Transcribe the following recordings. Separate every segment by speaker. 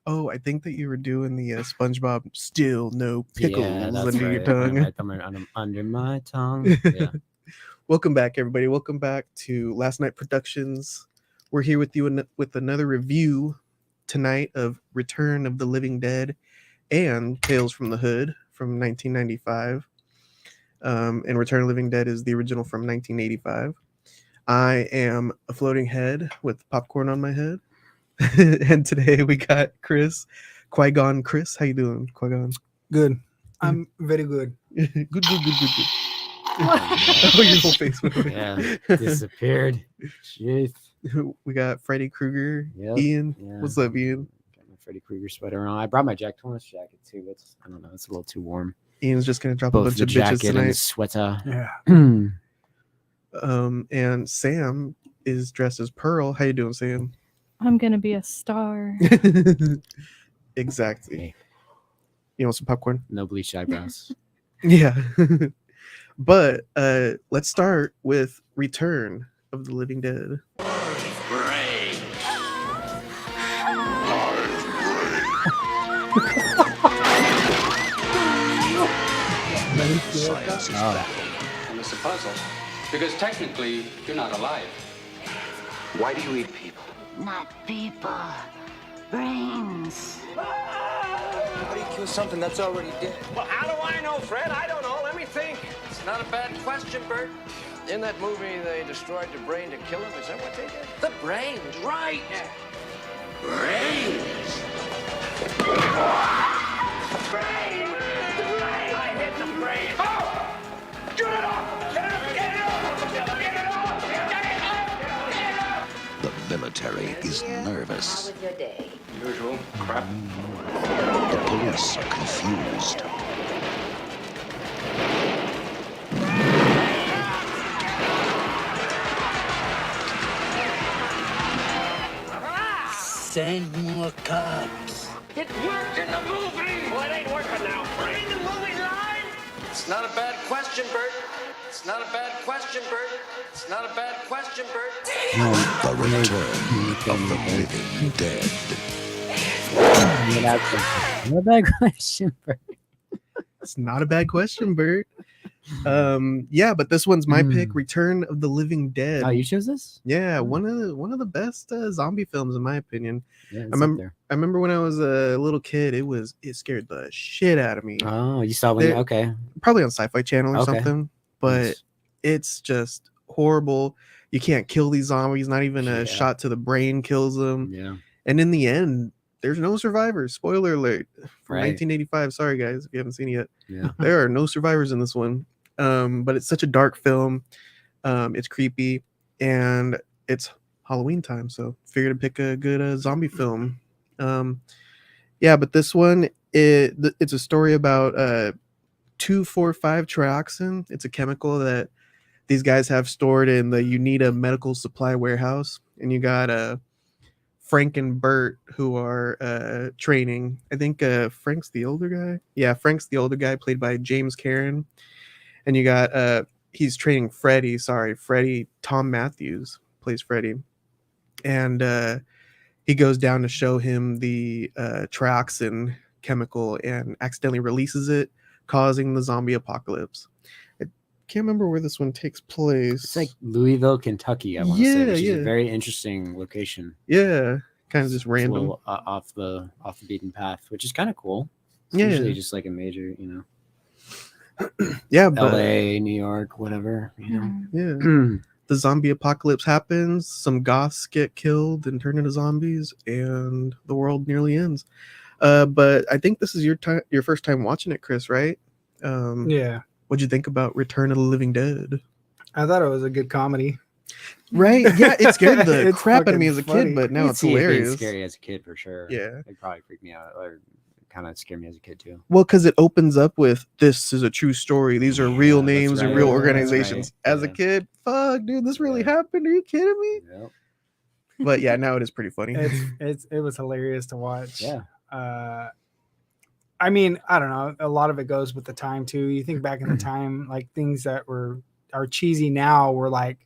Speaker 1: Oh, I think that you were doing the SpongeBob. Still no pickles
Speaker 2: Yeah, that's
Speaker 1: under your
Speaker 2: right.
Speaker 1: tongue.
Speaker 2: Under my tongue. Yeah.
Speaker 1: Welcome back, everybody. Welcome back to Last Night Productions. We're here with you with another review tonight of Return of the Living Dead and Tales from the Hood from 1995. And Return of the Living Dead is the original from 1985. I am a floating head with popcorn on my head. And today we got Chris, Qui-Gon Chris. How you doing, Qui-Gon?
Speaker 3: Good. I'm very good.
Speaker 1: Good. Oh, your whole face went away.
Speaker 2: Yeah. Disappeared. Jeez.
Speaker 1: We got Freddy Krueger,
Speaker 2: Yep.
Speaker 1: Ian.
Speaker 2: Yeah.
Speaker 1: What's up, Ian?
Speaker 2: Got my Freddy Krueger sweater on. I brought my Jack Torrance jacket too, but I don't know. It's a little too warm.
Speaker 1: Ian's just gonna drop
Speaker 2: Both
Speaker 1: a bunch
Speaker 2: the
Speaker 1: of bitches
Speaker 2: jacket and the
Speaker 1: tonight.
Speaker 2: sweater.
Speaker 3: Yeah.
Speaker 1: And Sam is dressed as Pearl. How you doing, Sam?
Speaker 4: I'm gonna be a star.
Speaker 1: Exactly. You want some popcorn?
Speaker 2: No bleached eyebrows.
Speaker 1: Yeah. But let's start with Return of the Living Dead.
Speaker 5: Science is baffled.
Speaker 6: And it's a puzzle. Because technically, you're not alive.
Speaker 5: Why do you eat people?
Speaker 7: Not people. Brains.
Speaker 5: How do you kill something that's already dead?
Speaker 8: Well, how do I know, Fred? I don't know. Let me think.
Speaker 6: It's not a bad question, Bert.
Speaker 8: In that movie, they destroyed the brain to kill him. Is that what they did?
Speaker 6: The brains, right.
Speaker 8: I hit the brain. Oh! Get it off! Get it off! Get it off! Get it off! Get it off!
Speaker 9: The military is nervous.
Speaker 7: How was your day?
Speaker 6: Usual crap.
Speaker 9: The police are confused.
Speaker 7: Send more cops.
Speaker 8: It worked in the movie! Well, it ain't working now. Bring the movie line!
Speaker 6: It's not a bad question, Bert. It's not a bad question, Bert. It's not a bad question, Bert.
Speaker 9: The return of the living dead.
Speaker 2: No bad question, Bert.
Speaker 1: It's not a bad question, Bert. Yeah, but this one's my pick, Return of the Living Dead.
Speaker 2: Oh, you chose this?
Speaker 1: Yeah, one of the best zombie films in my opinion.
Speaker 2: Yeah,
Speaker 1: I remember when I was a little kid, it scared the shit out of me.
Speaker 2: Oh, you saw one? Okay.
Speaker 1: Probably on Sci-Fi Channel or
Speaker 2: Okay.
Speaker 1: something, but
Speaker 2: Nice.
Speaker 1: it's just horrible. You can't kill these zombies, not even a
Speaker 2: Yeah.
Speaker 1: shot to the brain kills them.
Speaker 2: Yeah.
Speaker 1: And in the end, there's no survivors. Spoiler alert from
Speaker 2: Right.
Speaker 1: 1985. Sorry guys, if you haven't seen it yet.
Speaker 2: Yeah.
Speaker 1: There are no survivors in this one. But it's such a dark film. It's creepy, and it's Halloween time, so figured to pick a good zombie film. Yeah, but this one, it's a story about 2,4,5-trioxin. It's a chemical that these guys have stored in the Unita Medical Supply Warehouse, and you got Frank and Bert who are training. I think Frank's the older guy. Yeah, Frank's the older guy, played by James Karen. And you got he's training Freddy. Tom Matthews plays Freddy, and he goes down to show him the trioxin chemical and accidentally releases it, causing the zombie apocalypse. I can't remember where this one takes place.
Speaker 2: It's like Louisville, Kentucky, I want to say, which is
Speaker 1: Yeah.
Speaker 2: a very interesting location.
Speaker 1: Yeah, kind of just
Speaker 2: It's a
Speaker 1: random.
Speaker 2: little, off the beaten path, which is kind of cool. It's
Speaker 1: Yeah.
Speaker 2: usually just like a major,
Speaker 1: Yeah, but
Speaker 2: LA, New York, whatever,
Speaker 1: yeah, the zombie apocalypse happens. Some goths get killed and turn into zombies, and the world nearly ends. But I think this is your first time watching it, Chris, right?
Speaker 3: Yeah.
Speaker 1: What'd you think about Return of the Living Dead?
Speaker 3: I thought it was a good comedy.
Speaker 1: Right? Yeah, it scared the
Speaker 3: It's
Speaker 1: crap out of me
Speaker 3: fucking
Speaker 1: as a
Speaker 3: funny.
Speaker 1: kid, but now
Speaker 2: You'd
Speaker 1: it's
Speaker 2: see it being
Speaker 1: hilarious.
Speaker 2: scary as a kid for sure.
Speaker 1: Yeah.
Speaker 2: It'd probably freak me out or kind of scare me as a kid too.
Speaker 1: Well, because it opens up with "This is a true story. These are real
Speaker 2: Yeah, that's
Speaker 1: names and
Speaker 2: right.
Speaker 1: real
Speaker 2: That's
Speaker 1: organizations."
Speaker 2: right.
Speaker 1: As a
Speaker 2: Yeah.
Speaker 1: kid, fuck, dude, this really
Speaker 2: Yeah.
Speaker 1: happened. Are you kidding me?
Speaker 2: Yep.
Speaker 1: But yeah, now it is pretty funny.
Speaker 3: It was hilarious to watch.
Speaker 2: Yeah.
Speaker 3: I mean, I don't know. A lot of it goes with the time too. You think back in the time, like things that are cheesy now were like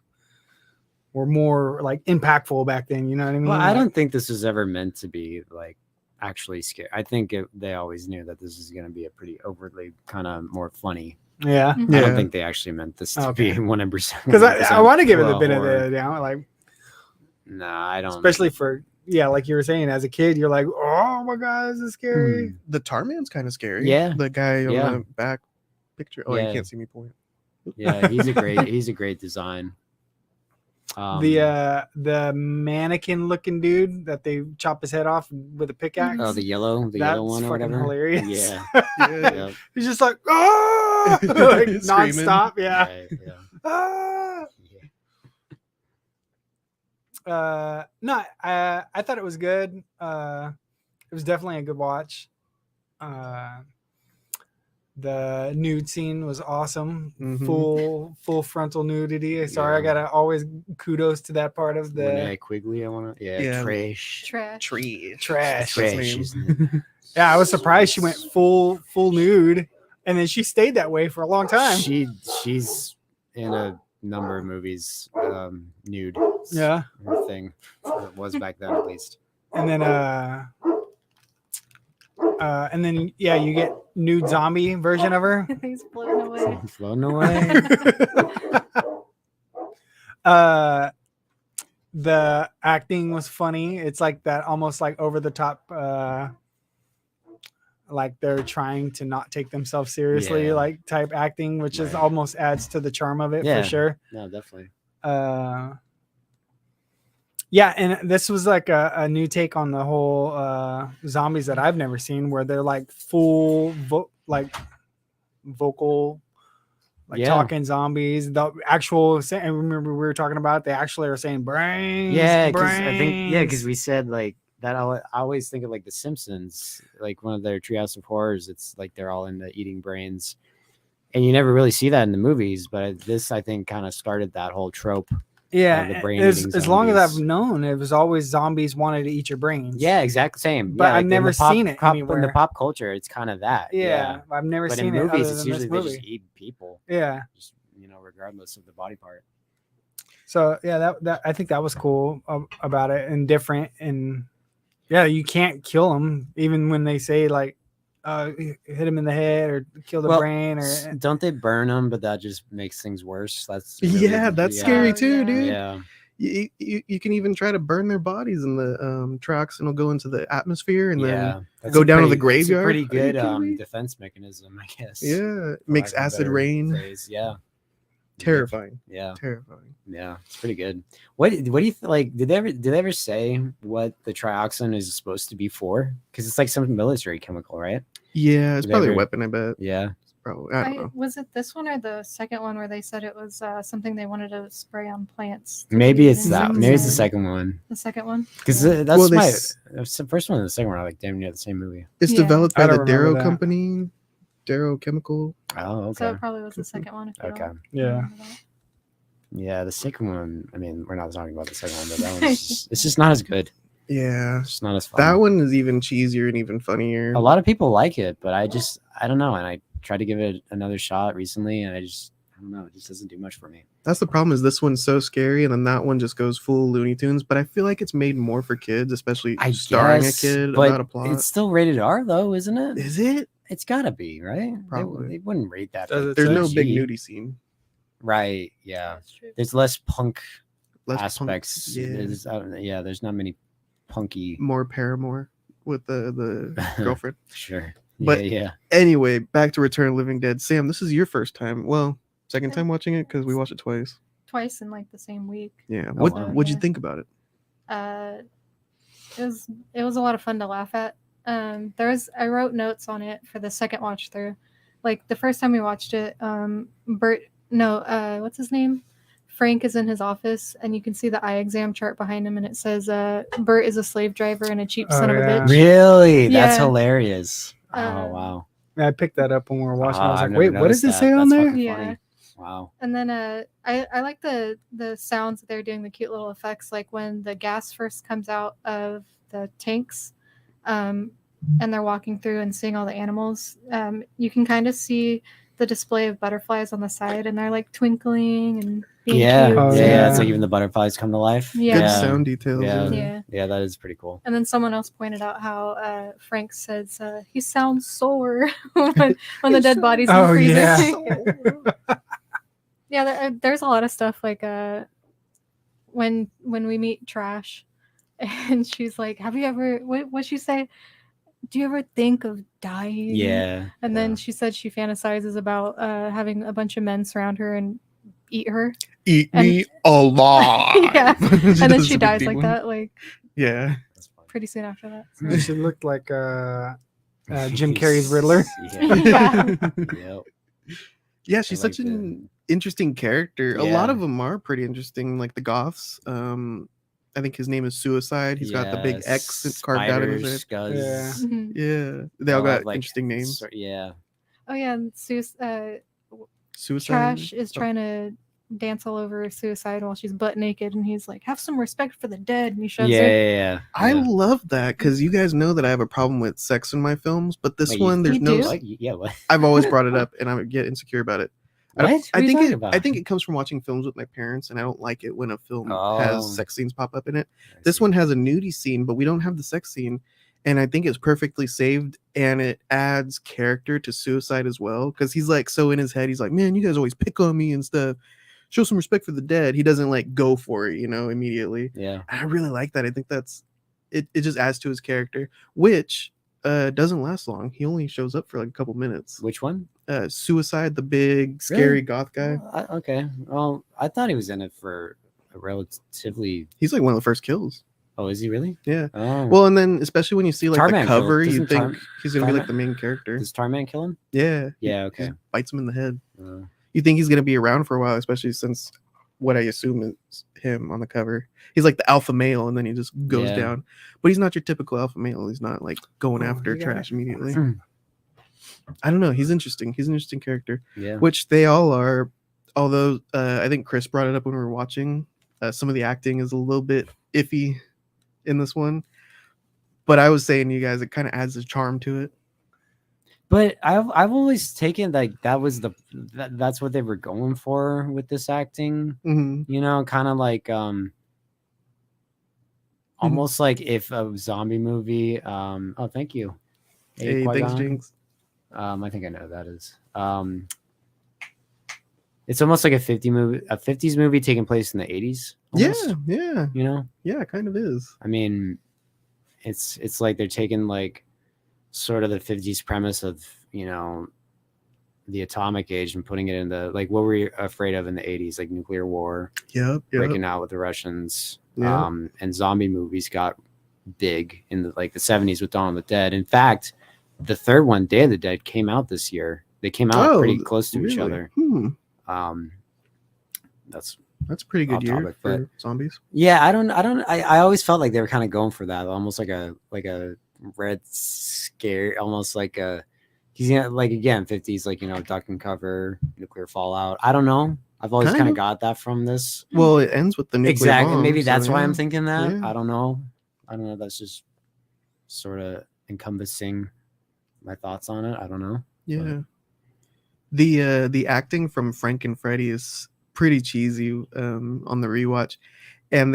Speaker 3: were more like impactful back then. You know what I mean?
Speaker 2: Well, I
Speaker 3: Like,
Speaker 2: don't think this was ever meant to be like actually scary. I think they always knew that this was going to be a pretty overly kind of more funny.
Speaker 3: Yeah,
Speaker 2: I
Speaker 1: Yeah.
Speaker 2: don't think they actually meant this to be 100%.
Speaker 3: because I want to give it the benefit
Speaker 2: horror.
Speaker 3: of the doubt, like
Speaker 2: No, I don't.
Speaker 3: especially for like you were saying, as a kid, you're like, oh my god, this is scary.
Speaker 1: The Tar Man's kind of scary.
Speaker 2: Yeah.
Speaker 1: The guy on
Speaker 2: Yeah.
Speaker 1: the back picture. Oh,
Speaker 2: Yeah.
Speaker 1: you can't see me point.
Speaker 2: Yeah, he's a great design.
Speaker 3: The mannequin looking dude that they chop his head off with a pickaxe.
Speaker 2: Oh, the yellow
Speaker 3: That's
Speaker 2: one or
Speaker 3: fucking
Speaker 2: whatever.
Speaker 3: hilarious.
Speaker 2: Yeah.
Speaker 1: Yeah.
Speaker 2: yeah.
Speaker 3: He's just like, ah, like
Speaker 1: Screaming.
Speaker 3: nonstop. Yeah.
Speaker 2: Right, yeah.
Speaker 3: Ah! No, I thought it was good. It was definitely a good watch. The nude scene was awesome.
Speaker 1: Mhm.
Speaker 3: Full frontal nudity. Sorry, I
Speaker 2: Yeah.
Speaker 3: gotta always kudos to that part of the
Speaker 2: Renee Quigley, I want to. Yeah,
Speaker 1: Yeah.
Speaker 2: Trash.
Speaker 4: Trash.
Speaker 1: Tree.
Speaker 3: trash.
Speaker 1: That's
Speaker 2: Trash.
Speaker 1: name.
Speaker 2: is-
Speaker 3: Yeah, I was surprised she went full nude, and then she stayed that way for a long time.
Speaker 2: She's in a number of movies, nude. It's
Speaker 3: Yeah,
Speaker 2: her thing. It was back then, at least.
Speaker 3: and then yeah, you get nude zombie version of her.
Speaker 4: He's blown away.
Speaker 2: Flown away.
Speaker 3: The acting was funny. It's like that almost like over the top like they're trying to not take themselves seriously
Speaker 2: Yeah.
Speaker 3: like type acting, which is
Speaker 2: Right.
Speaker 3: almost adds to the charm of it
Speaker 2: Yeah.
Speaker 3: for sure.
Speaker 2: No, definitely.
Speaker 3: Yeah, and this was like a new take on the whole zombies that I've never seen, where they're like full vocal, like
Speaker 2: Yeah.
Speaker 3: talking zombies. The actual, I remember we were talking about, they actually are saying brains.
Speaker 2: Yeah, because I think
Speaker 3: brains.
Speaker 2: because we said like that. I always think of like The Simpsons, like one of their Treehouse of Horrors. It's like they're all into eating brains, and you never really see that in the movies. But this, I think, kind of started that whole trope. the
Speaker 3: Yeah,
Speaker 2: brain
Speaker 3: as
Speaker 2: eating
Speaker 3: long as I've
Speaker 2: zombies.
Speaker 3: known, it was always zombies wanted to eat your brains.
Speaker 2: Yeah, exactly same.
Speaker 3: But
Speaker 2: yeah,
Speaker 3: I've
Speaker 2: in
Speaker 3: never
Speaker 2: the pop-
Speaker 3: seen it
Speaker 2: pop, in
Speaker 3: anywhere.
Speaker 2: the pop culture. It's kind of that.
Speaker 3: yeah, I've never
Speaker 2: But
Speaker 3: seen
Speaker 2: in
Speaker 3: it
Speaker 2: movies,
Speaker 3: other
Speaker 2: it's
Speaker 3: than
Speaker 2: usually
Speaker 3: this
Speaker 2: they just
Speaker 3: movie.
Speaker 2: eat people,
Speaker 3: Yeah,
Speaker 2: just regardless of the body part.
Speaker 3: so yeah, that I think that was cool about it and different, and yeah, you can't kill them even when they say like hit him in the head or kill the
Speaker 2: Well,
Speaker 3: brain or
Speaker 2: Don't they burn them? But that just makes things worse. That's
Speaker 1: Yeah, that's scary
Speaker 4: Oh,
Speaker 1: too,
Speaker 4: yeah.
Speaker 1: dude.
Speaker 2: Yeah,
Speaker 1: You can even try to burn their bodies in the trucks, and it'll go into the atmosphere, and
Speaker 2: yeah. That's
Speaker 1: go
Speaker 2: a
Speaker 1: down to the
Speaker 2: pretty- it's a
Speaker 1: graveyard.
Speaker 2: Pretty
Speaker 1: Are you
Speaker 2: good
Speaker 1: kidding me?
Speaker 2: defense mechanism, I guess.
Speaker 1: then
Speaker 2: for
Speaker 1: makes
Speaker 2: lack of a
Speaker 1: acid
Speaker 2: better
Speaker 1: rain.
Speaker 2: phrase. Yeah,
Speaker 1: Terrifying.
Speaker 2: yeah,
Speaker 1: Terrifying.
Speaker 2: yeah. It's pretty good. What do you like? Did they ever say what the trioxin is supposed to be for? Because it's like some military chemical, right?
Speaker 1: Yeah, it's
Speaker 2: Did they
Speaker 1: probably a
Speaker 2: ever-
Speaker 1: weapon. I bet.
Speaker 2: Yeah.
Speaker 1: Probably. I don't know.
Speaker 4: Was it this one or the second one where they said it was something they wanted to spray on plants? to
Speaker 2: Maybe
Speaker 4: keep
Speaker 2: it's that.
Speaker 4: insects
Speaker 2: Maybe it's the
Speaker 4: in?
Speaker 2: second one.
Speaker 4: The second one.
Speaker 2: Because that's
Speaker 1: Well, they
Speaker 2: my
Speaker 1: s-
Speaker 2: the first one and the second one are like damn near the same movie.
Speaker 1: It's
Speaker 4: Yeah.
Speaker 1: developed
Speaker 3: I
Speaker 1: by the
Speaker 3: don't remember
Speaker 1: Darrow
Speaker 3: that.
Speaker 1: Company. Darrow Chemical.
Speaker 2: Oh, okay.
Speaker 4: So it probably was the second one. If you
Speaker 2: Okay.
Speaker 4: don't
Speaker 3: yeah.
Speaker 4: remember that.
Speaker 2: Yeah, the second one. I mean, we're not talking about the second one, but that one's it's just not as good.
Speaker 1: Yeah.
Speaker 2: It's just not as fun.
Speaker 1: That one is even cheesier and even funnier.
Speaker 2: A lot of people like it, but I don't know. And I tried to give it another shot recently, and I don't know. It just doesn't do much for me.
Speaker 1: That's the problem. Is this one's so scary, and then that one just goes full Looney Tunes. But I feel like it's made more for kids, especially
Speaker 2: I
Speaker 1: starring
Speaker 2: guess,
Speaker 1: a kid
Speaker 2: but
Speaker 1: about a plot.
Speaker 2: it's still rated R though, isn't it?
Speaker 1: Is it?
Speaker 2: It's gotta be, right?
Speaker 1: Probably.
Speaker 2: They wouldn't rate that.
Speaker 3: Does it
Speaker 1: There's
Speaker 3: say?
Speaker 1: no big
Speaker 2: PG.
Speaker 1: nudie scene.
Speaker 2: Right? Yeah.
Speaker 4: That's true.
Speaker 2: There's less punk
Speaker 1: Less punk-
Speaker 2: aspects.
Speaker 1: yeah.
Speaker 2: There's not many punky.
Speaker 1: More Paramore with the girlfriend.
Speaker 2: Sure.
Speaker 1: But-
Speaker 2: yeah.
Speaker 1: Anyway, back to Return of the Living Dead. Sam, this is your first time. Well, second
Speaker 4: Yeah.
Speaker 1: time watching it because we watched it twice.
Speaker 4: Twice in like the same week.
Speaker 1: Yeah.
Speaker 2: Oh, wow.
Speaker 1: What'd you
Speaker 4: Yeah.
Speaker 1: think about it?
Speaker 4: It was a lot of fun to laugh at. I wrote notes on it for the second watch through. Like the first time we watched it, what's his name? Frank is in his office, and you can see the eye exam chart behind him, and it says, "Bert is a slave driver and a cheap
Speaker 3: Oh,
Speaker 4: son of a
Speaker 3: yeah.
Speaker 4: bitch."
Speaker 2: Really? That's
Speaker 4: Yeah.
Speaker 2: hilarious. Oh
Speaker 4: Um,
Speaker 2: wow.
Speaker 3: I picked that up when we were watching. I was
Speaker 2: I've
Speaker 3: like,
Speaker 2: never
Speaker 3: wait, what does
Speaker 2: noticed
Speaker 3: it say
Speaker 2: that.
Speaker 3: on
Speaker 2: That's
Speaker 3: there?
Speaker 2: fucking
Speaker 4: Yeah.
Speaker 2: funny. Wow.
Speaker 4: And then I like the sounds that they're doing, the cute little effects, like when the gas first comes out of the tanks, and they're walking through and seeing all the animals. You can kind of see the display of butterflies on the side, and they're like twinkling, and being
Speaker 2: Yeah,
Speaker 4: cute.
Speaker 3: Oh,
Speaker 2: yeah,
Speaker 3: yeah.
Speaker 2: it's like even the butterflies come to life.
Speaker 4: Yeah.
Speaker 1: Good sound details.
Speaker 2: Yeah.
Speaker 4: Yeah.
Speaker 2: Yeah, that is pretty cool.
Speaker 4: And then someone else pointed out how Frank says he sounds sore when the dead body's in the
Speaker 3: Oh,
Speaker 4: freezer.
Speaker 3: yeah.
Speaker 4: Yeah, there's a lot of stuff like when we meet Trash, and she's like, "Have you ever what she say? Do you ever think of dying?"
Speaker 2: Yeah.
Speaker 4: And
Speaker 2: yeah.
Speaker 4: then she said she fantasizes about having a bunch of men surround her and eat her.
Speaker 1: Eat
Speaker 4: And-
Speaker 1: me alive.
Speaker 4: Yeah. And then
Speaker 1: does
Speaker 4: she
Speaker 1: the
Speaker 4: dies
Speaker 1: deep
Speaker 4: like
Speaker 1: one.
Speaker 4: that, like
Speaker 1: Yeah.
Speaker 2: That's funny.
Speaker 4: pretty soon after that.
Speaker 3: It should look like Jim Carrey's Riddler.
Speaker 2: Yeah.
Speaker 4: Yeah.
Speaker 2: Yep.
Speaker 1: Yeah, she's
Speaker 2: I like
Speaker 1: such an interesting character. A lot of them are pretty interesting, like the Goths. I think his name is Suicide. He's got the big X carved out in his head.
Speaker 2: Spiders,
Speaker 3: Yeah.
Speaker 2: skulls.
Speaker 4: Mhm.
Speaker 1: Yeah, they all
Speaker 2: They'll
Speaker 1: got
Speaker 2: have, like,
Speaker 1: interesting names.
Speaker 2: Yeah.
Speaker 4: Oh yeah, and
Speaker 1: Suicide.
Speaker 4: Trash is
Speaker 1: Oh,
Speaker 4: trying to dance all over Suicide while she's butt naked, and he's like, "Have some respect for the dead," and he shoves
Speaker 2: Yeah,
Speaker 4: her.
Speaker 2: yeah.
Speaker 1: I
Speaker 2: yeah.
Speaker 1: love that because you guys know that I have a problem with sex in my films, but this
Speaker 2: Wait, you-
Speaker 1: one there's
Speaker 4: You
Speaker 1: no.
Speaker 4: do?
Speaker 1: s-
Speaker 2: What? Yeah, what?
Speaker 1: I've always brought it up, and I get insecure about it.
Speaker 2: What?
Speaker 1: I
Speaker 2: What are you
Speaker 1: think
Speaker 2: talking
Speaker 1: it.
Speaker 2: about?
Speaker 1: I think it comes from watching films with my parents, and I don't like it when a film
Speaker 2: Oh.
Speaker 1: has sex scenes pop up in it.
Speaker 2: I
Speaker 1: This
Speaker 2: see.
Speaker 1: one has a nudie scene, but we don't have the sex scene, and I think it's perfectly saved, and it adds character to Suicide as well because he's like so in his head. He's like, "Man, you guys always pick on me and stuff. Show some respect for the dead." He doesn't like go for it, immediately.
Speaker 2: Yeah.
Speaker 1: And I really like that. I think that's it. It just adds to his character, which doesn't last long. He only shows up for like a couple minutes.
Speaker 2: Which one?
Speaker 1: Suicide, the big scary
Speaker 2: Really?
Speaker 1: goth guy.
Speaker 2: Okay. Well, I thought he was in it for a relatively.
Speaker 1: He's like one of the first kills.
Speaker 2: Oh, is he really?
Speaker 1: Yeah.
Speaker 2: Oh.
Speaker 1: Well, and then especially when you see like
Speaker 2: Tarman
Speaker 1: the cover,
Speaker 2: killed-
Speaker 1: you
Speaker 2: doesn't
Speaker 1: think he's gonna be like
Speaker 2: Tarman-
Speaker 1: the main character.
Speaker 2: does Tarman kill him?
Speaker 1: Yeah.
Speaker 2: Yeah.
Speaker 1: He
Speaker 2: Okay.
Speaker 1: just bites him in the head.
Speaker 2: Uh,
Speaker 1: You think he's gonna be around for a while, especially since what I assume is him on the cover. He's like the alpha male, and then he just goes
Speaker 2: Yeah.
Speaker 1: down. But he's not your typical alpha male. He's not like going
Speaker 3: Oh,
Speaker 1: after
Speaker 3: yeah.
Speaker 1: Trash immediately.
Speaker 2: Hmm.
Speaker 1: I don't know. He's interesting. He's an interesting character,
Speaker 2: yeah.
Speaker 1: which they all are. Although I think Chris brought it up when we were watching. Some of the acting is a little bit iffy in this one, but I was saying to you guys, it kind of adds a charm to it.
Speaker 2: But I've always taken like that was that's what they were going for with this acting.
Speaker 1: Hmm.
Speaker 2: You know, kind of like almost like if a zombie movie. Oh, thank you.
Speaker 1: Hey, thanks,
Speaker 2: Qui-Gon.
Speaker 1: Jinx.
Speaker 2: I think I know who that is. It's almost like a 50s movie taking place in the 80s.
Speaker 1: Yeah,
Speaker 2: almost,
Speaker 1: yeah,
Speaker 2: you know.
Speaker 1: yeah. It kind of is.
Speaker 2: I mean, it's like they're taking like sort of the 50s premise of, the atomic age and putting it in the like what were you afraid of in the 80s, like nuclear war,
Speaker 1: Yep.
Speaker 2: breaking out with the Russians.
Speaker 1: Yeah.
Speaker 2: And zombie movies got big in the 70s with Dawn of the Dead. In fact, the third one, Day of the Dead, came out this year. They came out pretty close to each
Speaker 1: really?
Speaker 2: other. That's
Speaker 1: That's a pretty good
Speaker 2: off
Speaker 1: year
Speaker 2: topic,
Speaker 1: for zombies.
Speaker 2: yeah. I always felt like they were kind of going for that, almost like a red scare, almost like a he's like again 50s, like duck and cover, nuclear fallout. I don't know. I've always
Speaker 1: Kind
Speaker 2: kind
Speaker 1: of.
Speaker 2: of got that from this.
Speaker 1: Well, it ends with the nuclear
Speaker 2: Exactly.
Speaker 1: bomb,
Speaker 2: Maybe
Speaker 1: so
Speaker 2: that's why
Speaker 1: yeah.
Speaker 2: I'm thinking that.
Speaker 1: Yeah.
Speaker 2: I don't know. That's just sort of encompassing my thoughts on it. I don't know.
Speaker 1: Yeah. The acting from Frank and Freddy is pretty cheesy on the rewatch, and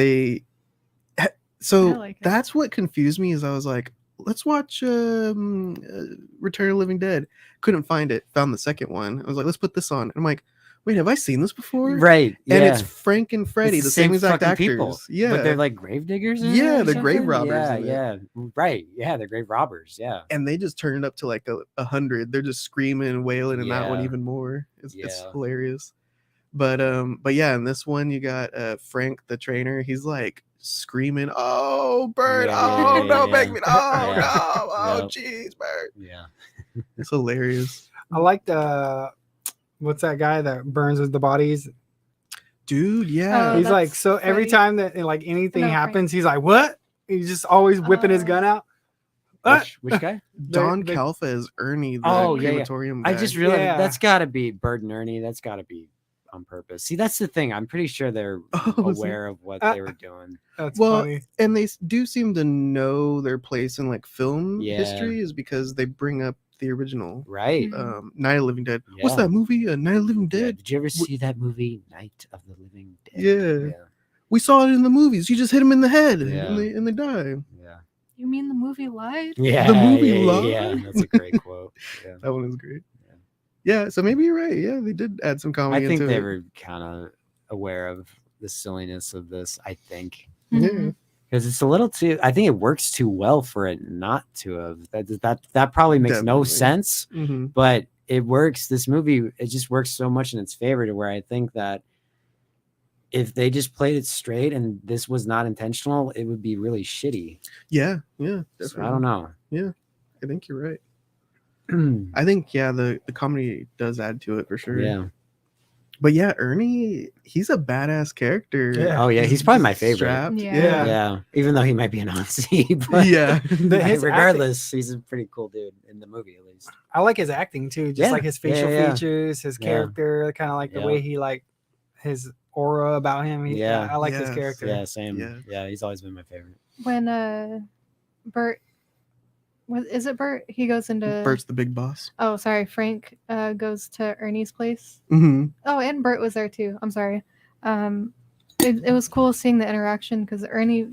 Speaker 1: so
Speaker 4: I like it.
Speaker 1: that's what confused me. Is I was like, let's watch Return of the Living Dead. Couldn't find it. Found the second one. I was like, let's put this on. And I'm like, wait, have I seen this before?
Speaker 2: Right.
Speaker 1: And
Speaker 2: yeah.
Speaker 1: it's Frank and Freddy,
Speaker 2: It's
Speaker 1: the same exact
Speaker 2: fucking
Speaker 1: actors.
Speaker 2: people.
Speaker 1: Yeah,
Speaker 2: But they're like grave diggers. in
Speaker 1: Yeah,
Speaker 2: it or
Speaker 1: they're grave
Speaker 2: something?
Speaker 1: robbers
Speaker 2: Yeah,
Speaker 1: in it.
Speaker 2: yeah. Right. Yeah, they're grave robbers. Yeah.
Speaker 1: and they just turned it up to like 100. They're just screaming and wailing in that one
Speaker 2: Yeah.
Speaker 1: even more. It's
Speaker 2: Yeah.
Speaker 1: hilarious. But yeah, in this one you got Frank the trainer. He's like screaming, "Oh, Bert!
Speaker 2: Yeah,
Speaker 1: oh
Speaker 2: yeah,
Speaker 1: no,
Speaker 2: yeah,
Speaker 1: make me! Oh
Speaker 2: yeah.
Speaker 1: no! Oh
Speaker 2: Yep.
Speaker 1: jeez, Bert!"
Speaker 2: Yeah.
Speaker 1: It's hilarious,
Speaker 3: I like the what's that guy that burns with the bodies?
Speaker 1: dude. Yeah,
Speaker 4: Oh,
Speaker 3: He's like
Speaker 4: that's
Speaker 3: so every
Speaker 4: Freddy.
Speaker 3: time that like anything
Speaker 4: No, Frank.
Speaker 3: happens, he's like, "What?" He's just always whipping his
Speaker 4: Oh.
Speaker 3: gun out. What?
Speaker 2: Which guy?
Speaker 1: Don
Speaker 3: the-
Speaker 1: Calfa is Ernie, the
Speaker 2: Oh, yeah, yeah.
Speaker 1: crematorium
Speaker 2: I
Speaker 1: guy.
Speaker 2: just realized
Speaker 3: Yeah.
Speaker 2: that's got to be Bird and Ernie. That's got to be on purpose. See, that's the thing. I'm pretty sure they're
Speaker 1: Oh, is it?
Speaker 2: aware of what
Speaker 3: Uh,
Speaker 2: they were doing.
Speaker 3: That's
Speaker 1: Well,
Speaker 3: funny.
Speaker 1: and they do seem to know their place in like film
Speaker 2: Yeah.
Speaker 1: history, is because they bring up the original
Speaker 2: Right.
Speaker 1: Night of the Living Dead. What's
Speaker 2: Yeah.
Speaker 1: that movie? Night of the Living
Speaker 2: Yeah.
Speaker 1: Dead.
Speaker 2: Did you ever see that movie, Night of the Living Dead?
Speaker 1: Yeah. We saw it in the movies. You just hit them in the head
Speaker 2: Yeah.
Speaker 1: and they die.
Speaker 2: Yeah.
Speaker 4: You mean the movie Live?
Speaker 2: Yeah.
Speaker 1: The movie
Speaker 2: yeah,
Speaker 1: Live?
Speaker 2: yeah. That's a great quote. Yeah.
Speaker 1: That one is great.
Speaker 2: Yeah.
Speaker 1: Yeah, so maybe you're right. Yeah, they did add some comedy
Speaker 2: I think
Speaker 1: into
Speaker 2: they
Speaker 1: it.
Speaker 2: were kind of aware of the silliness of this. I think
Speaker 1: Yeah.
Speaker 2: because it's a little too. I think it works too well for it not to have. That probably makes no
Speaker 1: Definitely.
Speaker 2: sense,
Speaker 1: Mhm.
Speaker 2: but it works. This movie, it just works so much in its favor to where I think that if they just played it straight and this was not intentional, it would be really shitty.
Speaker 1: Yeah, yeah.
Speaker 2: So I don't know.
Speaker 1: I think you're right. I think the comedy does add to it for sure.
Speaker 2: Yeah.
Speaker 1: But yeah, Ernie, he's a badass character.
Speaker 3: Yeah.
Speaker 2: Oh yeah, he's probably my favorite.
Speaker 1: Strapped.
Speaker 4: Yeah.
Speaker 2: Yeah. Even though he might be a Nazi, but
Speaker 1: Yeah.
Speaker 3: His
Speaker 2: regardless, he's a pretty cool dude in the movie at least.
Speaker 3: I like his acting too, just
Speaker 2: Yeah.
Speaker 3: like his facial
Speaker 2: Yeah.
Speaker 3: features, his
Speaker 2: Yeah.
Speaker 3: character, kind of like the
Speaker 2: Yeah.
Speaker 3: way he like his aura about him.
Speaker 2: Yeah.
Speaker 3: I like his
Speaker 1: Yes.
Speaker 3: character.
Speaker 2: Yeah, same.
Speaker 1: Yeah.
Speaker 2: Yeah, he's always been my favorite.
Speaker 4: When Bert, is it Bert? He goes into
Speaker 1: Bert's the big boss.
Speaker 4: Oh, sorry. Frank goes to Ernie's place.
Speaker 1: Mm-hmm.
Speaker 4: Oh, and Bert was there too. I'm sorry. It was cool seeing the interaction because Ernie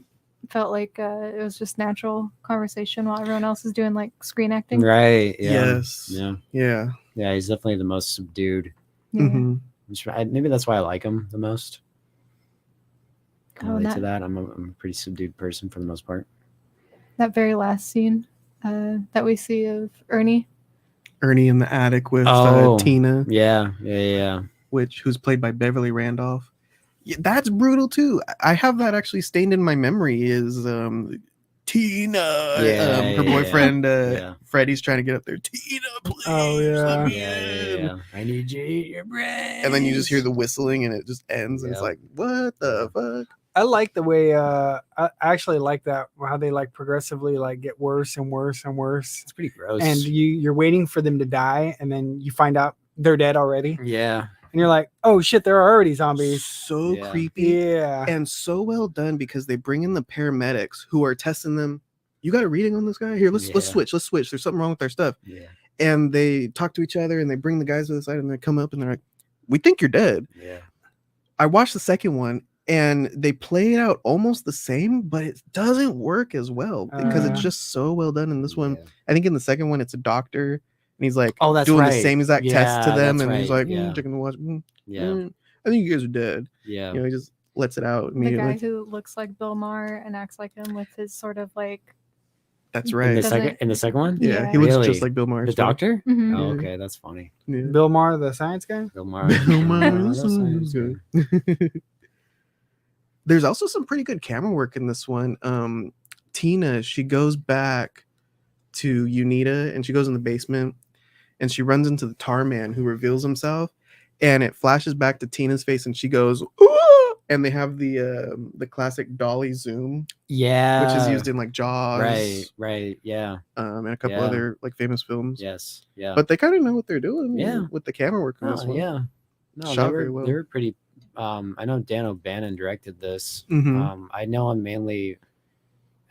Speaker 4: felt like it was just natural conversation while everyone else is doing like screen acting.
Speaker 2: Right. Yeah.
Speaker 1: Yes.
Speaker 2: Yeah.
Speaker 1: Yeah.
Speaker 2: Yeah, he's definitely the most subdued.
Speaker 4: Yeah.
Speaker 1: Mm-hmm.
Speaker 2: Maybe that's why I like him the most. Can
Speaker 4: Oh,
Speaker 2: relate to
Speaker 4: that-
Speaker 2: that. I'm a pretty subdued person for the most part.
Speaker 4: That very last scene that we see of Ernie.
Speaker 1: Ernie in the attic with
Speaker 2: Oh.
Speaker 1: Tina,
Speaker 2: Yeah. Yeah.
Speaker 1: who's played by Beverly Randolph. Yeah, that's brutal too. I have that actually stained in my memory. Is Tina,
Speaker 2: Yeah,
Speaker 1: her
Speaker 2: yeah,
Speaker 1: boyfriend
Speaker 2: yeah.
Speaker 1: Freddie's trying to get up there. Tina, please.
Speaker 3: Oh, yeah.
Speaker 1: let me
Speaker 2: Yeah.
Speaker 1: in."
Speaker 2: Yeah. I need you to eat your bread.
Speaker 1: And then you just hear the whistling, and it just ends, and it's
Speaker 2: Yeah.
Speaker 1: like, what the fuck?
Speaker 3: I like the way I actually like that how they like progressively like get worse and worse and worse,
Speaker 2: It's pretty gross.
Speaker 3: and you're waiting for them to die, and then you find out they're dead already,
Speaker 2: yeah.
Speaker 3: and you're like, oh shit, they're already zombies.
Speaker 1: So
Speaker 2: Yeah.
Speaker 1: creepy.
Speaker 3: Yeah,
Speaker 1: And so well done because they bring in the paramedics who are testing them. You got a reading on this guy? Here, let's
Speaker 2: Yeah.
Speaker 1: switch. Let's switch. There's something wrong with our stuff.
Speaker 2: Yeah.
Speaker 1: And they talk to each other and they bring the guys to the side and they come up and they're like, we think you're dead.
Speaker 2: Yeah.
Speaker 1: I watched the second one and they play it out almost the same, but it doesn't work as well because it's
Speaker 3: Uh.
Speaker 1: just so well done in this one.
Speaker 2: Yeah.
Speaker 1: I think in the second one, it's a doctor and he's like
Speaker 2: Oh, that's
Speaker 1: doing
Speaker 2: right.
Speaker 1: the same exact test to
Speaker 2: Yeah,
Speaker 1: them.
Speaker 2: that's
Speaker 1: And he's
Speaker 2: right.
Speaker 1: like,
Speaker 2: Yeah.
Speaker 1: taking the watch.
Speaker 2: Yeah.
Speaker 1: I think you guys are dead.
Speaker 2: Yeah.
Speaker 1: You know, he just lets it out
Speaker 4: The
Speaker 1: immediately.
Speaker 4: guy who looks like Bill Maher and acts like him with his sort of like.
Speaker 1: That's
Speaker 2: In
Speaker 1: right.
Speaker 2: the
Speaker 4: Doesn't-
Speaker 2: second one?
Speaker 1: Yeah,
Speaker 4: Yeah.
Speaker 1: he looks
Speaker 2: Really?
Speaker 1: just like Bill Maher.
Speaker 2: The doctor?
Speaker 4: Mhm.
Speaker 2: Oh,
Speaker 1: Yeah.
Speaker 2: okay, that's funny.
Speaker 1: Yeah.
Speaker 3: Bill Maher, the science guy.
Speaker 2: Bill Maher.
Speaker 1: Bill Maher,
Speaker 2: Oh,
Speaker 1: this
Speaker 2: that's
Speaker 1: one's
Speaker 2: nice.
Speaker 1: good. There's also some pretty good camera work in this one. Tina, she goes back to Unita and she goes in the basement and she runs into the tar man who reveals himself, and it flashes back to Tina's face and she goes, "Ooh!" And they have the classic dolly zoom,
Speaker 2: Yeah.
Speaker 1: which is used in like Jaws,
Speaker 2: Right. Yeah.
Speaker 1: and a couple
Speaker 2: Yeah.
Speaker 1: other like famous films.
Speaker 2: Yes. Yeah.
Speaker 1: But they kind of know what they're doing,
Speaker 2: Yeah.
Speaker 1: with the camera work in this
Speaker 2: Oh,
Speaker 1: one.
Speaker 2: yeah. No,
Speaker 1: Shot
Speaker 2: they
Speaker 1: very
Speaker 2: were,
Speaker 1: well.
Speaker 2: they were pretty. I know Dan O'Bannon directed this.
Speaker 1: Mhm.
Speaker 2: I know him mainly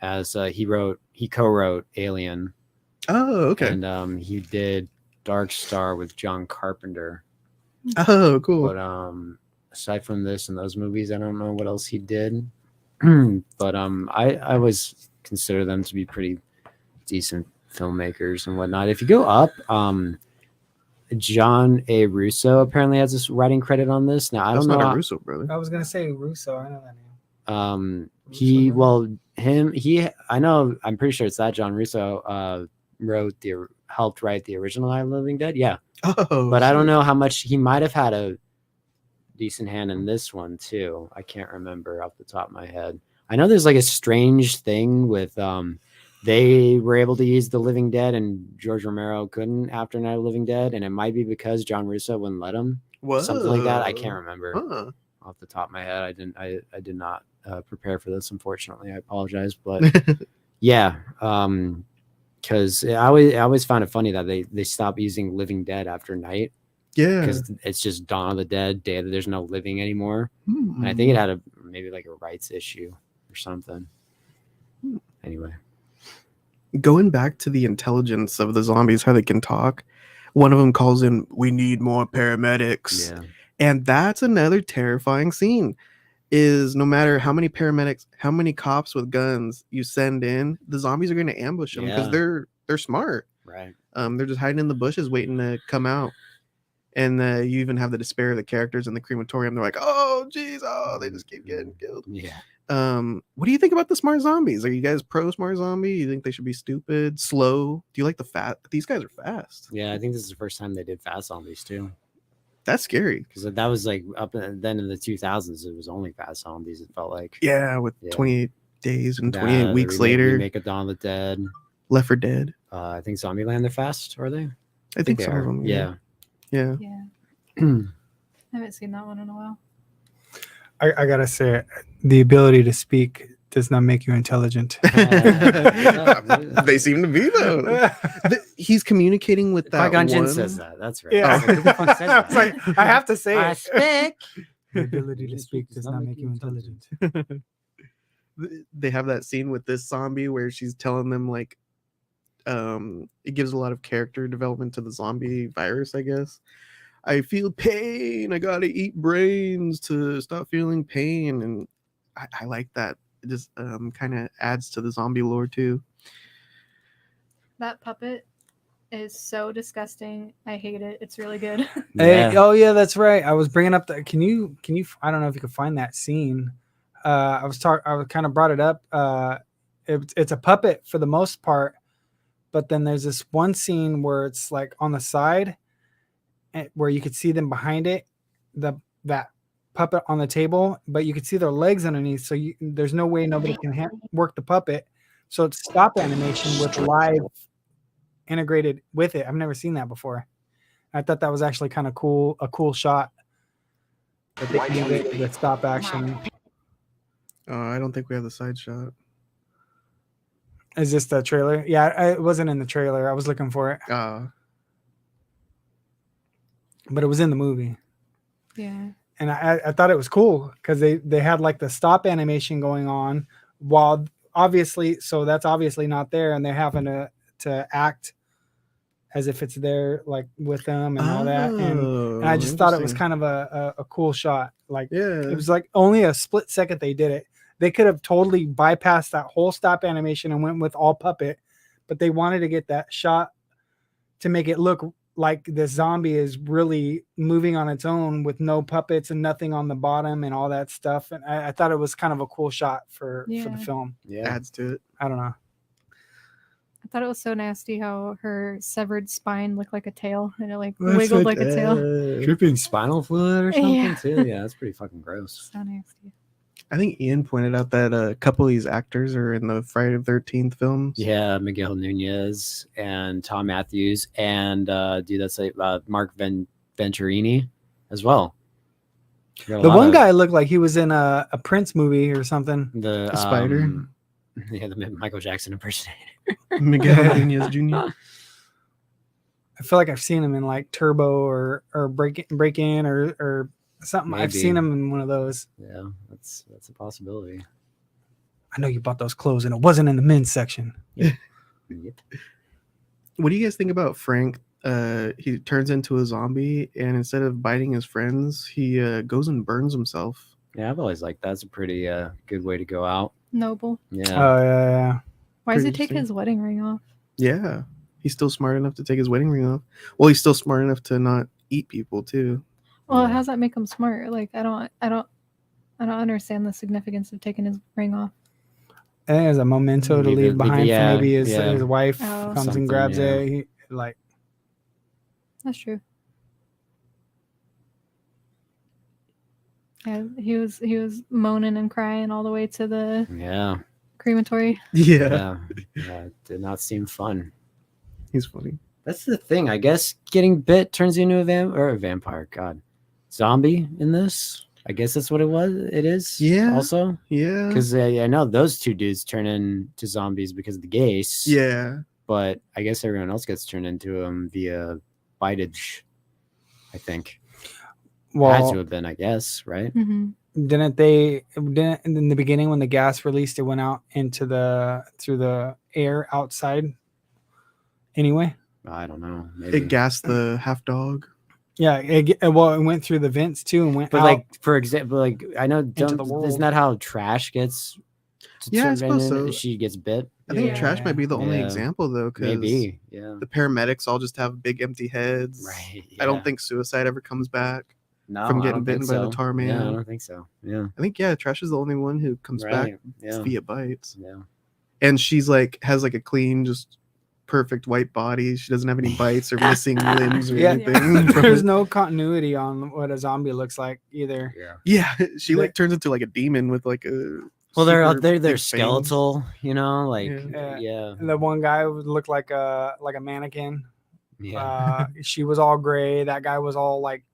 Speaker 2: as he co-wrote Alien,
Speaker 1: Oh, okay.
Speaker 2: and he did Dark Star with John Carpenter.
Speaker 1: Oh, cool.
Speaker 2: But aside from this and those movies, I don't know what else he did. But I always consider them to be pretty decent filmmakers and whatnot. If you go up, John A. Russo apparently has this writing credit on this. Now I
Speaker 1: That's
Speaker 2: don't know.
Speaker 1: not a
Speaker 2: how-
Speaker 1: Russo brother.
Speaker 3: I was gonna say Russo. I know that name.
Speaker 2: I'm pretty sure it's that John Russo helped write the original Night of the Living Dead. Yeah.
Speaker 1: Oh,
Speaker 2: But I don't
Speaker 1: shit.
Speaker 2: know how much he might have had a decent hand in this one too. I can't remember off the top of my head. I know there's like a strange thing with they were able to use the Living Dead and George Romero couldn't after Night of the Living Dead, and it might be because John Russo wouldn't let him. Something like that. I can't remember
Speaker 1: Huh.
Speaker 2: off the top of my head. I did not prepare for this, unfortunately. I apologize, but yeah, because I always found it funny that they stopped using Living Dead after Night
Speaker 1: Yeah.
Speaker 2: because it's just Dawn of the Dead, Day that there's no living anymore.
Speaker 1: Hmm.
Speaker 2: And I think it had maybe like a rights issue or something. Anyway,
Speaker 1: Going back to the intelligence of the zombies, how they can talk. One of them calls in, "We need more paramedics,"
Speaker 2: Yeah.
Speaker 1: and that's another terrifying scene. Is no matter how many paramedics, how many cops with guns you send in, the zombies are going to ambush them because
Speaker 2: Yeah.
Speaker 1: they're smart.
Speaker 2: Right.
Speaker 1: They're just hiding in the bushes waiting to come out. And you even have the despair of the characters in the crematorium. They're like, "Oh, geez, oh, they just keep getting killed."
Speaker 2: Yeah.
Speaker 1: What do you think about the smart zombies? Are you guys pro smart zombie? You think they should be stupid, slow? Do you like the fat? These guys are fast.
Speaker 2: Yeah. I think this is the first time they did fast zombies too.
Speaker 1: That's scary.
Speaker 2: Because that was like then in the 2000s, it was only fast zombies. It felt like.
Speaker 1: Yeah, with
Speaker 2: Yeah.
Speaker 1: 28 days and
Speaker 2: Yeah,
Speaker 1: 28
Speaker 2: the
Speaker 1: weeks later,
Speaker 2: Make of Dawn of the Dead.
Speaker 1: Left 4 Dead.
Speaker 2: I think Zombieland, they're fast, are they?
Speaker 1: I think
Speaker 2: they
Speaker 1: some
Speaker 2: are.
Speaker 1: of them.
Speaker 2: Yeah.
Speaker 1: Yeah.
Speaker 4: Yeah. I haven't seen that one in a while.
Speaker 3: I gotta say, the ability to speak does not make you intelligent.
Speaker 1: They seem to be though. He's communicating with that
Speaker 2: Qui-Gon Jinn
Speaker 1: one.
Speaker 2: says that. That's right.
Speaker 3: Yeah.
Speaker 2: Who the fuck says that?
Speaker 3: It's like, I have to say
Speaker 2: I
Speaker 3: it.
Speaker 2: speak.
Speaker 3: The ability to speak does not make you intelligent.
Speaker 1: They have that scene with this zombie where she's telling them like it gives a lot of character development to the zombie virus, I guess. I feel pain. I gotta eat brains to stop feeling pain. And I like that. It just kind of adds to the zombie lore too.
Speaker 4: That puppet is so disgusting. I hate it. It's really good.
Speaker 3: Hey, oh yeah, that's right. I was bringing up the. Can you? I don't know if you can find that scene. I kind of brought it up. It's a puppet for the most part, but then there's this one scene where it's like on the side, where you could see them behind it, that puppet on the table, but you could see their legs underneath. So there's no way nobody can work the puppet. So it's stop animation with live integrated with it. I've never seen that before. I thought that was actually kind of cool, a cool shot. That they can do it with stop action.
Speaker 1: I don't think we have the side shot.
Speaker 3: Is this the trailer? Yeah, it wasn't in the trailer. I was looking for it, but it was in the movie.
Speaker 4: Yeah.
Speaker 3: And I thought it was cool because they had like the stop animation going on while obviously, so that's obviously not there, and they're having to act as if it's there, like with them and all that. And I just thought it was kind of a cool shot. Like, it was like only a split second they did it. They could have totally bypassed that whole stop animation and went with all puppet, but they wanted to get that shot to make it look like the zombie is really moving on its own with no puppets and nothing on the bottom and all that stuff. And I thought it was kind of a cool shot for the film.
Speaker 2: Yeah.
Speaker 1: Adds to it.
Speaker 3: I don't know.
Speaker 4: I thought it was so nasty how her severed spine looked like a tail and it like wiggled like a tail.
Speaker 2: Dripping spinal fluid or something
Speaker 4: Yeah.
Speaker 2: too. Yeah, that's pretty fucking gross.
Speaker 4: So nasty.
Speaker 1: I think Ian pointed out that a couple of these actors are in the Friday the 13th films.
Speaker 2: Yeah, Miguel Nunez and Tom Matthews and that's like Mark Venturini as well.
Speaker 3: The one guy looked like he was in a Prince movie or something.
Speaker 2: The
Speaker 1: Spider.
Speaker 2: Yeah, the Michael Jackson impersonator.
Speaker 1: Miguel Nunez Jr.
Speaker 3: I feel like I've seen him in like Turbo or Break In or something. I've seen
Speaker 2: Maybe.
Speaker 3: him in one of those.
Speaker 2: Yeah, that's a possibility.
Speaker 3: I know you bought those clothes and it wasn't in the men's section.
Speaker 2: Yep.
Speaker 1: What do you guys think about Frank? He turns into a zombie, and instead of biting his friends, he goes and burns himself.
Speaker 2: Yeah, I've always liked that's a pretty good way to go out.
Speaker 4: Noble.
Speaker 2: Yeah.
Speaker 3: Oh yeah.
Speaker 4: Why does he
Speaker 1: Pretty
Speaker 4: take
Speaker 1: interesting.
Speaker 4: his wedding ring off?
Speaker 1: Yeah, he's still smart enough to take his wedding ring off. Well, he's still smart enough to not eat people too.
Speaker 4: Well,
Speaker 2: Yeah.
Speaker 4: how does that make him smart? Like I don't understand the significance of taking his ring off.
Speaker 3: I think it's a memento to
Speaker 2: Leave
Speaker 3: leave
Speaker 2: it-
Speaker 3: behind
Speaker 2: yeah,
Speaker 3: for maybe his
Speaker 2: yeah.
Speaker 3: wife
Speaker 4: Oh.
Speaker 3: comes
Speaker 2: Something,
Speaker 3: and grabs
Speaker 2: yeah.
Speaker 3: it. He, like
Speaker 4: That's true. Yeah, he was moaning and crying all the way to the
Speaker 2: Yeah.
Speaker 4: crematory.
Speaker 1: Yeah,
Speaker 2: Yeah. It did not seem fun.
Speaker 1: he's funny.
Speaker 2: That's the thing. I guess getting bit turns you into a vampire. God, zombie in this. I guess that's what it was. It is.
Speaker 1: Yeah.
Speaker 2: Also,
Speaker 1: Yeah,
Speaker 2: because I know those two dudes turn into zombies because of the gaze.
Speaker 1: yeah.
Speaker 2: But I guess everyone else gets turned into them via bitage. I think. Had to
Speaker 3: well,
Speaker 2: have been. I guess. Right.
Speaker 4: Mm-hmm.
Speaker 3: didn't in the beginning when the gas released, it went out into through the air outside anyway?
Speaker 2: I don't know. Maybe.
Speaker 1: It gassed the half dog.
Speaker 3: Yeah, it went through the vents too and went
Speaker 2: But
Speaker 3: out.
Speaker 2: like, for example, like I know,
Speaker 3: Into the world.
Speaker 2: isn't that how Trash gets?
Speaker 1: Yeah, I
Speaker 2: turned
Speaker 1: suppose
Speaker 2: in?
Speaker 1: so.
Speaker 2: She gets bit.
Speaker 1: I think
Speaker 4: Yeah.
Speaker 1: trash might be the only
Speaker 2: Yeah.
Speaker 1: example though, because
Speaker 2: Maybe. Yeah.
Speaker 1: the paramedics all just have big empty heads.
Speaker 2: Right.
Speaker 1: I don't
Speaker 2: yeah.
Speaker 1: think Suicide ever comes back.
Speaker 2: no,
Speaker 1: from
Speaker 2: I
Speaker 1: getting
Speaker 2: don't think
Speaker 1: bitten by the
Speaker 2: so.
Speaker 1: tar
Speaker 2: Yeah, I
Speaker 1: man.
Speaker 2: don't think so. Yeah.
Speaker 1: I think Trash is the only one who comes back
Speaker 2: Right. Yeah.
Speaker 1: via bites.
Speaker 2: Yeah.
Speaker 1: And she's like has like a clean, just perfect white body. She doesn't have any bites or missing limbs or
Speaker 3: Yeah.
Speaker 1: anything. from
Speaker 3: There's
Speaker 1: it.
Speaker 3: no continuity on what a zombie looks like either.
Speaker 2: Yeah.
Speaker 1: Yeah, she like turns into like a demon with like a
Speaker 2: Well, they're
Speaker 1: super
Speaker 2: they're
Speaker 1: big fangs.
Speaker 2: skeletal, you know, like
Speaker 1: Yeah.
Speaker 2: yeah.
Speaker 3: The one guy would look like a mannequin.
Speaker 2: Yeah.
Speaker 3: She was all gray. That guy was all like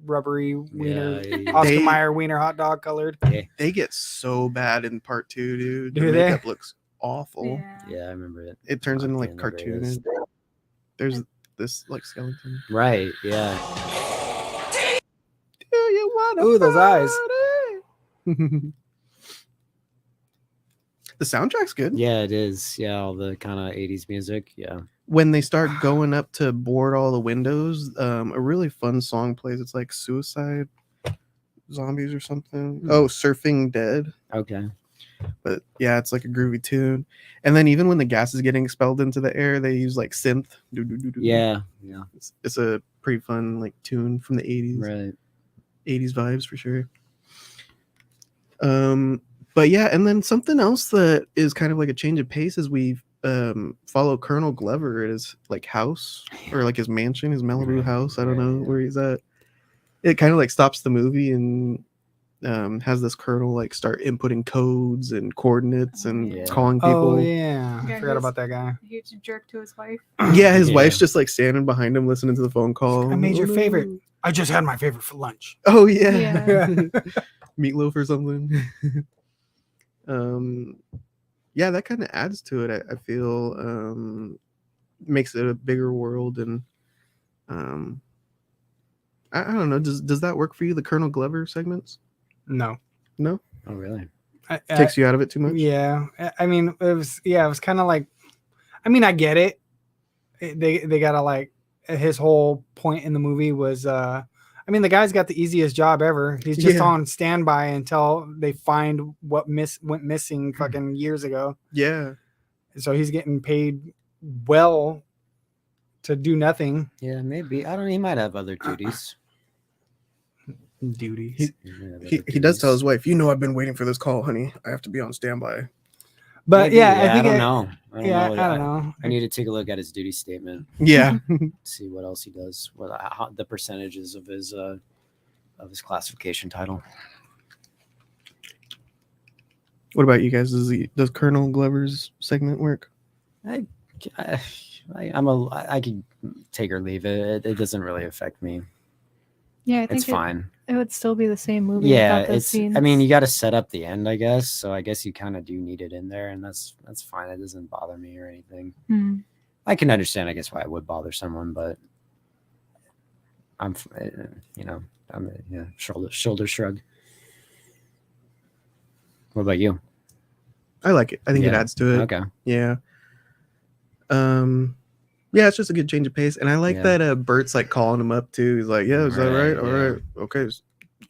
Speaker 3: rubbery wiener,
Speaker 2: Yeah,
Speaker 3: Oscar
Speaker 1: They-
Speaker 3: Mayer wiener hot dog colored.
Speaker 1: They get so bad in part 2, dude. The
Speaker 3: Do they?
Speaker 1: makeup looks awful.
Speaker 2: Yeah, I remember it.
Speaker 1: It turns
Speaker 2: I
Speaker 1: into like
Speaker 2: can't remember it is.
Speaker 1: cartoonish. There's this like skeleton.
Speaker 2: Right. Yeah.
Speaker 1: Do you wanna
Speaker 3: Ooh, those eyes.
Speaker 1: party? The soundtrack's good.
Speaker 2: Yeah, it is. Yeah, all the kind of 80s music. Yeah.
Speaker 1: When they start going up to board all the windows, a really fun song plays. It's like Suicide Zombies or something. Oh, Surfing Dead.
Speaker 2: Okay.
Speaker 1: But yeah, it's like a groovy tune. And then even when the gas is getting expelled into the air, they use like synth. Do-do-do-do.
Speaker 2: Yeah. Yeah.
Speaker 1: It's a pretty fun like tune from the 80s.
Speaker 2: Right.
Speaker 1: 80s vibes for sure. But yeah, and then something else that is kind of like a change of pace is we follow Colonel Glover at his like house or like his mansion, his Malibu
Speaker 2: Right,
Speaker 1: house. I don't
Speaker 2: right,
Speaker 1: know
Speaker 2: yeah.
Speaker 1: where he's at. It kind of like stops the movie and has this colonel like start inputting codes and coordinates and
Speaker 2: Yeah.
Speaker 1: calling people.
Speaker 3: Oh yeah, I
Speaker 4: Yeah,
Speaker 3: forgot
Speaker 4: he's-
Speaker 3: about that guy.
Speaker 4: Huge jerk to his wife.
Speaker 1: Yeah, his
Speaker 2: Yeah.
Speaker 1: wife's just like standing behind him listening to the phone call.
Speaker 3: I made your
Speaker 1: Oh,
Speaker 3: favorite.
Speaker 1: no.
Speaker 3: I just had my favorite for lunch.
Speaker 1: Oh yeah.
Speaker 4: Yeah.
Speaker 1: Meatloaf or something. Yeah, that kind of adds to it. I feel makes it a bigger world, and I don't know. Does that work for you? The Colonel Glover segments?
Speaker 3: No.
Speaker 1: No,
Speaker 2: Oh, really?
Speaker 1: takes you out of it too much.
Speaker 3: Yeah, I mean, it was kind of like, I mean, I get it. They gotta like, his whole point in the movie was, I mean, the guy's got the easiest job ever. He's just
Speaker 1: Yeah.
Speaker 3: on standby until they find what went missing fucking years ago.
Speaker 1: Yeah,
Speaker 3: So he's getting paid well to do nothing.
Speaker 2: Yeah, maybe. I don't know. He might have other duties.
Speaker 3: Duties.
Speaker 1: he does tell his wife, "You know, I've been waiting for this call, honey. I have to be on standby."
Speaker 3: But
Speaker 2: Maybe,
Speaker 3: yeah, I think
Speaker 2: don't know. I don't
Speaker 3: yeah,
Speaker 2: know.
Speaker 3: I don't know.
Speaker 2: I need to take a look at his duty statement.
Speaker 1: Yeah,
Speaker 2: See what else he does. The percentages of his classification title.
Speaker 1: what about you guys? Does Colonel Glover's segment work?
Speaker 2: I could take or leave it. It doesn't really affect me.
Speaker 4: Yeah, I think
Speaker 2: It's fine.
Speaker 4: It would still be the same movie.
Speaker 2: Yeah,
Speaker 4: without those
Speaker 2: it's.
Speaker 4: scenes.
Speaker 2: I mean, you got to set up the end, I guess. So I guess you kind of do need it in there, and that's fine. It doesn't bother me or anything.
Speaker 4: Hmm.
Speaker 2: I can understand, I guess, why it would bother someone, but I'm shoulder shrug. What about you?
Speaker 1: I like it. I think it
Speaker 2: Yeah.
Speaker 1: adds to it.
Speaker 2: Okay.
Speaker 1: Yeah. Yeah, it's just a good change of pace. And I like
Speaker 2: Yeah.
Speaker 1: that Bert's like calling him up too. He's like, "Yeah, is that
Speaker 2: Right,
Speaker 1: right? All
Speaker 2: yeah.
Speaker 1: right. Okay."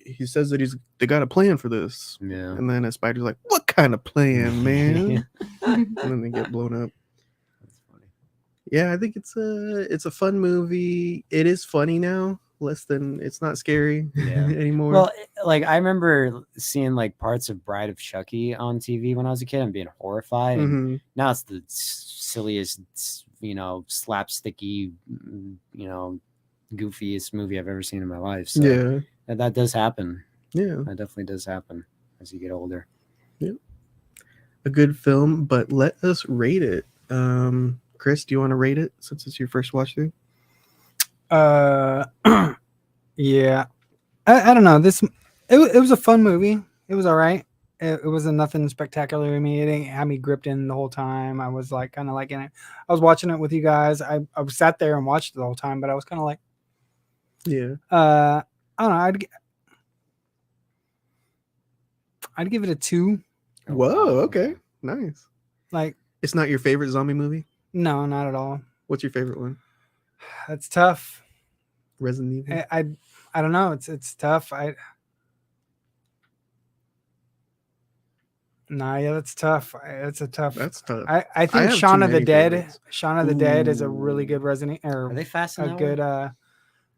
Speaker 1: He says that they got a plan for this.
Speaker 2: Yeah.
Speaker 1: And then Spider's like, "What kind of plan, man?" And then they get blown up.
Speaker 2: That's funny.
Speaker 1: Yeah, I think it's a fun movie. It is funny now. It's not scary
Speaker 2: Yeah.
Speaker 1: anymore.
Speaker 2: Well, like I remember seeing like parts of Bride of Chucky on TV when I was a kid and being horrified. And
Speaker 1: Mhm.
Speaker 2: now it's the silliest, slapsticky, goofiest movie I've ever seen in my life. So
Speaker 1: Yeah.
Speaker 2: that does happen.
Speaker 1: Yeah.
Speaker 2: That definitely does happen as you get older.
Speaker 1: A good film, but let us rate it. Chris, do you want to rate it since it's your first watch through?
Speaker 3: Yeah, I don't know. It was a fun movie. It was all right. It wasn't nothing spectacular to me. It didn't have me gripped in the whole time. I was like kind of like in it. I was watching it with you guys. I sat there and watched it the whole time, but I was kind of like,
Speaker 1: Yeah.
Speaker 3: I don't know. I'd give it a 2.
Speaker 2: Oh,
Speaker 1: Whoa,
Speaker 2: wow,
Speaker 1: okay. Nice.
Speaker 3: Like,
Speaker 1: It's not your favorite zombie movie?
Speaker 3: no, not at all.
Speaker 1: What's your favorite one?
Speaker 3: That's tough.
Speaker 1: Resident Evil?
Speaker 3: I don't know. It's tough. That's tough. It's a tough.
Speaker 1: That's tough.
Speaker 3: I think
Speaker 1: have
Speaker 3: Shaun
Speaker 1: too
Speaker 3: of the
Speaker 1: many
Speaker 3: Dead.
Speaker 1: favorites.
Speaker 3: Shaun of the Dead is a really
Speaker 1: Ooh.
Speaker 3: good Resident or
Speaker 2: Are they fast in
Speaker 3: a
Speaker 2: that
Speaker 3: good
Speaker 2: one?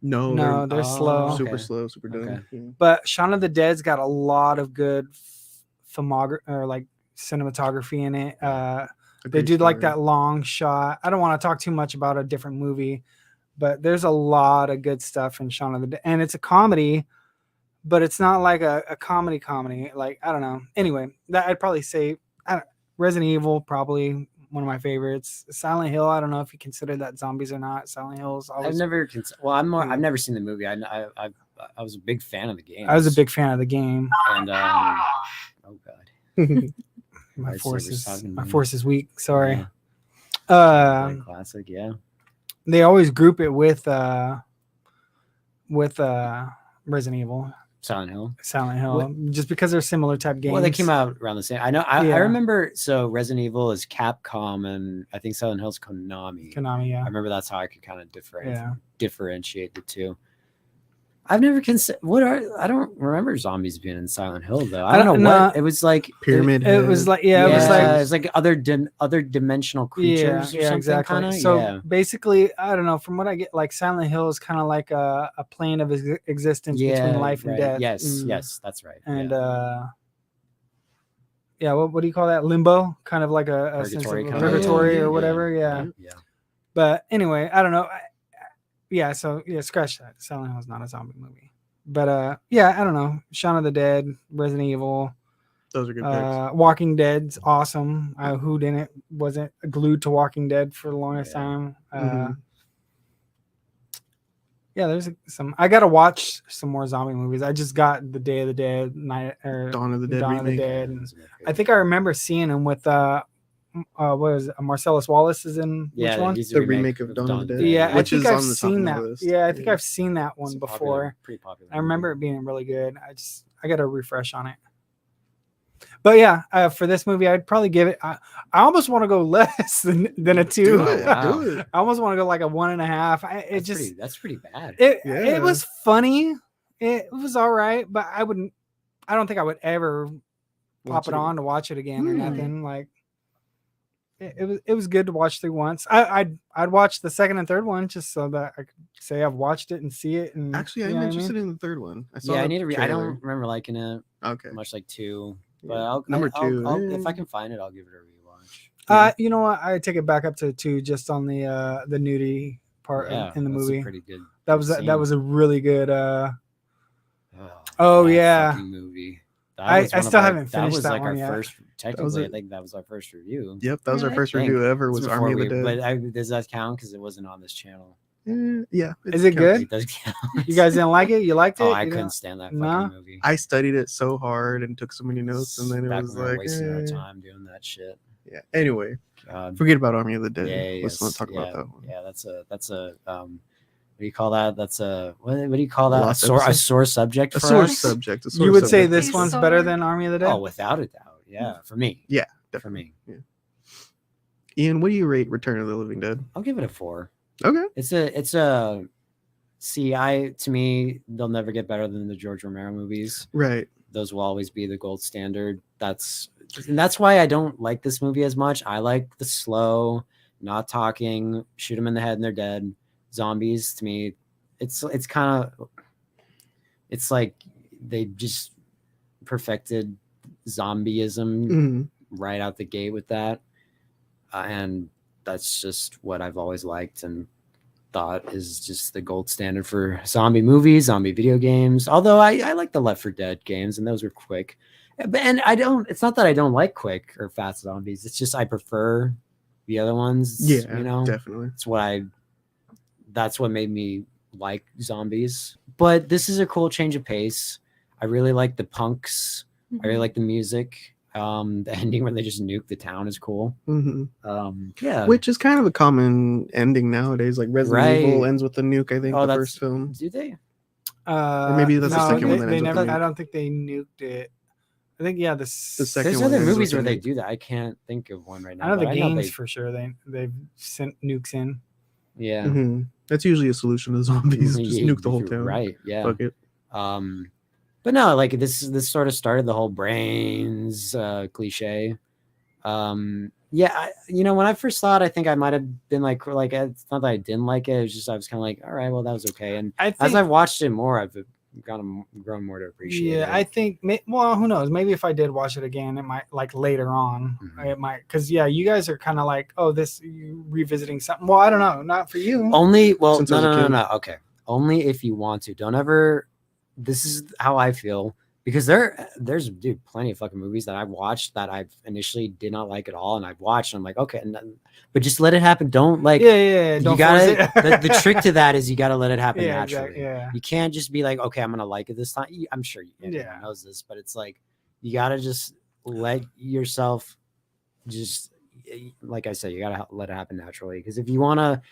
Speaker 1: No,
Speaker 3: no, they're slow.
Speaker 2: Oh,
Speaker 1: super
Speaker 2: okay.
Speaker 1: slow, super dumb.
Speaker 2: Okay.
Speaker 1: Yeah.
Speaker 3: But Shaun of the Dead's got a lot of good filmography or like cinematography in it.
Speaker 1: A
Speaker 3: They
Speaker 1: great
Speaker 3: do like
Speaker 1: story.
Speaker 3: that long shot. I don't want to talk too much about a different movie, but there's a lot of good stuff in Shaun of the Dead, and it's a comedy, but it's not like a comedy. Like, I don't know. Anyway, that I'd probably say Resident Evil, probably one of my favorites. Silent Hill, I don't know if you consider that zombies or not. Silent Hill's
Speaker 2: I've
Speaker 3: always.
Speaker 2: never. Well, I'm more.
Speaker 3: Yeah.
Speaker 2: I've never seen the movie. I was a big fan of the game.
Speaker 3: I was a big fan of the game.
Speaker 2: And oh god,
Speaker 3: My
Speaker 2: Lightsabers
Speaker 3: force
Speaker 2: talking
Speaker 3: my
Speaker 2: to me.
Speaker 3: force is weak. Sorry.
Speaker 2: Yeah. Very classic. Yeah.
Speaker 3: They always group it with Resident Evil,
Speaker 2: Silent Hill.
Speaker 3: Silent Hill, just because they're similar type games.
Speaker 2: Well, they came out around the same. I know. I
Speaker 3: Yeah.
Speaker 2: remember. So Resident Evil is Capcom, and I think Silent Hill's Konami.
Speaker 3: Konami,
Speaker 2: I
Speaker 3: yeah.
Speaker 2: remember that's how I could kind of
Speaker 3: Yeah.
Speaker 2: differentiate the two. I've never considered. I don't remember zombies being in Silent Hill though. I don't know what it was like.
Speaker 1: Pyramid.
Speaker 3: It was
Speaker 1: Head.
Speaker 3: like, yeah, it was like,
Speaker 2: it's like other dimensional creatures. or something,
Speaker 3: exactly.
Speaker 2: Kinda?
Speaker 3: So
Speaker 2: yeah.
Speaker 3: basically, I don't know. From what I get, like Silent Hill is kind of like a plane of existence between life and
Speaker 2: right.
Speaker 3: death.
Speaker 2: Yes, yes, that's right.
Speaker 3: And
Speaker 2: yeah.
Speaker 3: what do you call that? Limbo, kind of like a sense of
Speaker 2: Purgatory kind of-
Speaker 3: purgatory
Speaker 1: Yeah,
Speaker 3: or
Speaker 1: yeah,
Speaker 3: whatever. Yeah.
Speaker 2: yeah.
Speaker 3: But anyway, I don't know. So scratch that. Silent Hill is not a zombie movie. But I don't know. Shaun of the Dead, Resident Evil,
Speaker 1: Those are good picks.
Speaker 3: Walking Dead's awesome. Who didn't wasn't glued to Walking Dead for the longest time.
Speaker 1: Mhm.
Speaker 3: Yeah, there's some. I gotta watch some more zombie movies. I just got the Day of the Dead,
Speaker 1: Dawn of the Dead
Speaker 3: Dawn of the
Speaker 1: remake.
Speaker 3: Dead. And I think I remember seeing him with what was it? Marcellus Wallace is in which one?
Speaker 2: he's
Speaker 1: The remake of Dawn of the Dead.
Speaker 3: Yeah,
Speaker 1: which
Speaker 3: I think
Speaker 1: is
Speaker 3: I've
Speaker 1: on the top of
Speaker 3: seen
Speaker 1: my
Speaker 3: that.
Speaker 1: list.
Speaker 3: Yeah, I think
Speaker 1: Yeah.
Speaker 3: I've seen that one
Speaker 2: It's a
Speaker 3: before.
Speaker 2: pretty popular.
Speaker 3: I remember it being really good. I got to refresh on it. But yeah, for this movie, I'd probably give it. I almost want to go less than a 2.
Speaker 1: Do it.
Speaker 2: Wow.
Speaker 1: Do it.
Speaker 3: I almost want to go like a 1.5.
Speaker 2: That's pretty bad.
Speaker 3: It
Speaker 1: Yeah.
Speaker 3: was funny. It was all right, but I don't think I would ever
Speaker 1: Watch
Speaker 3: pop it
Speaker 1: it
Speaker 3: on to watch it again or
Speaker 1: Hmm.
Speaker 3: nothing. Like it was good to watch through once. I'd watch the second and third one just so that I could say I've watched it and see it. And
Speaker 1: Actually,
Speaker 3: you
Speaker 1: I'm
Speaker 3: know what I
Speaker 1: interested
Speaker 3: mean?
Speaker 1: in the third one. I saw
Speaker 2: Yeah, I
Speaker 1: the
Speaker 2: need to read. I
Speaker 1: trailer.
Speaker 2: don't remember liking it
Speaker 1: Okay.
Speaker 2: much like 2,
Speaker 1: Yeah.
Speaker 2: but I'll
Speaker 1: Number
Speaker 2: I'll-
Speaker 1: 2,
Speaker 2: if I can find it, I'll give it a rewatch.
Speaker 3: You know what? I take it back up to 2 just on the nudity part in the
Speaker 2: that's a
Speaker 3: movie.
Speaker 2: pretty good.
Speaker 3: That was
Speaker 2: scene.
Speaker 3: that was a really good.
Speaker 2: Oh,
Speaker 3: that
Speaker 2: yeah,
Speaker 3: fucking
Speaker 2: movie.
Speaker 3: I
Speaker 2: was one of
Speaker 3: still
Speaker 2: our-
Speaker 3: haven't finished that
Speaker 2: like
Speaker 3: one
Speaker 2: our
Speaker 3: yet.
Speaker 2: first. Technically,
Speaker 1: it.
Speaker 2: I think that was our first review.
Speaker 1: Yep, that was our
Speaker 4: Really?
Speaker 1: first
Speaker 2: I think.
Speaker 1: review ever.
Speaker 2: It
Speaker 1: Was
Speaker 2: before
Speaker 1: Army of the
Speaker 2: we-
Speaker 1: Dead.
Speaker 2: But does that count? Because it wasn't on this channel.
Speaker 1: Yeah.
Speaker 3: Is it good?
Speaker 2: It does count.
Speaker 3: You guys didn't like it? You liked it?
Speaker 2: Oh, I
Speaker 3: You
Speaker 2: couldn't
Speaker 3: didn't-
Speaker 2: stand that
Speaker 3: No?
Speaker 2: fucking movie.
Speaker 1: I studied it so hard and took so many notes, and then it
Speaker 2: Back
Speaker 1: was
Speaker 2: when we were
Speaker 1: like,
Speaker 2: wasting our time doing that shit.
Speaker 1: yeah. Anyway,
Speaker 2: God.
Speaker 1: forget about Army of the Dead.
Speaker 2: Yeah,
Speaker 1: Let's not
Speaker 2: yes,
Speaker 1: talk
Speaker 2: yeah,
Speaker 1: about that one.
Speaker 2: Yeah, that's a what do you call that? That's a what do you call that? A
Speaker 1: Lost
Speaker 2: sore
Speaker 1: episode?
Speaker 2: subject
Speaker 1: A
Speaker 2: for
Speaker 1: source
Speaker 2: us?
Speaker 1: subject. A
Speaker 3: You would
Speaker 1: source
Speaker 3: say
Speaker 1: subject.
Speaker 3: this
Speaker 4: He's
Speaker 3: one's
Speaker 4: so
Speaker 3: better
Speaker 4: hard.
Speaker 3: than Army of the Dead?
Speaker 2: Oh, without a doubt. Yeah, for me.
Speaker 1: Yeah,
Speaker 2: For
Speaker 1: definitely.
Speaker 2: me.
Speaker 1: Ian, what do you rate Return of the Living Dead?
Speaker 2: I'll give it a 4.
Speaker 1: Okay.
Speaker 2: It's a to me, they'll never get better than the George Romero movies.
Speaker 1: Right.
Speaker 2: Those will always be the gold standard. That's why I don't like this movie as much. I like the slow, not talking, shoot them in the head and they're dead. Zombies to me, it's kind of it's like they just perfected zombieism
Speaker 1: Mhm.
Speaker 2: right out the gate with that, and that's just what I've always liked and thought is just the gold standard for zombie movies, zombie video games. Although I like the Left 4 Dead games, and those were quick. And it's not that I don't like quick or fast zombies. It's just I prefer the other ones.
Speaker 1: Yeah,
Speaker 2: you know,
Speaker 1: definitely.
Speaker 2: that's what made me like zombies. But this is a cool change of pace. I really like the punks. I really like the music. The ending where they just nuke the town is cool.
Speaker 1: Mhm.
Speaker 2: Yeah.
Speaker 1: Which is kind of a common ending nowadays. Like Resident Evil
Speaker 2: Right.
Speaker 1: ends with the nuke, I think,
Speaker 2: Oh,
Speaker 1: the
Speaker 2: that's-
Speaker 1: first film.
Speaker 2: Do they?
Speaker 1: Or maybe that's the second one that
Speaker 3: they
Speaker 1: ends with
Speaker 3: never.
Speaker 1: the
Speaker 3: I
Speaker 1: nuke.
Speaker 3: don't think they nuked it. I think yeah,
Speaker 1: The second
Speaker 2: There's
Speaker 1: one
Speaker 2: other
Speaker 1: ends with
Speaker 2: movies
Speaker 1: the
Speaker 2: where they
Speaker 1: nuke.
Speaker 2: do that. I can't think of one right now.
Speaker 3: I know the
Speaker 2: but
Speaker 3: games
Speaker 2: they-
Speaker 3: for sure. They've sent nukes in.
Speaker 2: Yeah.
Speaker 1: hmm That's usually a solution to zombies. Just
Speaker 2: Yeah,
Speaker 1: nuke the whole
Speaker 2: you're
Speaker 1: town.
Speaker 2: Right. Yeah.
Speaker 1: Fuck it.
Speaker 2: But no, like this sort of started the whole brains cliche. Yeah, when I first saw it, I think I might have been like it's not that I didn't like it. It was just I was kind of like, all right, well, that was okay. And
Speaker 3: I
Speaker 2: as
Speaker 3: think,
Speaker 2: I've watched it more, I've grown more to appreciate
Speaker 3: yeah,
Speaker 2: it.
Speaker 3: I think. Well, who knows? Maybe if I did watch it again, it might like later on.
Speaker 2: Mhm.
Speaker 3: It might because yeah, you guys are kind of like, oh, this you revisiting something. Well, I don't know, not for you.
Speaker 2: Only well,
Speaker 1: Since I was a
Speaker 2: no.
Speaker 1: kid.
Speaker 2: Okay, only if you want to. Don't ever. This is how I feel because there's plenty of fucking movies that I've watched that I've initially did not like at all, and I've watched. And I'm like, okay, but just let it happen. Don't like.
Speaker 3: Yeah.
Speaker 2: You
Speaker 3: Don't
Speaker 2: gotta.
Speaker 3: force it.
Speaker 2: the trick to that is you gotta let it happen
Speaker 3: Yeah,
Speaker 2: naturally.
Speaker 3: exactly, yeah.
Speaker 2: You can't just be like, okay, I'm gonna like it this time. I'm sure everyone
Speaker 3: Yeah.
Speaker 2: knows this, but it's like you gotta just let yourself just like I said, you gotta let it happen naturally. Because if you wanna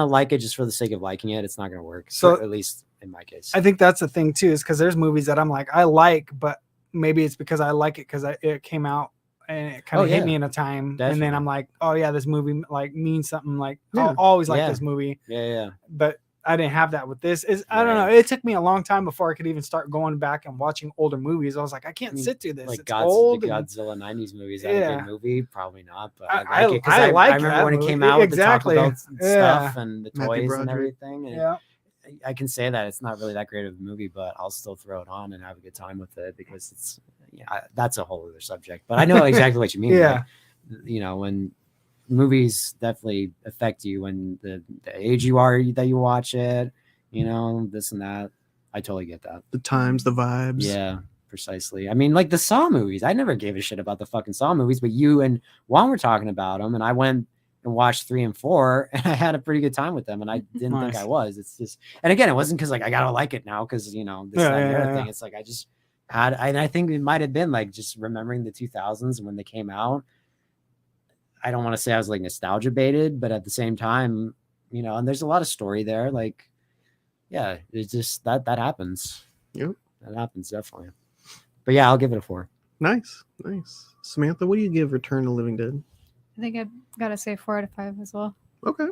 Speaker 2: like it just for the sake of liking it, it's not gonna work.
Speaker 3: So-
Speaker 2: At least in my case.
Speaker 3: I think that's the thing too, is because there's movies that I'm like I like, but maybe it's because I like it because it came out and it kind
Speaker 2: Oh,
Speaker 3: of hit
Speaker 2: yeah.
Speaker 3: me in a time, and
Speaker 2: Definitely.
Speaker 3: then I'm like, oh yeah, this movie like means something. Like
Speaker 1: Yeah.
Speaker 3: I'll always like
Speaker 2: Yeah.
Speaker 3: this movie,
Speaker 2: yeah.
Speaker 3: but I didn't have that with this. I don't know.
Speaker 2: Right.
Speaker 3: It took me a long time before I could even start going back and watching older movies. I was like, I can't
Speaker 2: I mean,
Speaker 3: sit through this.
Speaker 2: Like
Speaker 3: It's old.
Speaker 2: the
Speaker 3: and-
Speaker 2: Godzilla 90s movies. Is that a
Speaker 3: Yeah.
Speaker 2: good movie? Probably not, but
Speaker 3: I-
Speaker 2: I like it because
Speaker 3: I
Speaker 2: I
Speaker 3: like
Speaker 2: remember
Speaker 3: that
Speaker 2: when it
Speaker 3: movie.
Speaker 2: came out
Speaker 3: Exactly.
Speaker 2: with the Taco Bell
Speaker 3: Yeah.
Speaker 2: stuff and the
Speaker 1: Matthew
Speaker 2: toys and
Speaker 1: Broderick.
Speaker 2: everything. And
Speaker 3: Yeah.
Speaker 2: I can say that it's not really that great of a movie, but I'll still throw it on and have a good time with it because it's that's a whole other subject. But I know exactly what you mean.
Speaker 3: Yeah.
Speaker 2: Like, when movies definitely affect you when the age you are that you watch it, this and that. I totally get that.
Speaker 1: The times, the vibes.
Speaker 2: Yeah, precisely. I mean, like the Saw movies. I never gave a shit about the fucking Saw movies, but you and Juan were talking about them, and I went and watched 3 and 4, and I had a pretty good time with them, and I didn't think
Speaker 3: Nice.
Speaker 2: I was. It's just, and again, it wasn't because like I gotta like it now because this
Speaker 3: Yeah,
Speaker 2: that, and the other
Speaker 3: yeah,
Speaker 2: thing.
Speaker 3: yeah.
Speaker 2: It's like I just had, and I think it might have been like just remembering the 2000s when they came out. I don't want to say I was like nostalgia baited, but at the same time, and there's a lot of story there. Like, yeah, it's just that happens.
Speaker 1: Yep.
Speaker 2: That happens definitely. But yeah, I'll give it a 4.
Speaker 1: Nice. Samantha, what do you give Return to the Living Dead?
Speaker 4: I think I've got to say 4 out of 5 as well.
Speaker 1: Okay.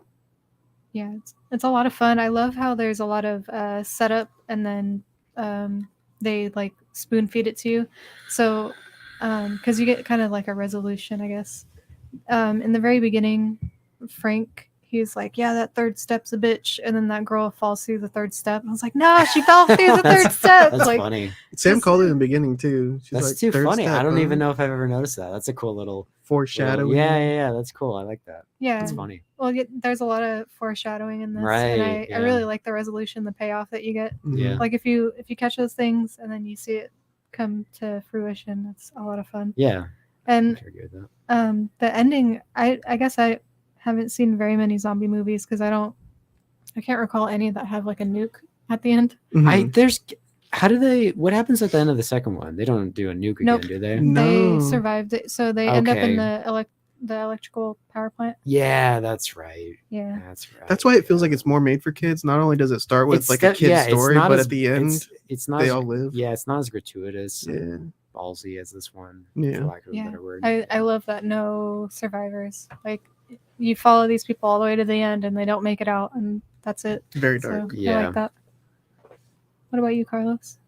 Speaker 4: Yeah, it's a lot of fun. I love how there's a lot of setup and then they like spoon feed it to you. So, because you get kind of like a resolution, I guess. In the very beginning, Frank, he's like, yeah, that third step's a bitch. And then that girl falls through the third step. I was like, no, she fell through the third step.
Speaker 2: That's
Speaker 4: Like,
Speaker 2: funny.
Speaker 1: Sam
Speaker 4: Just-
Speaker 1: called it in the beginning too. She's
Speaker 2: That's
Speaker 1: like,
Speaker 2: too
Speaker 1: "Third
Speaker 2: funny. I
Speaker 1: step,
Speaker 2: don't
Speaker 1: huh?"
Speaker 2: even know if I've ever noticed that. That's a cool little
Speaker 1: Foreshadowing.
Speaker 2: Yeah. That's cool. I like that.
Speaker 4: yeah.
Speaker 2: That's funny.
Speaker 4: Well, there's a lot of foreshadowing in this.
Speaker 2: Right,
Speaker 4: And
Speaker 2: yeah.
Speaker 4: I really like the resolution, the payoff that you get.
Speaker 1: Mhm.
Speaker 2: Yeah.
Speaker 4: Like if you catch those things and then you see it come to fruition, it's a lot of fun.
Speaker 2: Yeah.
Speaker 4: And
Speaker 2: I agree with that.
Speaker 4: the ending, I guess I haven't seen very many zombie movies because I can't recall any that have like a nuke at the end.
Speaker 1: Mhm.
Speaker 2: What happens at the end of the second one? They don't do a nuke again,
Speaker 4: Nope.
Speaker 2: do they?
Speaker 1: No.
Speaker 4: They survived it, so they end up
Speaker 2: Okay.
Speaker 4: in the electrical power plant.
Speaker 2: Yeah, that's right.
Speaker 4: Yeah.
Speaker 2: That's right.
Speaker 1: That's why it feels like it's more made for kids. Not only does it start with
Speaker 2: It's
Speaker 1: like a
Speaker 2: de-
Speaker 1: kid's
Speaker 2: yeah, it's
Speaker 1: story,
Speaker 2: not
Speaker 1: but
Speaker 2: as-
Speaker 1: at the end
Speaker 2: it's not
Speaker 1: they
Speaker 2: as,
Speaker 1: all live.
Speaker 2: yeah, it's not as gratuitous
Speaker 1: Yeah.
Speaker 2: and ballsy as this one,
Speaker 1: Yeah.
Speaker 2: for lack of a
Speaker 4: Yeah.
Speaker 2: better word.
Speaker 4: I love that no survivors. Like you follow these people all the way to the end and they don't make it out and that's it.
Speaker 1: Very
Speaker 4: So
Speaker 1: dark.
Speaker 4: I
Speaker 2: Yeah.
Speaker 4: like that. What about you, Carlos?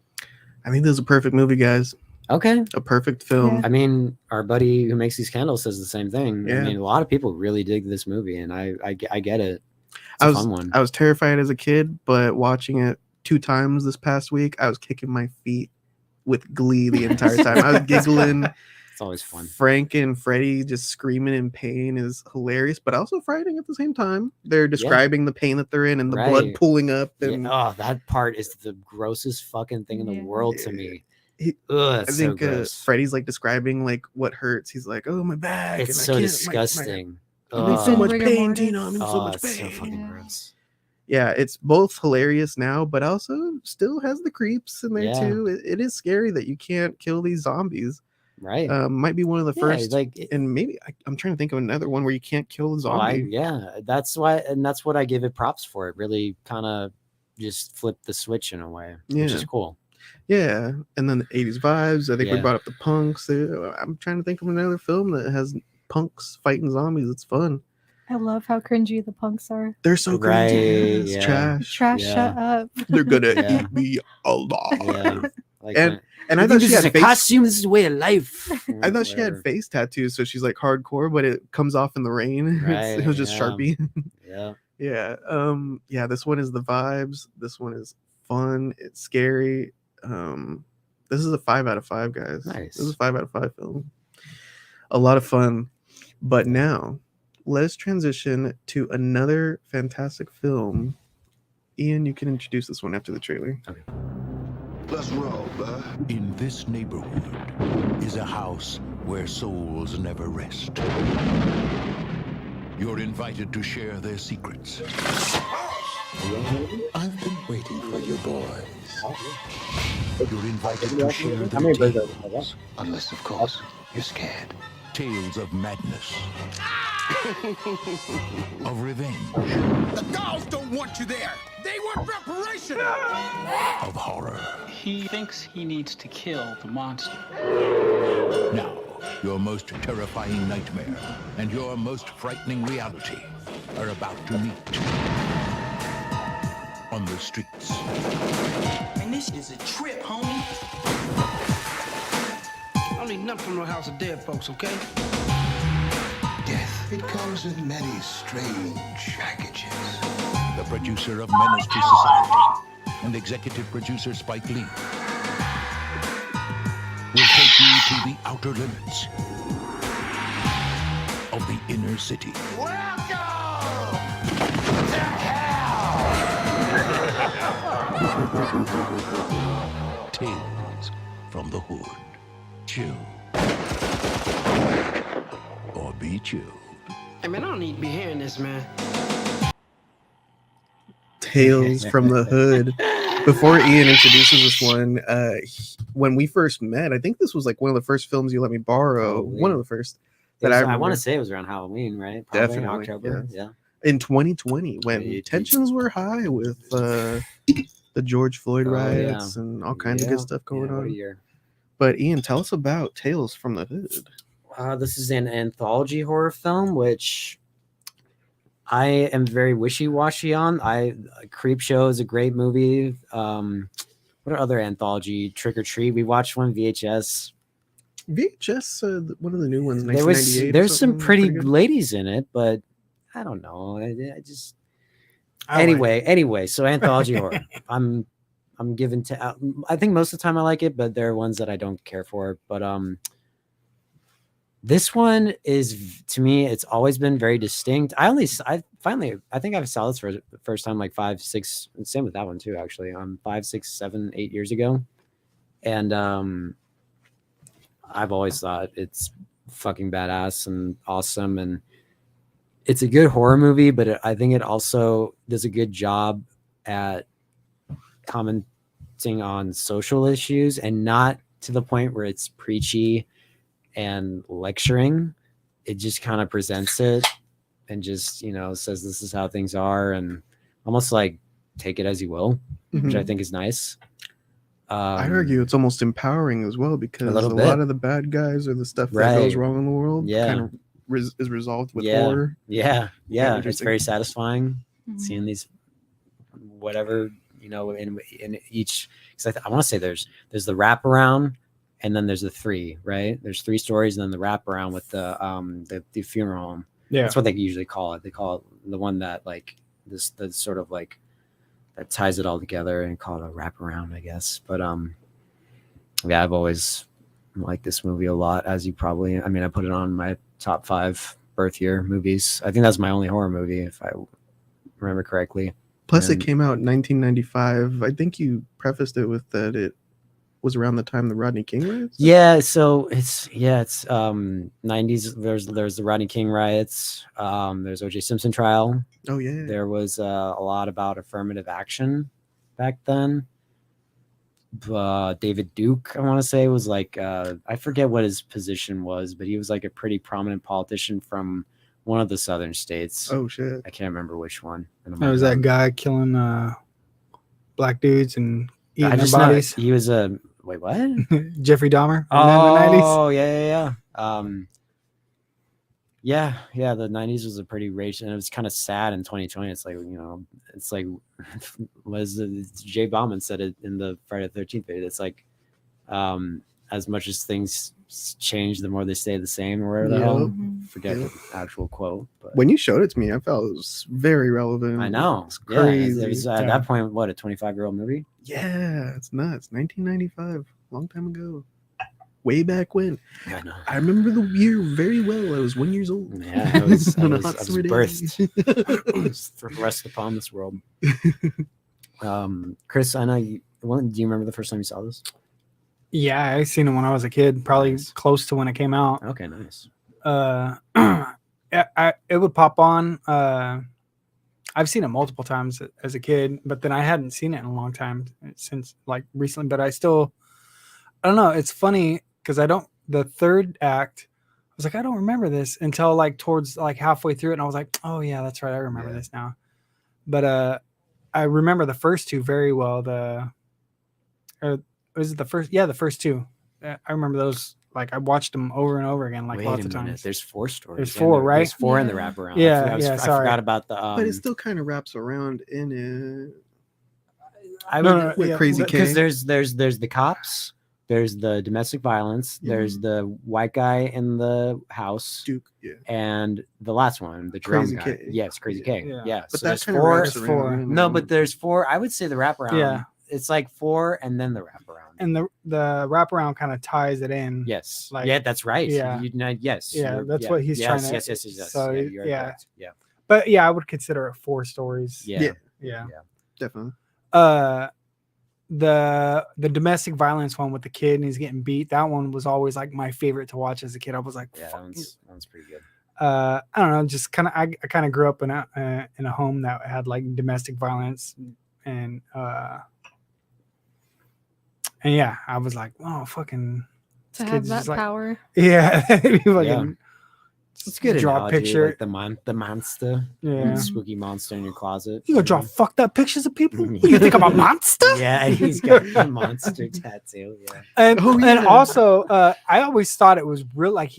Speaker 1: I think this is a perfect movie, guys.
Speaker 2: Okay.
Speaker 1: A perfect film.
Speaker 4: Yeah.
Speaker 2: I mean, our buddy who makes these candles says the same thing.
Speaker 1: Yeah.
Speaker 2: I mean, a lot of people really dig this movie, and I get it. It's
Speaker 1: I
Speaker 2: a
Speaker 1: was
Speaker 2: fun one.
Speaker 1: I was terrified as a kid, but watching it 2 times this past week, I was kicking my feet with glee the entire time. I was giggling.
Speaker 2: It's always fun.
Speaker 1: Frank and Freddy just screaming in pain is hilarious, but also frightening at the same time. They're describing the pain that they're in and the blood
Speaker 2: Right.
Speaker 1: pooling up.
Speaker 2: Yeah,
Speaker 1: And
Speaker 2: oh, that part is the grossest fucking thing in the
Speaker 4: Yeah.
Speaker 2: world to me.
Speaker 1: He-
Speaker 2: Ugh,
Speaker 1: I
Speaker 2: it's so
Speaker 1: think
Speaker 2: gross.
Speaker 1: Freddy's like describing like what hurts. He's like, "Oh, my back."
Speaker 2: It's
Speaker 1: and I
Speaker 2: so
Speaker 1: can't- my-
Speaker 2: disgusting.
Speaker 1: I'm in
Speaker 2: Ugh.
Speaker 1: so much
Speaker 4: Rigor
Speaker 1: pain,
Speaker 4: mortis.
Speaker 1: Tina. I'm in so
Speaker 2: Oh,
Speaker 1: much
Speaker 2: it's so
Speaker 1: pain.
Speaker 2: fucking
Speaker 4: Yeah.
Speaker 2: gross.
Speaker 1: Yeah, it's both hilarious now, but also still has the creeps in there
Speaker 2: Yeah.
Speaker 1: too. It is scary that you can't kill these zombies.
Speaker 2: Right.
Speaker 1: Might be one of the
Speaker 2: Yeah,
Speaker 1: first,
Speaker 2: like
Speaker 1: and maybe I'm trying to think of another one where you can't kill the
Speaker 2: oh,
Speaker 1: zombie.
Speaker 2: yeah, that's why, and that's what I give it props for. It really kind of just flipped the switch in a way, which is
Speaker 1: Yeah.
Speaker 2: cool.
Speaker 1: Yeah, and then the 80s vibes. I think we
Speaker 2: Yeah.
Speaker 1: brought up the punks. I'm trying to think of another film that has punks fighting zombies. It's fun.
Speaker 4: I love how cringy the punks are.
Speaker 1: They're so
Speaker 2: Right,
Speaker 1: cringy. It's
Speaker 2: yeah.
Speaker 1: trash.
Speaker 4: Trash,
Speaker 2: Yeah.
Speaker 4: shut up.
Speaker 1: They're gonna
Speaker 2: Yeah.
Speaker 1: eat me alive.
Speaker 2: Yeah. Like
Speaker 1: And- And I
Speaker 2: I
Speaker 1: thought
Speaker 2: this
Speaker 1: she
Speaker 2: is
Speaker 1: had
Speaker 2: a
Speaker 1: face.
Speaker 2: costume. This is a way of life.
Speaker 1: I thought she had
Speaker 2: Whatever.
Speaker 1: face tattoos, so she's like hardcore, but it comes off in the rain. It
Speaker 2: Right,
Speaker 1: was just
Speaker 2: yeah.
Speaker 1: Sharpie.
Speaker 2: Yeah.
Speaker 1: Yeah. This one is the vibes. This one is fun. It's scary. This is a 5 out of 5, guys.
Speaker 2: Nice.
Speaker 1: This is a 5 out of 5 film. A lot of fun. But now, let us transition to another fantastic film. Ian, you can introduce this one after the trailer.
Speaker 9: Let's roll, bud.
Speaker 10: In this neighborhood is a house where souls never rest. You're invited to share their secrets.
Speaker 9: I've been waiting for you boys.
Speaker 10: You're invited to share their tales.
Speaker 5: Unless, of course, you're scared.
Speaker 10: Tales of madness. Of revenge.
Speaker 8: The dolls don't want you there. They want reparation.
Speaker 10: Of horror.
Speaker 11: He thinks he needs to kill the monster.
Speaker 10: Now, your most terrifying nightmare and your most frightening reality are about to meet. On the streets.
Speaker 6: And this is a trip, homie. I don't need nothing from no house of dead folks, okay?
Speaker 9: Death. It comes in many strange packages.
Speaker 10: The producer of Menace to Society and executive producer Spike Lee will take you to the outer limits of the inner city. Tales from the hood. Chew. Or be chewed.
Speaker 6: Hey, man, I don't need to be hearing this, man.
Speaker 1: Tales from the Hood. Before Ian introduces this one, when we first met, I think this was like one of the first films you let me borrow.
Speaker 2: Probably.
Speaker 1: One of the first
Speaker 2: It
Speaker 1: that
Speaker 2: was-
Speaker 1: I
Speaker 2: I
Speaker 1: remember.
Speaker 2: want to say it was around Halloween, right? Probably in
Speaker 1: Definitely,
Speaker 2: October.
Speaker 1: yes.
Speaker 2: Yeah.
Speaker 1: In 2020, when
Speaker 2: 2018.
Speaker 1: tensions were high with the George Floyd
Speaker 2: Oh, yeah.
Speaker 1: riots and all kinds of good stuff going
Speaker 2: What a
Speaker 1: on.
Speaker 2: year.
Speaker 1: But Ian, tell us about Tales from the Hood.
Speaker 2: This is an anthology horror film, which I am very wishy-washy on. Creep Show is a great movie. What are other anthology? Trick or Treat. We watched one VHS.
Speaker 1: VHS, one of the new ones.
Speaker 2: There was
Speaker 1: 1998 or
Speaker 2: there's some
Speaker 1: something,
Speaker 2: pretty
Speaker 1: good.
Speaker 2: ladies in it, but I don't know. I just
Speaker 3: I like it.
Speaker 2: anyway. So anthology horror. I'm given to. I think most of the time I like it, but there are ones that I don't care for. But this one is, to me, it's always been very distinct. I think I saw this for the first time like 5, 6. Same with that one too, actually. 5, 6, 7, 8 years ago, and I've always thought it's fucking badass and awesome, and it's a good horror movie. But I think it also does a good job at commenting on social issues, and not to the point where it's preachy and lecturing. It just kind of presents it and just, says this is how things are, and almost like take it as you will, which I
Speaker 1: Mhm.
Speaker 2: think is nice.
Speaker 1: I argue it's almost empowering as well, because a
Speaker 2: little
Speaker 1: lot
Speaker 2: bit.
Speaker 1: of the bad guys or the stuff that goes
Speaker 2: Right.
Speaker 1: wrong in the world
Speaker 2: Yeah.
Speaker 1: kind of is resolved with
Speaker 2: Yeah.
Speaker 1: horror.
Speaker 2: Yeah, it's
Speaker 1: interesting.
Speaker 2: very satisfying
Speaker 4: Mhm.
Speaker 2: seeing these whatever in each. Because I want to say there's the wraparound, and then there's the 3, right? There's 3 stories, and then the wraparound with the funeral home.
Speaker 3: Yeah.
Speaker 2: That's what they usually call it. They call it the one that like this, the sort of like that ties it all together, and call it a wraparound, I guess. But yeah, I've always liked this movie a lot, as you probably. I mean, I put it on my top 5 birth year movies. I think that's my only horror movie, if I remember correctly.
Speaker 1: Plus,
Speaker 2: And-
Speaker 1: it came out in 1995. I think you prefaced it with that it was around the time the Rodney King riots.
Speaker 2: Yeah, so it's 90s. There's the Rodney King riots. There's O.J. Simpson trial.
Speaker 1: Oh yeah.
Speaker 2: There was a lot about affirmative action back then. David Duke, I want to say, was like I forget what his position was, but he was like a pretty prominent politician from one of the southern states.
Speaker 1: Oh shit.
Speaker 2: I can't remember which one. And I'm
Speaker 3: There was
Speaker 2: like,
Speaker 3: that guy killing black dudes and eating
Speaker 2: I
Speaker 3: their
Speaker 2: just know
Speaker 3: bodies.
Speaker 2: he was a wait. What?
Speaker 3: Jeffrey Dahmer in the 90s.
Speaker 2: Oh yeah. Yeah. The 90s was a pretty racist, and it was kind of sad in 2020. It's like, it's like Jay Bauman said it in the Friday the 13th video. It's like, as much as things change, the more they stay the same, or whatever the hell. Forget the actual quote. But
Speaker 1: When you showed it to me, I felt it was very relevant.
Speaker 2: I know.
Speaker 1: It's
Speaker 2: Yeah,
Speaker 1: crazy.
Speaker 2: it was at that point, what, a 25-year-old movie?
Speaker 1: Yeah, it's nuts. 1995, long time ago. Way back when.
Speaker 2: I know.
Speaker 1: I remember the year very well. I was 1 year old.
Speaker 2: Yeah, I was
Speaker 1: On a hot summer day.
Speaker 2: birthed. Rest upon this world. Chris, I know do you remember the first time you saw this?
Speaker 3: Yeah, I seen it when I was a kid, probably
Speaker 2: Nice.
Speaker 3: close to when it came out.
Speaker 2: Okay, nice.
Speaker 3: It would pop on. I've seen it multiple times as a kid, but then I hadn't seen it in a long time since like recently. But I don't know. It's funny because the third act, I was like, I don't remember this until like towards like halfway through it, and I was like, oh yeah, that's right, I remember this now. But I remember the first two very well. Was it the first? Yeah, the first two. I remember those. Like I watched them over and over again, like
Speaker 2: Wait
Speaker 3: lots
Speaker 2: a
Speaker 3: of
Speaker 2: minute.
Speaker 3: times.
Speaker 2: There's 4 stories.
Speaker 3: There's 4, right?
Speaker 2: There's 4 in the
Speaker 4: Yeah.
Speaker 2: wraparound.
Speaker 3: Yeah,
Speaker 2: I
Speaker 3: sorry.
Speaker 2: forgot about the.
Speaker 1: But it still kind of wraps around in it.
Speaker 2: I
Speaker 3: No,
Speaker 2: would,
Speaker 3: no,
Speaker 1: with
Speaker 3: yeah,
Speaker 1: Crazy
Speaker 2: because
Speaker 1: K.
Speaker 2: there's the cops, there's the domestic violence, there's the white guy in the house,
Speaker 1: Duke, yeah.
Speaker 2: and the last one, the drum
Speaker 1: Crazy
Speaker 2: guy.
Speaker 1: K.
Speaker 2: Yes, Crazy
Speaker 1: Yeah.
Speaker 2: K.
Speaker 3: Yeah.
Speaker 2: Yeah.
Speaker 1: But
Speaker 2: So
Speaker 1: that
Speaker 2: there's
Speaker 1: kind of
Speaker 2: 4.
Speaker 1: wraps
Speaker 3: There's
Speaker 1: around.
Speaker 3: 4.
Speaker 1: in
Speaker 2: No,
Speaker 1: it.
Speaker 2: but there's 4. I would say the wraparound.
Speaker 3: Yeah.
Speaker 2: It's like 4 and then the wraparound.
Speaker 3: And the wraparound kind of ties it in.
Speaker 2: Yes.
Speaker 3: Like-
Speaker 2: Yeah, that's right.
Speaker 3: Yeah.
Speaker 2: Yes.
Speaker 3: Yeah,
Speaker 2: you're-
Speaker 3: that's what he's
Speaker 2: yes,
Speaker 3: trying to-
Speaker 2: Yes.
Speaker 3: so,
Speaker 2: yeah, you are
Speaker 3: yeah.
Speaker 2: correct. Yeah.
Speaker 3: But yeah, I would consider it 4 stories.
Speaker 2: Yeah.
Speaker 3: Yeah.
Speaker 1: Definitely.
Speaker 3: The domestic violence one with the kid and he's getting beat, that one was always like my favorite to watch as a kid. I was like,
Speaker 2: Yeah,
Speaker 3: fuck.
Speaker 2: that one's pretty good.
Speaker 3: I don't know, just kind of I kind of grew up in a home that had like domestic violence and yeah, I was like, oh fucking
Speaker 4: To
Speaker 3: this
Speaker 4: have
Speaker 3: kid's
Speaker 4: that
Speaker 3: just like-
Speaker 4: power.
Speaker 3: yeah, he fucking
Speaker 2: Yeah. It's a good
Speaker 3: draw a
Speaker 2: analogy,
Speaker 3: picture.
Speaker 2: like the monster,
Speaker 3: Yeah.
Speaker 2: the spooky monster in your closet.
Speaker 3: You gonna draw fucked up pictures of people?
Speaker 2: Mhm.
Speaker 3: You think I'm a monster?
Speaker 2: Yeah, and he's got a monster tattoo. Yeah.
Speaker 3: And
Speaker 1: Oh,
Speaker 3: and
Speaker 1: yeah.
Speaker 3: also, I always thought it was real. Like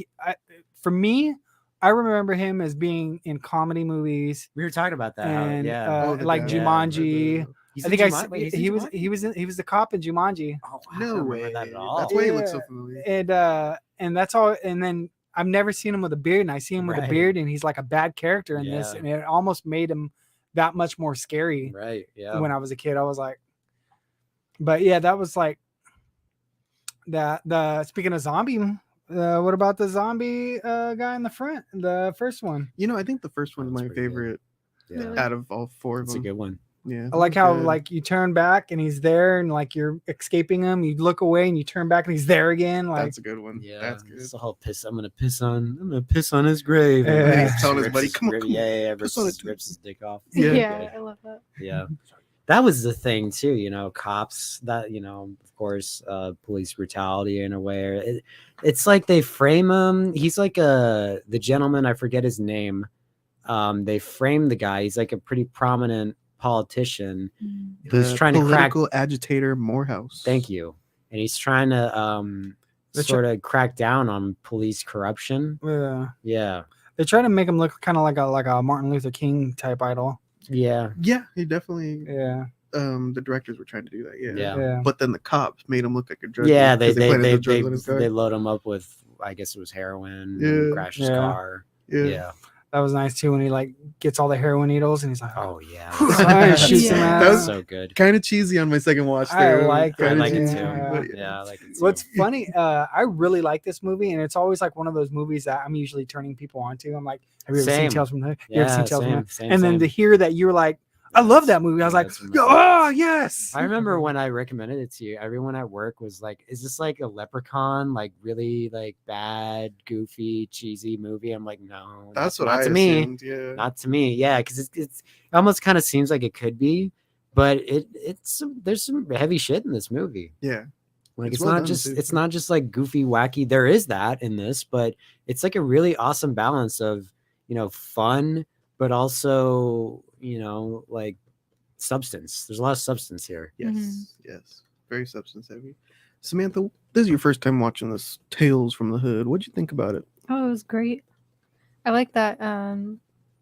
Speaker 3: for me, I remember him as being in comedy movies
Speaker 2: We were talking about that. how-
Speaker 3: and
Speaker 2: yeah.
Speaker 1: Oh, the
Speaker 3: like
Speaker 1: guy.
Speaker 3: Jumanji.
Speaker 2: He's
Speaker 3: I
Speaker 2: in
Speaker 3: think
Speaker 2: Jumanji? Wait, he's in
Speaker 3: he was
Speaker 2: Jumanji?
Speaker 3: he was the cop in Jumanji,
Speaker 2: Oh, I
Speaker 1: No
Speaker 2: don't
Speaker 1: way.
Speaker 2: remember that at all.
Speaker 1: That's why he looks
Speaker 3: Yeah.
Speaker 1: so familiar.
Speaker 3: and that's all. And then I've never seen him with a beard, and I see him with a
Speaker 2: Right.
Speaker 3: beard, and he's like a bad character in this,
Speaker 2: Yeah.
Speaker 3: and it almost made him that much more scary.
Speaker 2: Right. Yeah.
Speaker 3: When I was a kid, I was like, but yeah, that was like that. The speaking of zombie, what about the zombie guy in the front, the first one?
Speaker 1: You know, I think the first one's
Speaker 2: That's
Speaker 1: my
Speaker 2: pretty good.
Speaker 1: favorite
Speaker 2: Yeah.
Speaker 1: out of all 4 of
Speaker 2: That's a
Speaker 1: them.
Speaker 2: good one.
Speaker 1: Yeah.
Speaker 3: I like how
Speaker 1: good.
Speaker 3: like you turn back and he's there, and like you're escaping him. You look away and you turn back and he's there again. Like
Speaker 1: That's a good one.
Speaker 2: Yeah.
Speaker 1: That's good.
Speaker 2: It's the whole piss. I'm gonna piss on his grave.
Speaker 3: Yeah.
Speaker 2: And
Speaker 1: He's telling his
Speaker 2: rips
Speaker 1: buddy, "Come on, come on,
Speaker 2: Yeah.
Speaker 1: piss on it too."
Speaker 2: Rips his dick off.
Speaker 1: Yeah.
Speaker 4: Yeah, I love that.
Speaker 2: Yeah. That was the thing too, cops that, of course, police brutality in a way. It's like they frame him. He's like the gentleman, I forget his name. They frame the guy. He's like a pretty prominent politician who's
Speaker 1: The
Speaker 2: trying to crack.
Speaker 1: political agitator Morehouse.
Speaker 2: Thank you. And he's trying to
Speaker 3: They're
Speaker 2: sort of crack down on police corruption. Yeah.
Speaker 3: they try to make him look kind of like a Martin Luther King type idol.
Speaker 2: Yeah.
Speaker 1: Yeah, he definitely.
Speaker 3: Yeah,
Speaker 1: The directors were trying to do that. Yeah.
Speaker 2: Yeah.
Speaker 3: yeah.
Speaker 1: But then the cops made him look like a drug.
Speaker 2: Yeah,
Speaker 1: dealer 'cause
Speaker 2: they
Speaker 1: planted the drugs on his car.
Speaker 2: load him up with, I guess it was heroin.
Speaker 1: Yeah.
Speaker 2: And crash his
Speaker 3: Yeah.
Speaker 2: car.
Speaker 1: Yeah.
Speaker 2: Yeah.
Speaker 3: That was nice too when he like gets all the heroin needles and he's like,
Speaker 2: Oh yeah.
Speaker 3: Fire shoots him
Speaker 1: That
Speaker 3: out.
Speaker 1: was
Speaker 2: so good.
Speaker 1: Kind of cheesy on my second watch.
Speaker 3: I
Speaker 1: There.
Speaker 3: like
Speaker 2: I
Speaker 3: it,
Speaker 2: like it
Speaker 3: too.
Speaker 2: too.
Speaker 3: Yeah.
Speaker 2: Yeah, I like it too.
Speaker 3: What's funny, I really like this movie, and it's always like one of those movies that I'm usually turning people onto. I'm like, have you ever
Speaker 2: Same.
Speaker 3: seen Tales from the Hood? You ever
Speaker 2: Yeah,
Speaker 3: seen Tales from the
Speaker 2: same,
Speaker 3: Hood?
Speaker 2: same,
Speaker 3: And then
Speaker 2: same.
Speaker 3: to hear that you were like, I love that movie. I was
Speaker 2: Yeah,
Speaker 3: like,
Speaker 2: that's one of my
Speaker 3: oh yes.
Speaker 2: I remember when I recommended it to you, everyone at work was like, is this like a Leprechaun, like really like bad, goofy, cheesy movie? I'm like, no.
Speaker 1: That's
Speaker 2: not
Speaker 1: what I
Speaker 2: to me.
Speaker 1: assumed. Yeah.
Speaker 2: Not to me. Yeah, because it almost kind of seems like it could be, but there's some heavy shit in this movie.
Speaker 1: Yeah.
Speaker 2: Like
Speaker 1: It's
Speaker 2: it's,
Speaker 1: well
Speaker 2: not
Speaker 1: done,
Speaker 2: just
Speaker 1: too.
Speaker 2: it's not just like goofy, wacky. There is that in this, but it's like a really awesome balance of fun, but also like substance. There's a lot of substance here.
Speaker 1: Yes, yes, very substance heavy. Samantha, this is your first time watching this Tales from the Hood. What'd you think about it?
Speaker 4: Oh, it was great. I like that.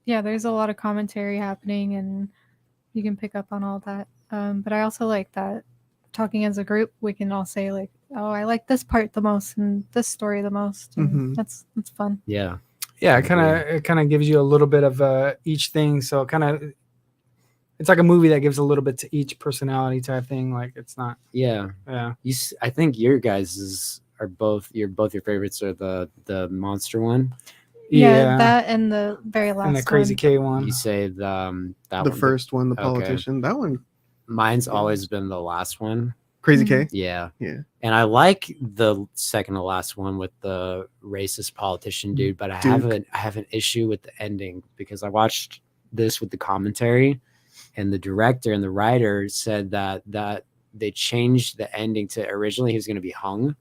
Speaker 4: Yeah, there's a lot of commentary happening, and you can pick up on all that. But I also like that talking as a group, we can all say like, "Oh, I like this part the most, and this story the most." And
Speaker 1: Mhm.
Speaker 4: That's fun.
Speaker 2: Yeah.
Speaker 3: Yeah, it kind of gives you a little bit of each thing. So it's like a movie that gives a little bit to each personality type thing. Like it's not.
Speaker 2: Yeah.
Speaker 3: Yeah.
Speaker 2: I think your guys are both your favorites are the monster one.
Speaker 4: Yeah, that and the very last
Speaker 3: And the Crazy
Speaker 4: one.
Speaker 3: K one.
Speaker 2: You say that
Speaker 1: The
Speaker 2: one,
Speaker 1: first one, the
Speaker 2: okay.
Speaker 1: politician. That one,
Speaker 2: Mine's always been the last one.
Speaker 1: Crazy K.
Speaker 2: Yeah.
Speaker 1: Yeah.
Speaker 2: And I like the second to last one with the racist politician dude, but I have an issue with the ending because I watched this with the commentary, and the director and the writer said that they changed the ending to originally he was going to be hung.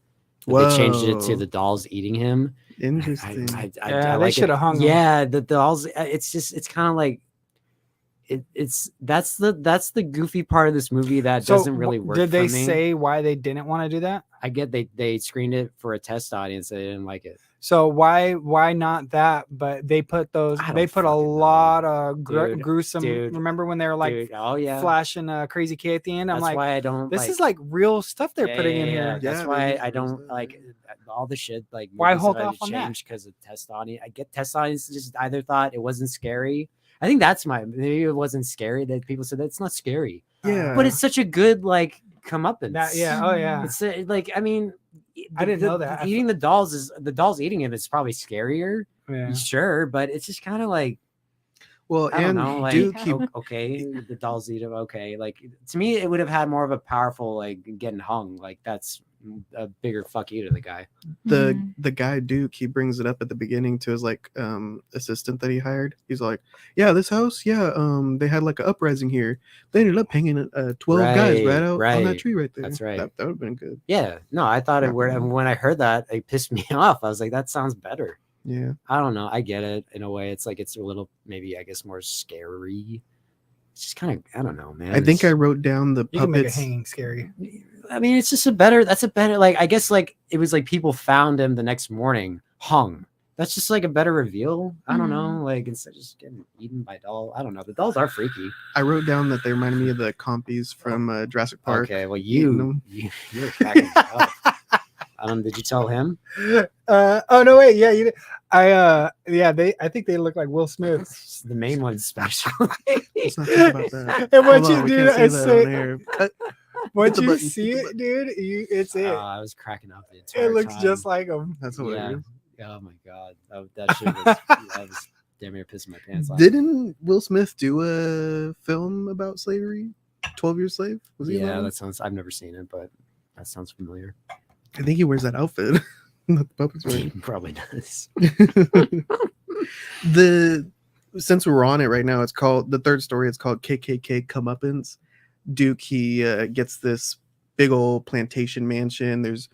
Speaker 2: But they changed it to
Speaker 1: Whoa.
Speaker 2: the dolls eating him.
Speaker 1: Interesting.
Speaker 2: I
Speaker 3: They
Speaker 2: like
Speaker 3: should have hung him.
Speaker 2: Yeah, the dolls. It's kind of like that's the goofy part of this movie that doesn't really work.
Speaker 3: Did they
Speaker 2: for me.
Speaker 3: say why they didn't want to do that?
Speaker 2: I get they screened it for a test audience. They didn't like it.
Speaker 3: So why not that? But they put those.
Speaker 2: I
Speaker 3: They
Speaker 2: don't
Speaker 3: put a
Speaker 2: fucking know.
Speaker 3: lot of
Speaker 2: Dude,
Speaker 3: gruesome.
Speaker 2: dude,
Speaker 3: Remember when they were like
Speaker 2: Dude, oh yeah,
Speaker 3: flashing Crazy K at the end? I'm
Speaker 2: that's
Speaker 3: like,
Speaker 2: why I don't.
Speaker 3: this is like real stuff they're putting in
Speaker 2: yeah,
Speaker 3: here.
Speaker 2: That's
Speaker 1: Yeah,
Speaker 2: why
Speaker 1: they
Speaker 2: I
Speaker 1: use
Speaker 2: don't
Speaker 1: those,
Speaker 2: like
Speaker 1: yeah.
Speaker 2: all the shit. Like
Speaker 3: Why
Speaker 2: movies
Speaker 3: hold
Speaker 2: that I
Speaker 3: off on that?
Speaker 2: change because of test audience. I get test audience just either thought it wasn't scary. I think that's maybe it wasn't scary that people said that's not scary,
Speaker 1: Yeah.
Speaker 2: but it's such a good like comeuppance.
Speaker 3: That yeah. Oh yeah.
Speaker 2: It's like I mean,
Speaker 3: I didn't know that.
Speaker 2: eating the dolls eating him is probably scarier.
Speaker 3: Yeah.
Speaker 2: Sure, but it's just kind of like
Speaker 1: Well,
Speaker 2: I don't
Speaker 1: and
Speaker 2: know, like
Speaker 1: Duke, he,
Speaker 2: okay, the dolls eat him. Okay, like to me, it would have had more of a powerful like getting hung. Like that's a bigger fuck you to the guy.
Speaker 1: the guy Duke, he brings it up at the beginning to his like assistant that he hired. He's like, yeah, this house, yeah, they had like an uprising here. They ended up hanging 12 guys right out on that
Speaker 2: right.
Speaker 1: tree right there.
Speaker 2: That's right.
Speaker 1: That would have been good.
Speaker 2: Yeah, no, I thought it would. And when I heard that, it pissed me off. I was like, that sounds better.
Speaker 1: Yeah.
Speaker 2: I don't know. I get it in a way. It's like it's a little maybe I guess more scary. It's just kind of I don't know, man.
Speaker 1: I think I wrote down the
Speaker 3: You can make a
Speaker 1: puppets.
Speaker 3: hanging scary.
Speaker 2: I mean, it's just that's a better like I guess like it was like people found him the next morning hung. That's just like a better reveal. I don't know, like instead of just getting eaten by doll. I don't know. The dolls are freaky.
Speaker 1: I wrote down that they reminded me of the compies from Jurassic Park.
Speaker 2: Okay, well
Speaker 1: eating them.
Speaker 2: you're cracking me up. Did you tell him?
Speaker 3: Oh no, wait, yeah, I think they look like Will Smith.
Speaker 2: The main one's special.
Speaker 1: Let's not think about that.
Speaker 3: And once
Speaker 1: Hold
Speaker 3: you
Speaker 1: on, we
Speaker 3: do
Speaker 1: can't
Speaker 3: that,
Speaker 1: say
Speaker 3: I
Speaker 1: that on
Speaker 3: say,
Speaker 1: air. Cut.
Speaker 3: once
Speaker 1: the
Speaker 3: you
Speaker 1: button,
Speaker 3: see
Speaker 1: hit the
Speaker 3: it,
Speaker 1: button.
Speaker 3: dude, it's it.
Speaker 2: I was cracking up the entire
Speaker 3: It looks
Speaker 2: time.
Speaker 3: just like him.
Speaker 1: That's
Speaker 2: Yeah.
Speaker 1: hilarious.
Speaker 2: Oh my god, that shit was, I was damn near pissing my pants. laughing.
Speaker 1: Didn't Will Smith do a film about slavery? 12 Years Slave? Was he in
Speaker 2: Yeah,
Speaker 1: one?
Speaker 2: that sounds. I've never seen it, but that sounds familiar.
Speaker 1: I think he wears that outfit. That the puppet's
Speaker 2: He
Speaker 1: wearing.
Speaker 2: probably does.
Speaker 1: Since we're on it right now, it's called the third story. It's called KKK Comeuppance. Duke, he gets this big old plantation mansion. There's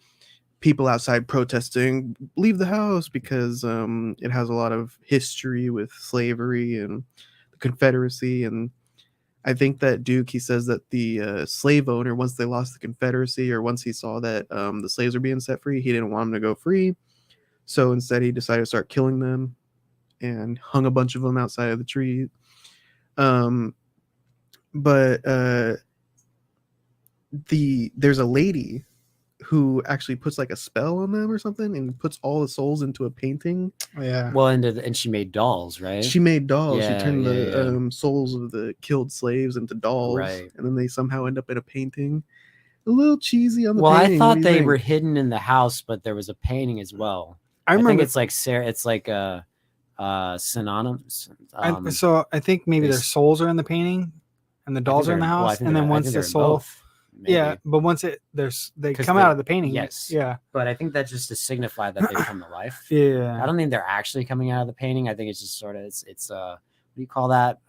Speaker 1: people outside protesting, leave the house, because it has a lot of history with slavery and the Confederacy. And I think that Duke, he says that the slave owner, once they lost the Confederacy, or once he saw that the slaves were being set free, he didn't want them to go free. So instead, he decided to start killing them and hung a bunch of them outside of the tree. But there's a lady who actually puts like a spell on them or something and puts all the souls into a painting.
Speaker 3: Yeah.
Speaker 2: Well, and she made dolls, right?
Speaker 1: She made dolls.
Speaker 2: Yeah,
Speaker 1: She turned
Speaker 2: yeah,
Speaker 1: the souls of the killed slaves into dolls,
Speaker 2: Right.
Speaker 1: and then they somehow end up in a painting. A little cheesy on the
Speaker 2: Well,
Speaker 1: painting.
Speaker 2: I
Speaker 1: What
Speaker 2: thought
Speaker 1: do you
Speaker 2: they
Speaker 1: think?
Speaker 2: were hidden in the house, but there was a painting as well.
Speaker 3: I
Speaker 2: think
Speaker 3: remember.
Speaker 2: it's like it's like synonymous.
Speaker 3: So I think maybe their
Speaker 2: there's-
Speaker 3: souls are in the painting, and the dolls are in the house, and then once the soul, yeah, but once they
Speaker 2: 'Cause
Speaker 3: come out of the painting,
Speaker 2: yes.
Speaker 3: yeah,
Speaker 2: But I think that's just to signify that they come to life.
Speaker 3: yeah.
Speaker 2: I don't think they're actually coming out of the painting. I think it's just sort of it's what do you call that?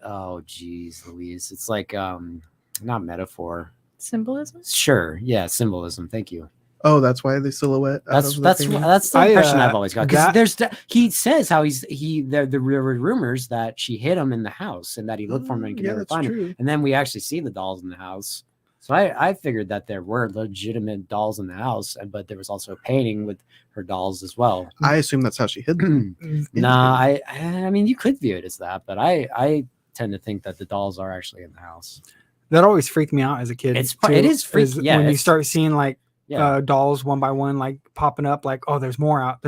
Speaker 2: Oh geez, Louise. It's like not metaphor.
Speaker 4: Symbolism?
Speaker 2: Sure, yeah, symbolism. Thank you.
Speaker 1: Oh, that's why the silhouette. out
Speaker 2: That's
Speaker 1: of the
Speaker 2: that's
Speaker 1: painting?
Speaker 2: that's the
Speaker 3: I,
Speaker 2: impression I've always got. Because
Speaker 3: that-
Speaker 2: he says how there were rumors that she hid him in the house and that he looked for him and could
Speaker 1: yeah,
Speaker 2: never
Speaker 1: that's
Speaker 2: find him.
Speaker 1: true.
Speaker 2: And then we actually see the dolls in the house. So I figured that there were legitimate dolls in the house, but there was also a painting with her dolls as well.
Speaker 1: I assume that's how she hid them.
Speaker 2: Nah, I mean you could view it as that, but I tend to think that the dolls are actually in the house.
Speaker 3: That always freaked me out as a kid.
Speaker 2: It
Speaker 3: too,
Speaker 2: is freaky. Yeah,
Speaker 3: when you
Speaker 2: it's-
Speaker 3: start seeing like
Speaker 2: Yeah,
Speaker 3: dolls one by one, like popping up, like, oh, there's more out,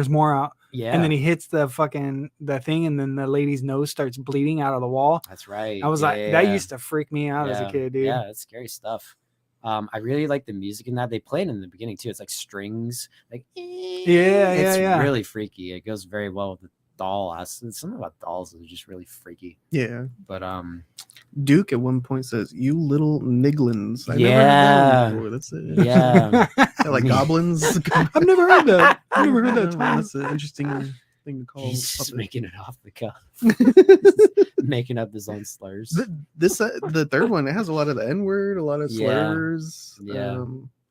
Speaker 2: yeah.
Speaker 3: and then he hits the thing, and then the lady's nose starts bleeding out of the wall.
Speaker 2: That's right.
Speaker 3: I was like,
Speaker 2: Yeah.
Speaker 3: that used to freak me out as a
Speaker 2: Yeah.
Speaker 3: kid, dude.
Speaker 2: Yeah, it's scary stuff. I really like the music in that. They play it in the beginning too. It's like strings, like it's
Speaker 3: yeah.
Speaker 2: really freaky. It goes very well with the doll. Something about dolls is just really freaky.
Speaker 1: Yeah.
Speaker 2: But
Speaker 1: Duke at one point says, "You little nigglins." I
Speaker 2: Yeah.
Speaker 1: never heard that one before. That's it.
Speaker 2: yeah,
Speaker 1: Yeah, like goblins.
Speaker 3: I've never heard that. I've never heard that.
Speaker 1: That's an interesting thing to call.
Speaker 2: he's just
Speaker 1: puppet.
Speaker 2: making it off the cuff, making up his own slurs.
Speaker 1: The third one, it has a lot of the N word, a lot of
Speaker 2: Yeah.
Speaker 1: slurs.
Speaker 2: Yeah.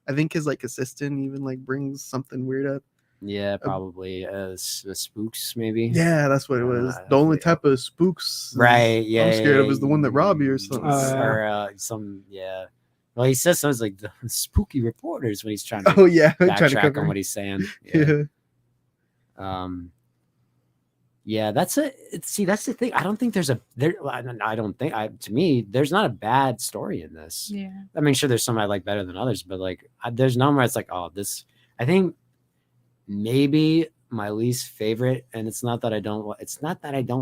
Speaker 1: I think his like assistant even like brings something weird up.
Speaker 2: Yeah, probably spooks maybe.
Speaker 1: Yeah, that's what it was.
Speaker 2: I
Speaker 1: The only
Speaker 2: forget.
Speaker 1: type of spooks
Speaker 2: Right. Yeah.
Speaker 1: I'm scared of
Speaker 2: yeah,
Speaker 1: is the one that robbed you or something.
Speaker 2: or some. Yeah. Well, he says something like the spooky reporters when he's trying to
Speaker 1: Oh yeah, trying to
Speaker 2: backtrack
Speaker 1: cover.
Speaker 2: on what he's saying.
Speaker 1: Yeah.
Speaker 2: Yeah, that's it. See, that's the thing. I don't think there's I don't think to me there's not a bad story in this.
Speaker 4: Yeah.
Speaker 2: I mean, sure, there's some I like better than others, but like there's none where it's like, oh, this. I think maybe my least favorite, and it's not that I don't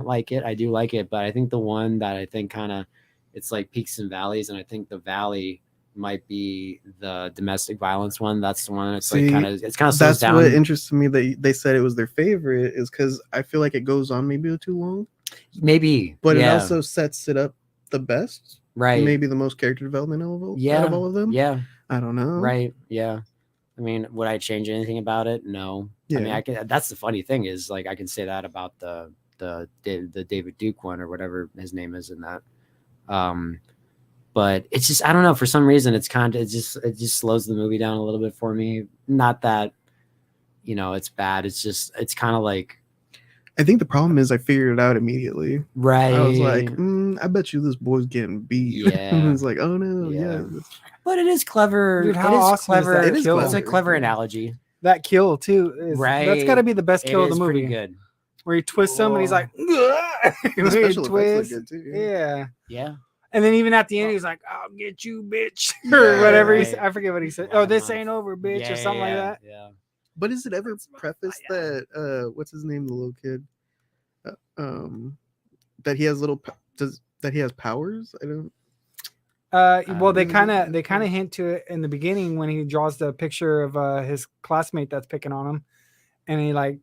Speaker 2: like it. I do like it, but I think the one that I think kind of it's like peaks and valleys, and I think the valley might be the domestic violence one. That's the one that's
Speaker 1: See,
Speaker 2: like kind of slows
Speaker 1: That's
Speaker 2: down.
Speaker 1: what interests me that they said it was their favorite is because I feel like it goes on maybe too long,
Speaker 2: Maybe,
Speaker 1: but
Speaker 2: yeah,
Speaker 1: it also sets it up the best.
Speaker 2: right.
Speaker 1: Maybe the most character development out
Speaker 2: Yeah,
Speaker 1: of all of them.
Speaker 2: yeah,
Speaker 1: I don't know.
Speaker 2: right, yeah. I mean, would I change anything about it? No. I mean,
Speaker 1: Yeah.
Speaker 2: I can. That's the funny thing is, like, I can say that about the David Duke one or whatever his name is in that. But it's just I don't know, for some reason it's it just slows the movie down a little bit for me. Not that it's bad. It's kind of like
Speaker 1: I think the problem is I figured it out immediately.
Speaker 2: right.
Speaker 1: I was like, I bet you this boy's getting beat.
Speaker 2: Yeah.
Speaker 1: It's like, oh no,
Speaker 2: Yeah.
Speaker 1: yeah.
Speaker 2: but it is clever.
Speaker 3: Dude, how
Speaker 2: it is
Speaker 3: awesome is
Speaker 2: clever.
Speaker 3: that
Speaker 1: It is
Speaker 3: kill?
Speaker 2: It's a
Speaker 1: clever.
Speaker 2: clever analogy.
Speaker 3: That kill too. That's
Speaker 2: Right.
Speaker 3: got to be the best
Speaker 2: It
Speaker 3: kill of the
Speaker 2: is pretty
Speaker 3: movie.
Speaker 2: good.
Speaker 3: Where he twists him and he's like,
Speaker 1: The
Speaker 3: he
Speaker 1: special effects
Speaker 3: twists.
Speaker 1: look good too.
Speaker 3: Yeah.
Speaker 2: Yeah.
Speaker 3: And then even at the end, he's like, "I'll get you, bitch," or whatever he
Speaker 2: right.
Speaker 3: said. I forget what he said.
Speaker 2: Right,
Speaker 3: Oh, this
Speaker 2: right.
Speaker 3: ain't over, bitch,
Speaker 2: Yeah,
Speaker 3: or something like that.
Speaker 2: Yeah.
Speaker 1: But is it ever prefaced that what's his name, the little kid, that he has that he has powers? I don't.
Speaker 3: Well, they
Speaker 1: Um,
Speaker 3: kind of hint to it in the beginning when he draws the picture of his classmate that's picking on him, and he like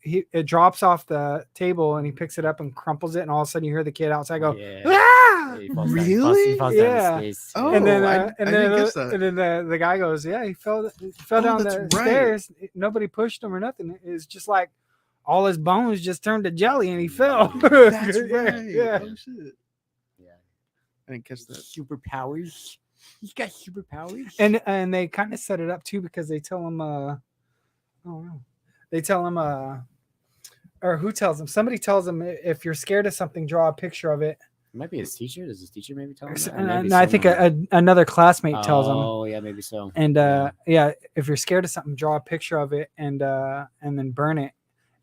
Speaker 3: it drops off the table and he picks it up and crumples it, and all of a sudden you hear the kid outside go,
Speaker 2: Yeah.
Speaker 3: "Ah!"
Speaker 2: He falls down-
Speaker 1: Really?
Speaker 2: he falls down his
Speaker 3: Yeah.
Speaker 2: face.
Speaker 1: Oh,
Speaker 3: and then
Speaker 1: I didn't guess that.
Speaker 3: and then the guy goes, "Yeah, he fell
Speaker 1: Oh,
Speaker 3: down
Speaker 1: that's
Speaker 3: the
Speaker 1: right.
Speaker 3: stairs. Nobody pushed him or nothing. It's just like all his bones just turned to jelly and he fell."
Speaker 1: That's
Speaker 3: Yeah,
Speaker 1: right.
Speaker 3: Yeah.
Speaker 1: Oh shit.
Speaker 2: Yeah.
Speaker 1: I didn't catch that.
Speaker 2: Superpowers. He's got superpowers.
Speaker 3: And they kind of set it up too because they tell him they tell him or who tells him? Somebody tells him if you're scared of something, draw a picture of it.
Speaker 2: It might be his teacher. Does his teacher maybe tell him? that? Or
Speaker 3: And
Speaker 2: maybe
Speaker 3: no, I think
Speaker 2: someone-
Speaker 3: another classmate tells him.
Speaker 2: Oh, yeah, maybe so.
Speaker 3: And
Speaker 2: Yeah.
Speaker 3: yeah, if you're scared of something, draw a picture of it and then burn it,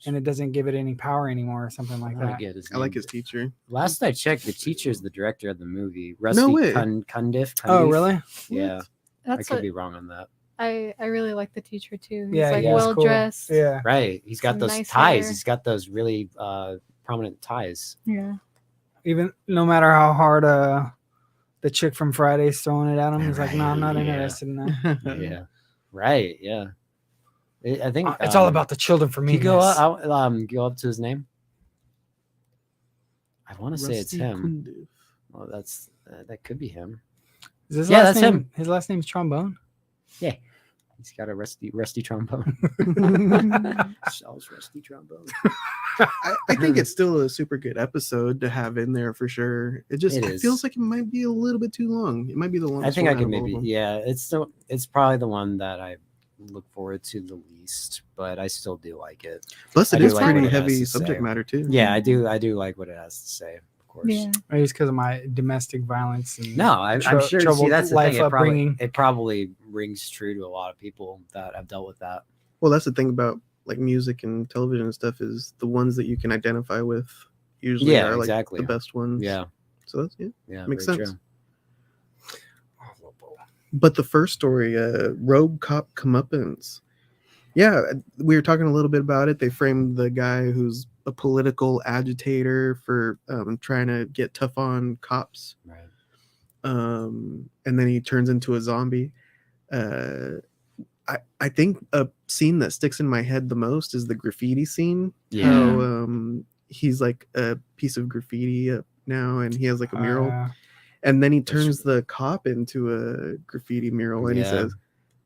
Speaker 3: and it doesn't give it any power anymore or something like
Speaker 2: I
Speaker 3: that.
Speaker 2: get his
Speaker 1: I like
Speaker 2: name.
Speaker 1: his teacher.
Speaker 2: Last I checked, the teacher is the director of the movie. Rusty
Speaker 1: way.
Speaker 2: Cundiff.
Speaker 3: Oh, really?
Speaker 2: Yeah, I
Speaker 4: That's
Speaker 2: could
Speaker 4: what
Speaker 2: be wrong on that.
Speaker 4: I really like the teacher too. He's
Speaker 3: Yeah,
Speaker 4: like
Speaker 3: he was
Speaker 4: well
Speaker 3: cool.
Speaker 4: dressed.
Speaker 3: Yeah.
Speaker 2: Right, he's got
Speaker 4: Some
Speaker 2: those
Speaker 4: nice
Speaker 2: ties.
Speaker 4: hair.
Speaker 2: He's got those really prominent ties.
Speaker 4: Yeah.
Speaker 3: Even no matter how hard the chick from Friday's throwing it at him, he's like, "No, I'm not
Speaker 2: Right, yeah.
Speaker 3: interested in that."
Speaker 2: Yeah, right. Yeah, I think
Speaker 3: It's all about the children for
Speaker 2: Can
Speaker 3: me.
Speaker 2: you go go up to his name? I want to say it's
Speaker 1: Rusty
Speaker 2: him.
Speaker 1: Kundiv.
Speaker 2: Well, that could be him.
Speaker 3: Is his
Speaker 2: Yeah,
Speaker 3: last
Speaker 2: that's
Speaker 3: name,
Speaker 2: him.
Speaker 3: His last name's Trombone.
Speaker 2: Yeah. He's got a rusty trombone. Sells rusty trombone.
Speaker 1: I think it's still a super good episode to have in there for sure. It
Speaker 2: is.
Speaker 1: feels like it might be a little bit too long. It might be the longest.
Speaker 2: I think I
Speaker 1: one
Speaker 2: could
Speaker 1: out of all
Speaker 2: maybe,
Speaker 1: of them.
Speaker 2: yeah. It's probably the one that I look forward to the least, but I still do like it.
Speaker 1: Plus,
Speaker 2: I
Speaker 1: it
Speaker 2: do
Speaker 1: is
Speaker 2: like what
Speaker 1: pretty
Speaker 2: it has
Speaker 1: heavy
Speaker 2: to
Speaker 1: subject
Speaker 2: say.
Speaker 1: matter too.
Speaker 2: Yeah, I do like what it has to say, of course.
Speaker 4: Yeah.
Speaker 3: Maybe it's because of my domestic violence. And
Speaker 2: No, I'm sure. See,
Speaker 3: troubled
Speaker 2: that's the
Speaker 3: life
Speaker 2: thing.
Speaker 3: upbringing.
Speaker 2: It probably rings true to a lot of people that have dealt with that.
Speaker 1: Well, that's the thing about like music and television and stuff is the ones that you can identify with usually
Speaker 2: Yeah,
Speaker 1: are like
Speaker 2: exactly.
Speaker 1: the best ones.
Speaker 2: Yeah,
Speaker 1: So that's
Speaker 2: yeah,
Speaker 1: makes
Speaker 2: very
Speaker 1: sense.
Speaker 2: true.
Speaker 1: But the first story, Rogue Cop Comeuppance. Yeah, we were talking a little bit about it. They framed the guy who's a political agitator for trying to get tough on cops.
Speaker 2: Right.
Speaker 1: And then he turns into a zombie. I think a scene that sticks in my head the most is the graffiti scene.
Speaker 2: Yeah.
Speaker 1: How he's like a piece of graffiti up now, and he has like a mural. And then he turns the cop into a graffiti mural, and he
Speaker 2: Yeah.
Speaker 1: says,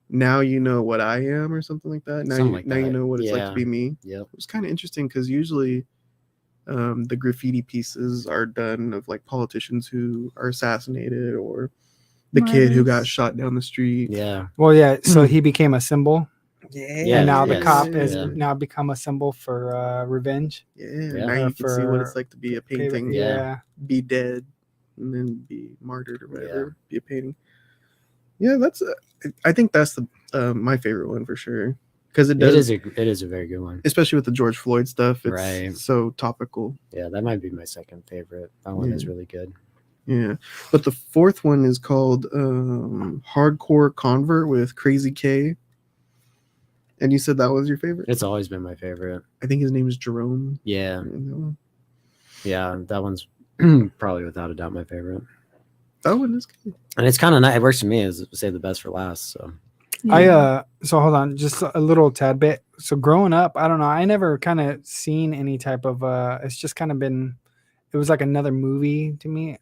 Speaker 1: "Now you know what I am," or something like that. Now,
Speaker 2: Something
Speaker 1: you,
Speaker 2: like
Speaker 1: now you
Speaker 2: that.
Speaker 1: know what it's like
Speaker 2: Yeah.
Speaker 1: to be me.
Speaker 2: Yep.
Speaker 1: It was kind of interesting because usually the graffiti pieces are done of like politicians who are assassinated or the kid who got
Speaker 4: Murders.
Speaker 1: shot down the street.
Speaker 2: Yeah.
Speaker 3: Well, yeah. So he became a symbol,
Speaker 1: Yeah.
Speaker 3: and now the
Speaker 2: yes,
Speaker 3: cop has
Speaker 2: yeah.
Speaker 3: now become a symbol for revenge.
Speaker 1: Yeah.
Speaker 2: Yeah.
Speaker 1: Now you can see what it's
Speaker 3: For
Speaker 1: like to be a painting,
Speaker 2: Yeah.
Speaker 1: be dead, and then be martyred or whatever. Be a painting. Yeah, that's. I think that's the my favorite one for sure because it does.
Speaker 2: It is a very good one.
Speaker 1: Especially with the George Floyd stuff. It's
Speaker 2: Right.
Speaker 1: so topical.
Speaker 2: Yeah, that might be my second favorite. That one is
Speaker 1: Yeah.
Speaker 2: really good.
Speaker 1: Yeah. But the fourth one is called Hardcore Convert with Crazy K. And you said that was your favorite?
Speaker 2: It's always been my favorite.
Speaker 1: I think his name is Jerome.
Speaker 2: Yeah,
Speaker 1: And that one-
Speaker 2: yeah, that one's probably without a doubt my favorite.
Speaker 1: That one is good.
Speaker 2: And it's kind of nice. It works for me as save the best for last. So
Speaker 3: So hold on, just a little tad bit. So growing up, I don't know, I never kind of seen any type of it's just kind of been, it was like another movie to me.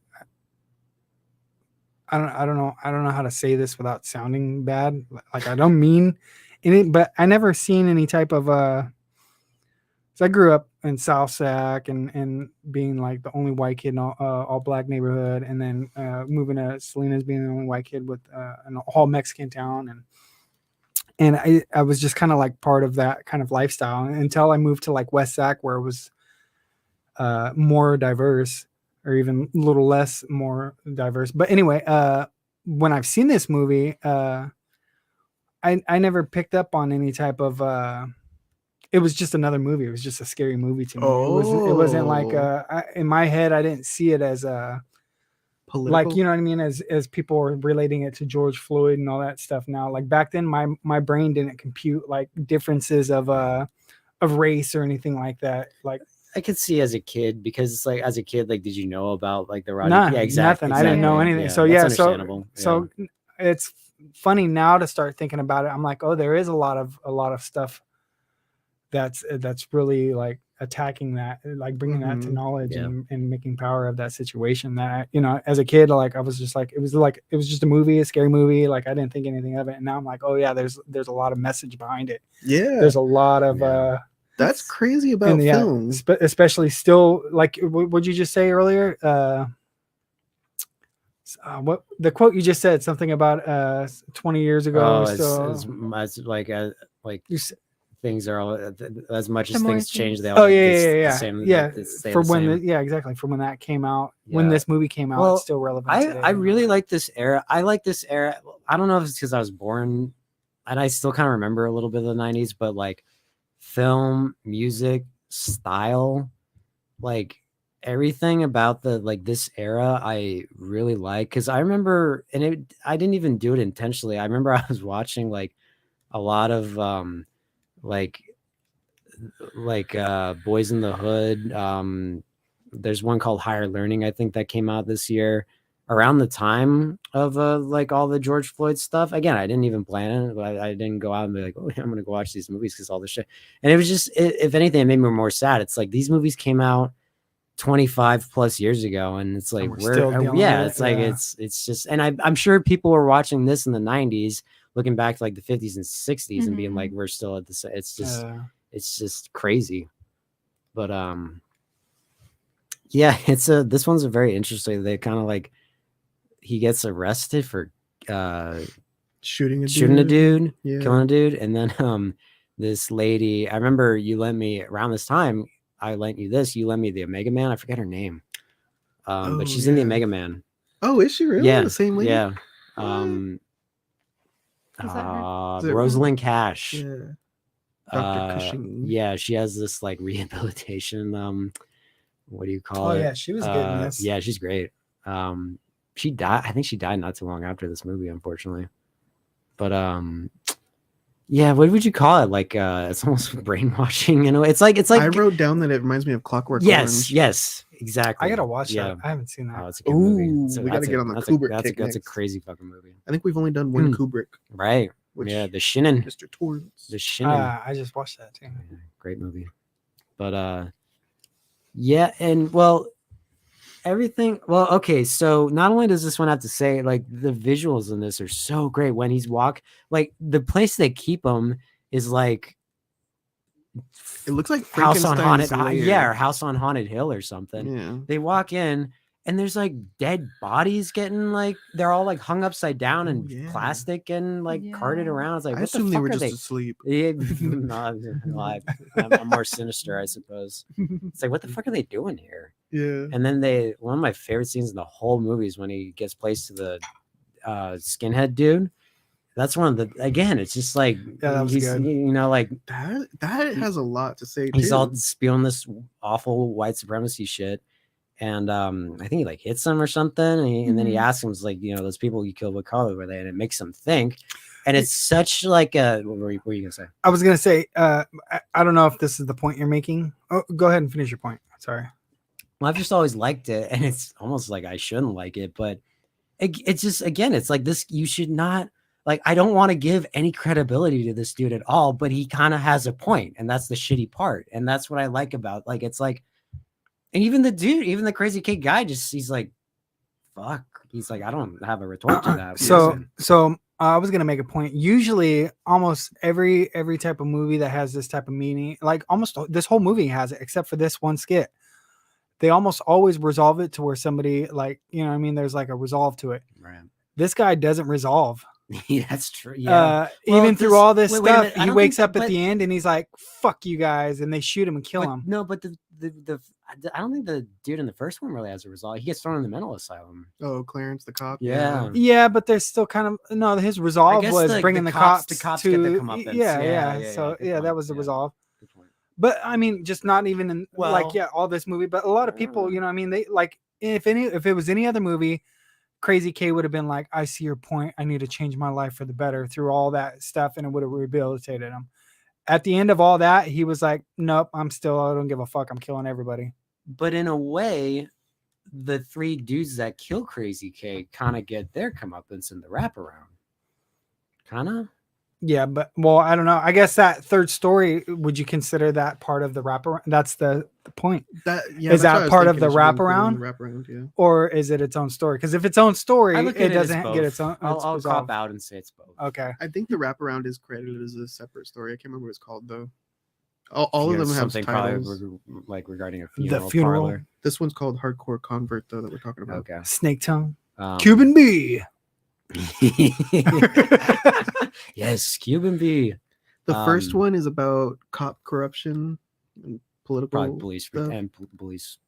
Speaker 3: I don't know how to say this without sounding bad. Like I don't mean any, but I never seen any type of so I grew up in South Sac and being like the only white kid in all black neighborhood, and then moving to Salinas being the only white kid with an all Mexican town, and I was just kind of like part of that kind of lifestyle until I moved to like West Sac, where it was more diverse, or even a little less more diverse. But anyway, when I've seen this movie, I never picked up on any type of it was just another movie. It was just a scary movie to me. It wasn't like in my head, I didn't see it as a
Speaker 1: Political.
Speaker 3: like, you know what I mean, as people were relating it to George Floyd and all that stuff. Now, like back then, my brain didn't compute like differences of race or anything like that. Like
Speaker 2: I could see as a kid, because it's like as a kid, like did you know about like the Rodney?
Speaker 3: None,
Speaker 2: Yeah, exactly.
Speaker 3: nothing. I didn't know anything. So
Speaker 2: that's
Speaker 3: yeah,
Speaker 2: understandable.
Speaker 3: so it's funny now to start thinking about it. I'm like, oh, there is a lot of stuff that's really like attacking that, like bringing that to knowledge and making power of that situation. That, you know, as a kid, like I was just like, it was just a movie, a scary movie. Like I didn't think anything of it. And now I'm like, oh yeah, there's a lot of message behind it.
Speaker 1: Yeah.
Speaker 3: There's a lot of
Speaker 1: That's crazy about films.
Speaker 3: Especially still, like what'd you just say earlier? What the quote you just said, something about 20 years ago.
Speaker 2: It's like things are all as much as
Speaker 4: The more
Speaker 2: things change. They all
Speaker 3: Oh
Speaker 2: stay
Speaker 3: yeah.
Speaker 2: stay
Speaker 3: For
Speaker 2: the
Speaker 3: when
Speaker 2: same.
Speaker 3: exactly, from when that came out, when
Speaker 2: Yeah.
Speaker 3: this movie came out,
Speaker 2: Well,
Speaker 3: it's still relevant today.
Speaker 2: I really like this era. I like this era. I don't know if it's because I was born, and I still kind of remember a little bit of the 90s, but like film, music, style, like everything about this era I really like, because I remember, and I didn't even do it intentionally. I remember I was watching like a lot of like Boys in the Hood. There's one called Higher Learning, I think, that came out this year around the time of like all the George Floyd stuff. Again, I didn't even plan it, but I didn't go out and be like, oh yeah, I'm gonna go watch these movies because all this shit. And it was just, if anything, it made me more sad. It's like these movies came out 25 plus years ago, and it's like
Speaker 3: we're still dealing with it,
Speaker 2: it's like
Speaker 3: yeah.
Speaker 2: it's just, and I'm sure people were watching this in the 90s looking back to like the 50s and 60s and being
Speaker 4: Mhm.
Speaker 2: like, we're still at the it's just
Speaker 3: Uh,
Speaker 2: it's just crazy. But yeah, this one's a very interesting. They kind of like he gets arrested for
Speaker 1: Shooting a
Speaker 2: dude,
Speaker 1: Yeah.
Speaker 2: killing a dude, and then this lady, I remember you lent me around this time, I lent you this, you lent me the Omega Man, I forget her name.
Speaker 1: Oh,
Speaker 2: But she's in the
Speaker 1: yeah.
Speaker 2: Omega Man.
Speaker 1: Oh, is she really?
Speaker 2: Yeah,
Speaker 1: The same lady?
Speaker 2: yeah.
Speaker 4: Is that her?
Speaker 1: Is it
Speaker 2: Rosalind Cash.
Speaker 1: Yeah. Dr. Cushing.
Speaker 2: Yeah, she has this like rehabilitation. What do you call
Speaker 3: oh
Speaker 2: it?
Speaker 3: yeah, she was good in this.
Speaker 2: Yeah, she's great. She died. I think she died not too long after this movie, unfortunately. But yeah, what would you call it? Like it's almost brainwashing in a way. It's like
Speaker 1: I wrote down that it reminds me of Clockwork
Speaker 2: yes,
Speaker 1: Orange.
Speaker 2: yes, exactly.
Speaker 3: I gotta watch
Speaker 2: Yeah.
Speaker 3: that. I haven't seen that.
Speaker 2: Oh, it's a good movie.
Speaker 1: Ooh, we gotta
Speaker 2: that's
Speaker 1: get on the
Speaker 2: that's
Speaker 1: Kubrick
Speaker 2: that's,
Speaker 1: kick
Speaker 2: that's a
Speaker 1: next.
Speaker 2: crazy fucking movie.
Speaker 1: I think we've only done one
Speaker 2: Hmm.
Speaker 1: Kubrick,
Speaker 2: Right.
Speaker 1: which
Speaker 2: Yeah, the Shinnin.
Speaker 1: Mr. Torrance.
Speaker 2: The Shinnin.
Speaker 3: I just watched that too.
Speaker 2: Yeah, great movie. But yeah, and well, everything. Well, okay, so not only does this one have to say, like, the visuals in this are so great when he's like the place they keep him is like
Speaker 1: It looks like
Speaker 2: House on Haunted,
Speaker 1: Frankenstein's
Speaker 2: yeah,
Speaker 1: lair.
Speaker 2: or House on Haunted Hill or something.
Speaker 1: Yeah.
Speaker 2: They walk in and there's like dead bodies getting like they're all like hung upside down
Speaker 1: Oh,
Speaker 2: and
Speaker 1: yeah.
Speaker 2: plastic and like carted
Speaker 4: Yeah.
Speaker 2: around. It's like
Speaker 1: I
Speaker 2: what the
Speaker 1: assume they
Speaker 2: fuck
Speaker 1: were
Speaker 2: are
Speaker 1: just
Speaker 2: they?
Speaker 1: asleep.
Speaker 2: Yeah, no, I'm more sinister, I suppose. It's like, what the fuck are they doing here?
Speaker 1: Yeah.
Speaker 2: And then one of my favorite scenes in the whole movie is when he gets placed to the skinhead dude. That's one of the, again, it's just like,
Speaker 3: Yeah, that was
Speaker 2: he's,
Speaker 3: good.
Speaker 2: you know, like
Speaker 1: That has a lot to say
Speaker 2: he's
Speaker 1: too.
Speaker 2: all spewing this awful white supremacy shit. And I think he like hits him or something. And then he
Speaker 4: Mhm.
Speaker 2: asks him, it's like, you know, those people you killed, what color were they? And it makes him think. And it's such like a, what were you gonna say?
Speaker 3: I was gonna say, I don't know if this is the point you're making. Oh, go ahead and finish your point. Sorry.
Speaker 2: Well, I've just always liked it, and it's almost like I shouldn't like it, but it's just, again, it's like this. You should not, like, I don't want to give any credibility to this dude at all, but he kind of has a point, and that's the shitty part, and that's what I like about, like, it's like, and even the dude, even the crazy kid guy, just he's like, fuck, he's like, I don't have a retort to that.
Speaker 3: So I was gonna make a point. Usually, almost every type of movie that has this type of meaning, like almost this whole movie has it, except for this one skit. They almost always resolve it to where somebody, like, you know what I mean, there's like a resolve to it.
Speaker 2: Right.
Speaker 3: This guy doesn't resolve.
Speaker 2: Yeah, that's true. Yeah.
Speaker 3: Even through all this
Speaker 2: wait a
Speaker 3: stuff,
Speaker 2: minute, I
Speaker 3: he
Speaker 2: don't
Speaker 3: wakes
Speaker 2: think
Speaker 3: up
Speaker 2: that-
Speaker 3: at the end and he's like, fuck you guys, and they shoot him and kill him.
Speaker 2: No, but the I don't think the dude in the first one really has a resolve. He gets thrown in the mental asylum.
Speaker 1: Oh, Clarence the cop.
Speaker 2: Yeah.
Speaker 3: Yeah, but there's still kind of no. His resolve
Speaker 2: guess
Speaker 3: was
Speaker 2: the
Speaker 3: bringing the
Speaker 2: cops
Speaker 3: cops
Speaker 2: get
Speaker 3: to
Speaker 2: the comeuppance.
Speaker 3: yeah,
Speaker 2: Yeah,
Speaker 3: So
Speaker 2: good
Speaker 3: yeah, that
Speaker 2: point.
Speaker 3: was the
Speaker 2: Yeah.
Speaker 3: resolve.
Speaker 2: Good point.
Speaker 3: But I mean, just not even in
Speaker 2: Well-
Speaker 3: all this movie. But a lot of people, you know, what I mean, they like if it was any other movie, Crazy K would have been like, I see your point. I need to change my life for the better through all that stuff, and it would have rehabilitated him. At the end of all that, he was like, nope, I don't give a fuck. I'm killing everybody.
Speaker 2: But in a way, the three dudes that kill Crazy K kind of get their comeuppance in the wraparound. Kind of.
Speaker 3: Yeah, but well, I don't know. I guess that third story, would you consider that part of the wraparound? That's the point.
Speaker 1: Is
Speaker 3: Is that
Speaker 1: that's what I was
Speaker 3: part of
Speaker 1: thinking,
Speaker 3: the
Speaker 1: it should be included in
Speaker 3: wraparound?
Speaker 1: the wraparound, yeah.
Speaker 3: Or is it its own story? Because if it's own story,
Speaker 2: I look at
Speaker 3: it
Speaker 2: it as
Speaker 3: doesn't get its
Speaker 2: both.
Speaker 3: own.
Speaker 2: I'll
Speaker 3: its
Speaker 2: cop
Speaker 3: resolve.
Speaker 2: out and say it's both.
Speaker 3: Okay.
Speaker 1: I think the wraparound is credited as a separate story. I can't remember what it's called though. All of
Speaker 2: Yeah,
Speaker 1: them have
Speaker 2: something probably
Speaker 1: titles.
Speaker 2: like regarding a
Speaker 3: The
Speaker 2: funeral.
Speaker 3: funeral.
Speaker 2: parlor.
Speaker 1: This one's called Hardcore Convert though that we're talking about.
Speaker 2: Okay.
Speaker 3: Snake tongue.
Speaker 2: Cuban
Speaker 3: Cuban B.
Speaker 2: Yes, Cuban B.
Speaker 1: The first
Speaker 2: Um,
Speaker 1: one is about cop corruption and political
Speaker 2: Probably police
Speaker 1: stuff.
Speaker 2: and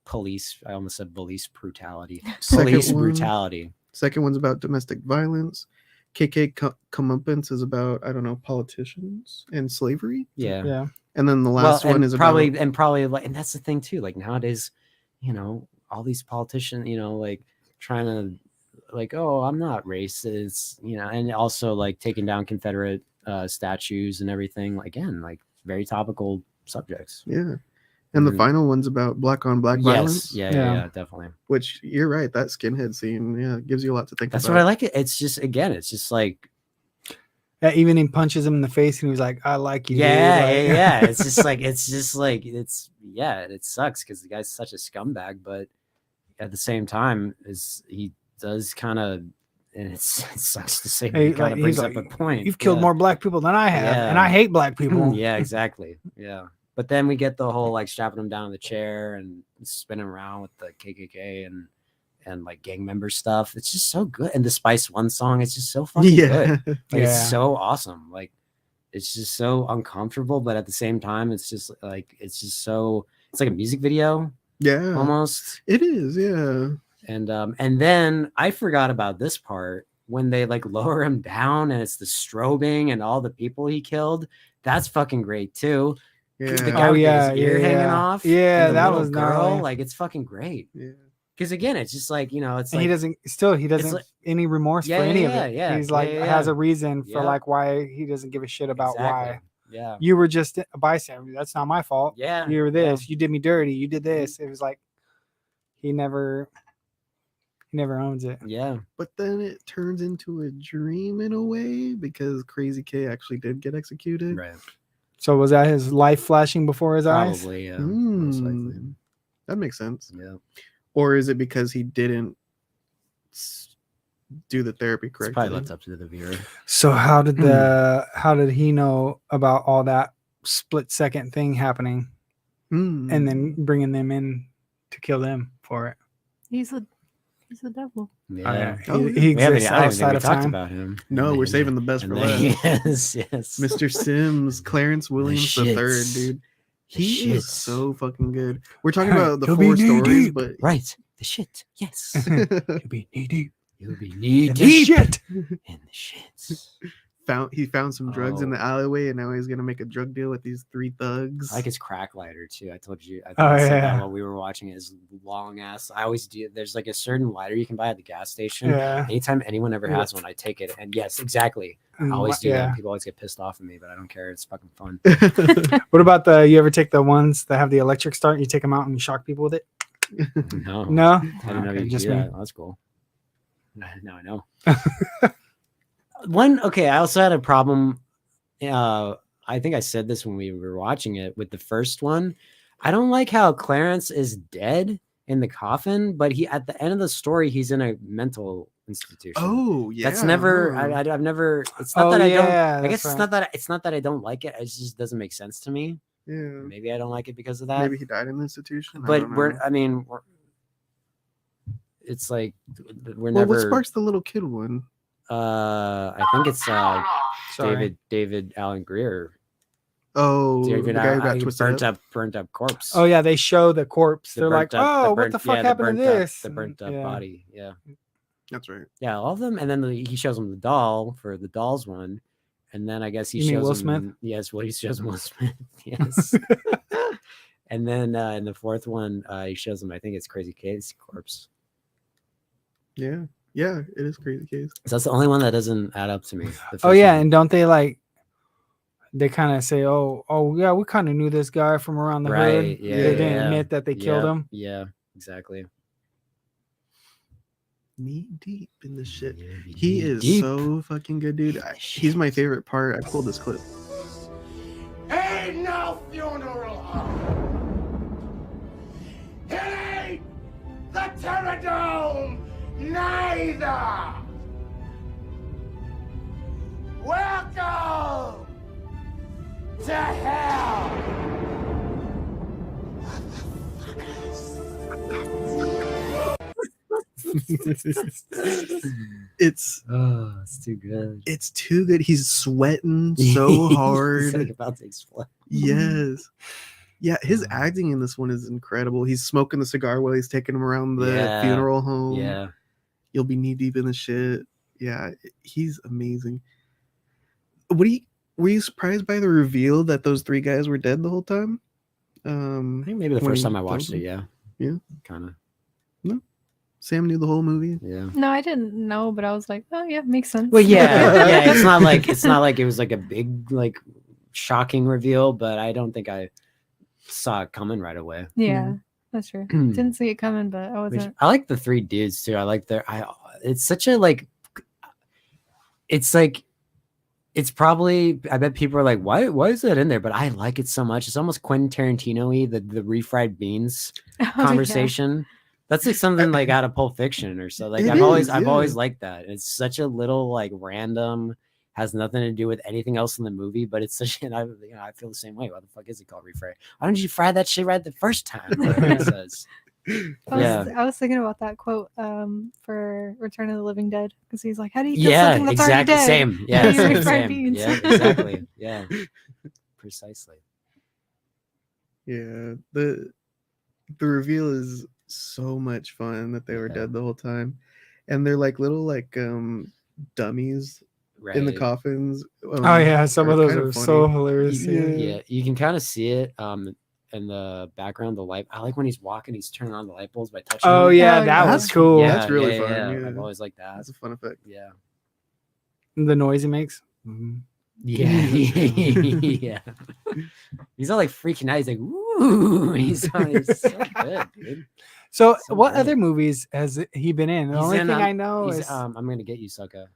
Speaker 2: police. I almost said police brutality.
Speaker 1: Second
Speaker 2: Police
Speaker 1: one-
Speaker 2: brutality.
Speaker 1: Second one's about domestic violence. KK comeuppance is about, I don't know, politicians and slavery.
Speaker 2: Yeah.
Speaker 3: Yeah.
Speaker 1: And then the last one
Speaker 2: and
Speaker 1: is
Speaker 2: probably
Speaker 1: about
Speaker 2: like, and that's the thing too. Like nowadays, you know, all these politicians, you know, like trying to like, oh, I'm not racist, you know, and also like taking down Confederate statues and everything. Again, like very topical subjects.
Speaker 1: yeah. And the
Speaker 2: Mhm.
Speaker 1: final one's about black on black violence.
Speaker 2: Yes,
Speaker 3: Yeah.
Speaker 2: yeah, definitely.
Speaker 1: Which you're right, that skinhead scene, yeah, gives you a lot to think
Speaker 2: That's
Speaker 1: about.
Speaker 2: what I like. It's just again, it's just like
Speaker 3: Yeah, even he punches him in the face and he was like, I like you. dude."
Speaker 2: yeah,
Speaker 3: Like-
Speaker 2: yeah. It's just like it sucks because the guy's such a scumbag, but at the same time, is he does kind of and it sucks to say, but
Speaker 3: Hey,
Speaker 2: it kind of
Speaker 3: like,
Speaker 2: brings
Speaker 3: he's
Speaker 2: up
Speaker 3: like,
Speaker 2: a point.
Speaker 3: You've killed
Speaker 2: Yeah.
Speaker 3: more black people than I have, and I
Speaker 2: Yeah.
Speaker 3: hate black people.
Speaker 2: Yeah, exactly. Yeah. But then we get the whole like strapping him down in the chair and spinning around with the KKK and like gang member stuff. It's just so good. And the Spice One song, it's just so fucking good. Like
Speaker 3: Yeah.
Speaker 2: it's so awesome. Like it's just so uncomfortable, but at the same time, it's just like it's like a music video
Speaker 1: Yeah,
Speaker 2: almost.
Speaker 1: it is. Yeah,
Speaker 2: And then I forgot about this part when they like lower him down and it's the strobing and all the people he killed. That's fucking great too.
Speaker 1: yeah,
Speaker 2: The guy with his ear hanging off.
Speaker 3: Yeah,
Speaker 2: and the
Speaker 3: that
Speaker 2: little
Speaker 3: was
Speaker 2: girl.
Speaker 3: gnarly.
Speaker 2: Like it's fucking great.
Speaker 1: yeah.
Speaker 2: Because again, it's just like it's
Speaker 3: And
Speaker 2: like
Speaker 3: he doesn't
Speaker 2: like-
Speaker 3: any remorse
Speaker 2: Yeah,
Speaker 3: for any
Speaker 2: yeah,
Speaker 3: of it.
Speaker 2: yeah,
Speaker 3: He's
Speaker 2: yeah,
Speaker 3: like
Speaker 2: yeah,
Speaker 3: has
Speaker 2: yeah.
Speaker 3: a reason for
Speaker 2: Yeah.
Speaker 3: like why he doesn't give a shit about why.
Speaker 2: exactly. Yeah.
Speaker 3: You were just a bystander. That's not my fault.
Speaker 2: Yeah.
Speaker 3: You were
Speaker 2: yeah.
Speaker 3: this. You did me dirty. You did this. It was like he never owns it.
Speaker 2: Yeah.
Speaker 1: But then it turns into a dream in a way because Crazy K actually did get executed.
Speaker 2: Right.
Speaker 3: So was that his life flashing before his eyes?
Speaker 2: Probably. Yeah. Most likely.
Speaker 1: That makes sense.
Speaker 2: Yeah.
Speaker 1: Or is it because he didn't do the therapy
Speaker 2: It's
Speaker 1: correctly?
Speaker 2: probably left up to the viewer.
Speaker 3: So how did he know about all that split second thing happening and then bringing them in to kill them for it?
Speaker 4: He's the devil.
Speaker 2: Yeah.
Speaker 3: He
Speaker 2: We haven't-
Speaker 3: exists
Speaker 2: I don't think
Speaker 3: outside
Speaker 2: we
Speaker 3: of
Speaker 2: talked
Speaker 3: time.
Speaker 2: about him.
Speaker 1: No, we're saving the best
Speaker 2: And
Speaker 1: for
Speaker 2: then-
Speaker 1: last.
Speaker 2: Yes.
Speaker 1: Mr. Sims, Clarence Williams the third,
Speaker 2: shits.
Speaker 1: dude.
Speaker 2: The
Speaker 1: He is
Speaker 2: shits.
Speaker 1: so fucking good. We're talking about the
Speaker 3: He'll be
Speaker 1: four
Speaker 3: knee
Speaker 1: stories,
Speaker 3: deep.
Speaker 1: but
Speaker 2: Right. The shit. Yes.
Speaker 3: You'll be knee deep.
Speaker 2: You'll be knee
Speaker 3: in the
Speaker 2: deep
Speaker 3: shit.
Speaker 2: in the shits.
Speaker 1: he found some drugs in
Speaker 2: Oh.
Speaker 1: the alleyway, and now he's gonna make a drug deal with these three thugs.
Speaker 2: I like his crack lighter too. I told you. I think
Speaker 3: Oh,
Speaker 2: I said
Speaker 3: yeah.
Speaker 2: that while we were watching it. His long ass. I always do. There's like a certain lighter you can buy at the gas station.
Speaker 3: Yeah.
Speaker 2: Anytime anyone ever
Speaker 3: Yeah.
Speaker 2: has one, I take it. And yes, exactly. I always do that. People always get pissed off at me, but I don't care. It's fucking fun.
Speaker 3: What about you ever take the ones that have the electric start? You take them out and you shock people with it?
Speaker 2: No.
Speaker 3: No?
Speaker 2: I didn't know
Speaker 3: Okay,
Speaker 2: you
Speaker 3: just
Speaker 2: do
Speaker 3: me.
Speaker 2: that. That's cool. Now I know. Okay, I also had a problem. I think I said this when we were watching it with the first one. I don't like how Clarence is dead in the coffin, but he at the end of the story he's in a mental institution.
Speaker 1: Oh yeah,
Speaker 2: That's never.
Speaker 1: huh.
Speaker 2: I've never. It's not
Speaker 3: Oh,
Speaker 2: that I don't.
Speaker 3: yeah,
Speaker 2: I
Speaker 3: that's
Speaker 2: guess
Speaker 3: right.
Speaker 2: it's not that I don't like it. It just doesn't make sense to me.
Speaker 1: Yeah,
Speaker 2: Maybe I don't like it because of that.
Speaker 1: maybe he died in the institution. I
Speaker 2: But
Speaker 1: don't know.
Speaker 2: I mean, it's like we're
Speaker 1: Well,
Speaker 2: never.
Speaker 1: what sparks the little kid one?
Speaker 2: I think it's
Speaker 3: Sorry.
Speaker 2: David Allen Greer.
Speaker 1: Oh,
Speaker 2: David
Speaker 1: the guy who got
Speaker 2: Allen-
Speaker 1: twisted
Speaker 2: burnt up corpse.
Speaker 3: Oh, yeah. They show the corpse.
Speaker 2: The
Speaker 3: They're like,
Speaker 2: burnt up-
Speaker 3: oh, what
Speaker 2: burnt-
Speaker 3: the fuck
Speaker 2: yeah,
Speaker 3: happened to
Speaker 2: burnt up-
Speaker 3: this?
Speaker 2: the burnt up
Speaker 3: Yeah.
Speaker 2: body. Yeah,
Speaker 1: That's right.
Speaker 2: yeah, all of them. And then he shows him the doll for the dolls one, and then I guess he
Speaker 3: You mean
Speaker 2: shows
Speaker 3: Will
Speaker 2: him,
Speaker 3: Smith?
Speaker 2: Yes, well, he shows him Will Smith. Yes. And then in the fourth one, he shows him. I think it's Crazy K's corpse.
Speaker 1: Yeah, yeah, it is Crazy Case.
Speaker 2: So that's the only one that doesn't add up to me. the
Speaker 3: Oh,
Speaker 2: first
Speaker 3: yeah.
Speaker 2: one.
Speaker 3: And don't they kind of say, oh, yeah, we kind of knew this guy from around the hood.
Speaker 2: Right, yeah,
Speaker 3: They didn't
Speaker 2: yeah,
Speaker 3: admit that they killed
Speaker 2: yeah,
Speaker 3: him.
Speaker 2: Yeah, exactly.
Speaker 1: Knee deep in the shit.
Speaker 2: Yeah,
Speaker 1: He
Speaker 2: knee
Speaker 1: is
Speaker 2: deep.
Speaker 1: so fucking good, dude. He's my favorite part. I pulled this clip.
Speaker 8: Ain't no funeral home. It ain't the Terradome neither. Welcome to hell.
Speaker 1: It's
Speaker 2: Oh, it's too good.
Speaker 1: it's too good. He's sweating so
Speaker 2: He's
Speaker 1: hard.
Speaker 2: like about to explode.
Speaker 1: Yes. Yeah, his acting in this one is incredible. He's smoking the cigar while he's taking him around the
Speaker 2: Yeah,
Speaker 1: funeral home.
Speaker 2: Yeah.
Speaker 1: You'll be knee deep in the shit. Yeah, he's amazing. Were you surprised by the reveal that those three guys were dead the whole time?
Speaker 2: I think maybe the
Speaker 1: when
Speaker 2: first
Speaker 1: he
Speaker 2: time I
Speaker 1: killed
Speaker 2: watched it,
Speaker 1: them?
Speaker 2: yeah.
Speaker 1: Yeah.
Speaker 2: Kind of.
Speaker 1: Sam knew the whole movie.
Speaker 2: Yeah.
Speaker 4: No, I didn't know, but I was like, oh yeah, makes sense.
Speaker 2: Well, yeah, yeah. It's not like it was like a big like shocking reveal, but I don't think I saw it coming right away.
Speaker 4: Yeah, that's true. Didn't see it coming, but I
Speaker 2: Which-
Speaker 4: wasn't.
Speaker 2: I like the three dudes too. I like it's such a like it's like it's probably I bet people are like, why is that in there? But I like it so much. It's almost Quentin Tarantino-y, the refried beans
Speaker 4: Oh, yeah.
Speaker 2: conversation. That's like something like out of Pulp Fiction or so. Like
Speaker 1: It
Speaker 2: I've
Speaker 1: is,
Speaker 2: always
Speaker 1: yeah.
Speaker 2: liked that. It's such a little like random, has nothing to do with anything else in the movie, but it's such an I feel the same way. Why the fuck is it called refry? Why don't you fry that shit right the first time? Whatever it says.
Speaker 4: I was thinking about that quote for Return of the Living Dead because he's like, how do you kill
Speaker 2: Yeah,
Speaker 4: something that's already
Speaker 2: exactly.
Speaker 4: dead?
Speaker 2: Same. Yeah,
Speaker 4: How do you
Speaker 2: same,
Speaker 4: refry
Speaker 2: same.
Speaker 4: beans?
Speaker 2: Yeah, exactly. Yeah, precisely.
Speaker 1: Yeah, the reveal is so much fun that they were
Speaker 2: Yeah.
Speaker 1: dead the whole time, and they're like little like dummies
Speaker 2: Right.
Speaker 1: in the coffins.
Speaker 3: Oh yeah, some of those
Speaker 1: kind
Speaker 3: are
Speaker 1: funny.
Speaker 3: so hilarious.
Speaker 1: Yeah.
Speaker 2: Yeah, you can kind of see it in the background. The light. I like when he's walking. He's turning on the light bulbs by touching.
Speaker 3: Oh
Speaker 2: them.
Speaker 3: yeah,
Speaker 4: Oh,
Speaker 3: that
Speaker 4: yeah.
Speaker 3: was cool.
Speaker 2: Yeah,
Speaker 1: That's really fun,
Speaker 2: Yeah.
Speaker 1: yeah.
Speaker 2: I've always liked that.
Speaker 1: That's a fun effect.
Speaker 2: Yeah.
Speaker 3: The noise he makes.
Speaker 2: Yeah. Yeah. He's all like freaking out. He's like, "Ooh!" He's so good, dude.
Speaker 3: So,
Speaker 2: So
Speaker 3: what
Speaker 2: great.
Speaker 3: other movies has he been in? The
Speaker 2: He's
Speaker 3: only
Speaker 2: in,
Speaker 3: thing I know
Speaker 2: He's,
Speaker 3: is
Speaker 2: I'm gonna get you, sucker.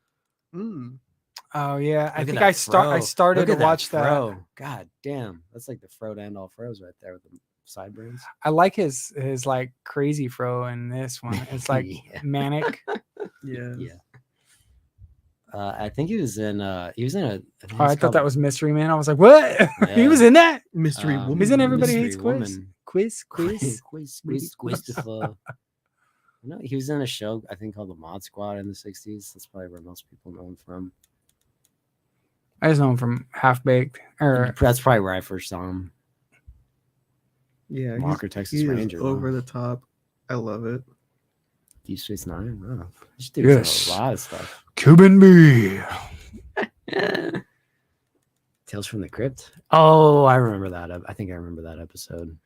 Speaker 1: Mm.
Speaker 3: oh yeah, I
Speaker 2: Look at
Speaker 3: think
Speaker 2: that
Speaker 3: I
Speaker 2: fro.
Speaker 3: started
Speaker 2: Look
Speaker 3: to
Speaker 2: at
Speaker 3: watch that.
Speaker 2: fro. God damn, that's like the fro to end all fros right there with the sideburns.
Speaker 3: I like his like crazy fro in this one. It's like
Speaker 2: Yeah.
Speaker 3: manic.
Speaker 1: Yeah.
Speaker 2: Yeah. I think he was in a.
Speaker 3: Oh, I
Speaker 2: it's
Speaker 3: thought
Speaker 2: called-
Speaker 3: that was Mystery Man. I was like, what? he
Speaker 2: Yeah.
Speaker 3: was in that?
Speaker 1: Mystery woman.
Speaker 3: He's in Everybody
Speaker 2: Mystery
Speaker 3: Hates Quiz.
Speaker 2: Woman.
Speaker 3: Quiz.
Speaker 2: Christopher. No, he was in a show I think called The Mod Squad in the '60s. That's probably where most people know him from.
Speaker 3: I just know him from Half Baked. Or
Speaker 2: That's probably where I first saw him.
Speaker 1: Yeah,
Speaker 2: Walker, Texas
Speaker 1: he is
Speaker 2: Ranger.
Speaker 1: over the top. I love it.
Speaker 2: Deep Space Nine. Wow. This dude's in
Speaker 3: Yes.
Speaker 2: a lot of stuff.
Speaker 3: Cuban B.
Speaker 2: Tales from the Crypt. Oh, I remember that. I think I remember that episode.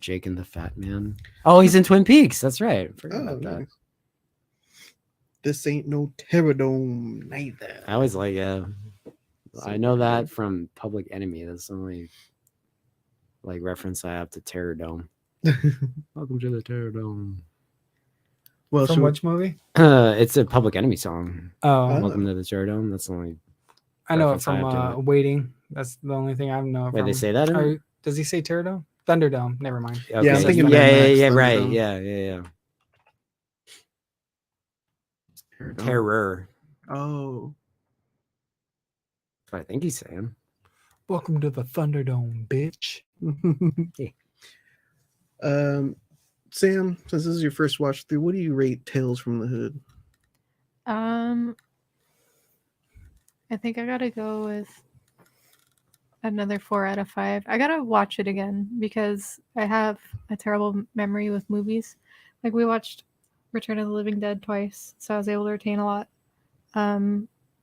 Speaker 2: Jake and the Fat Man. Oh, he's in Twin Peaks. That's right. I forgot
Speaker 1: Oh,
Speaker 2: about that.
Speaker 1: nice. This ain't no Terradome neither.
Speaker 2: I always like, yeah. I know that from Public Enemy. That's the only like reference I have to Terror Dome. Welcome to the Terror Dome.
Speaker 1: Well,
Speaker 3: From which movie?
Speaker 2: It's a Public Enemy song.
Speaker 3: Oh,
Speaker 2: Welcome to the Terror Dome. That's the only.
Speaker 3: I know it
Speaker 2: reference I
Speaker 3: from
Speaker 2: have to it.
Speaker 3: Waiting. That's the only thing I know.
Speaker 2: Wait,
Speaker 3: from.
Speaker 2: they say that in it?
Speaker 3: Or does he say Terradome? Thunderdome. Never mind.
Speaker 2: Okay,
Speaker 1: I'm thinking
Speaker 2: yeah,
Speaker 1: Mad Max,
Speaker 2: yeah, right.
Speaker 1: Thunderdome.
Speaker 2: Yeah. Terror.
Speaker 1: Oh,
Speaker 2: That's what I think he's saying.
Speaker 3: Welcome to the Thunderdome, bitch.
Speaker 1: Sam, since this is your first watch through, what do you rate Tales from the Hood?
Speaker 4: I think I gotta go with another 4 out of 5. I gotta watch it again because I have a terrible memory with movies. Like we watched Return of the Living Dead twice, so I was able to retain a lot. I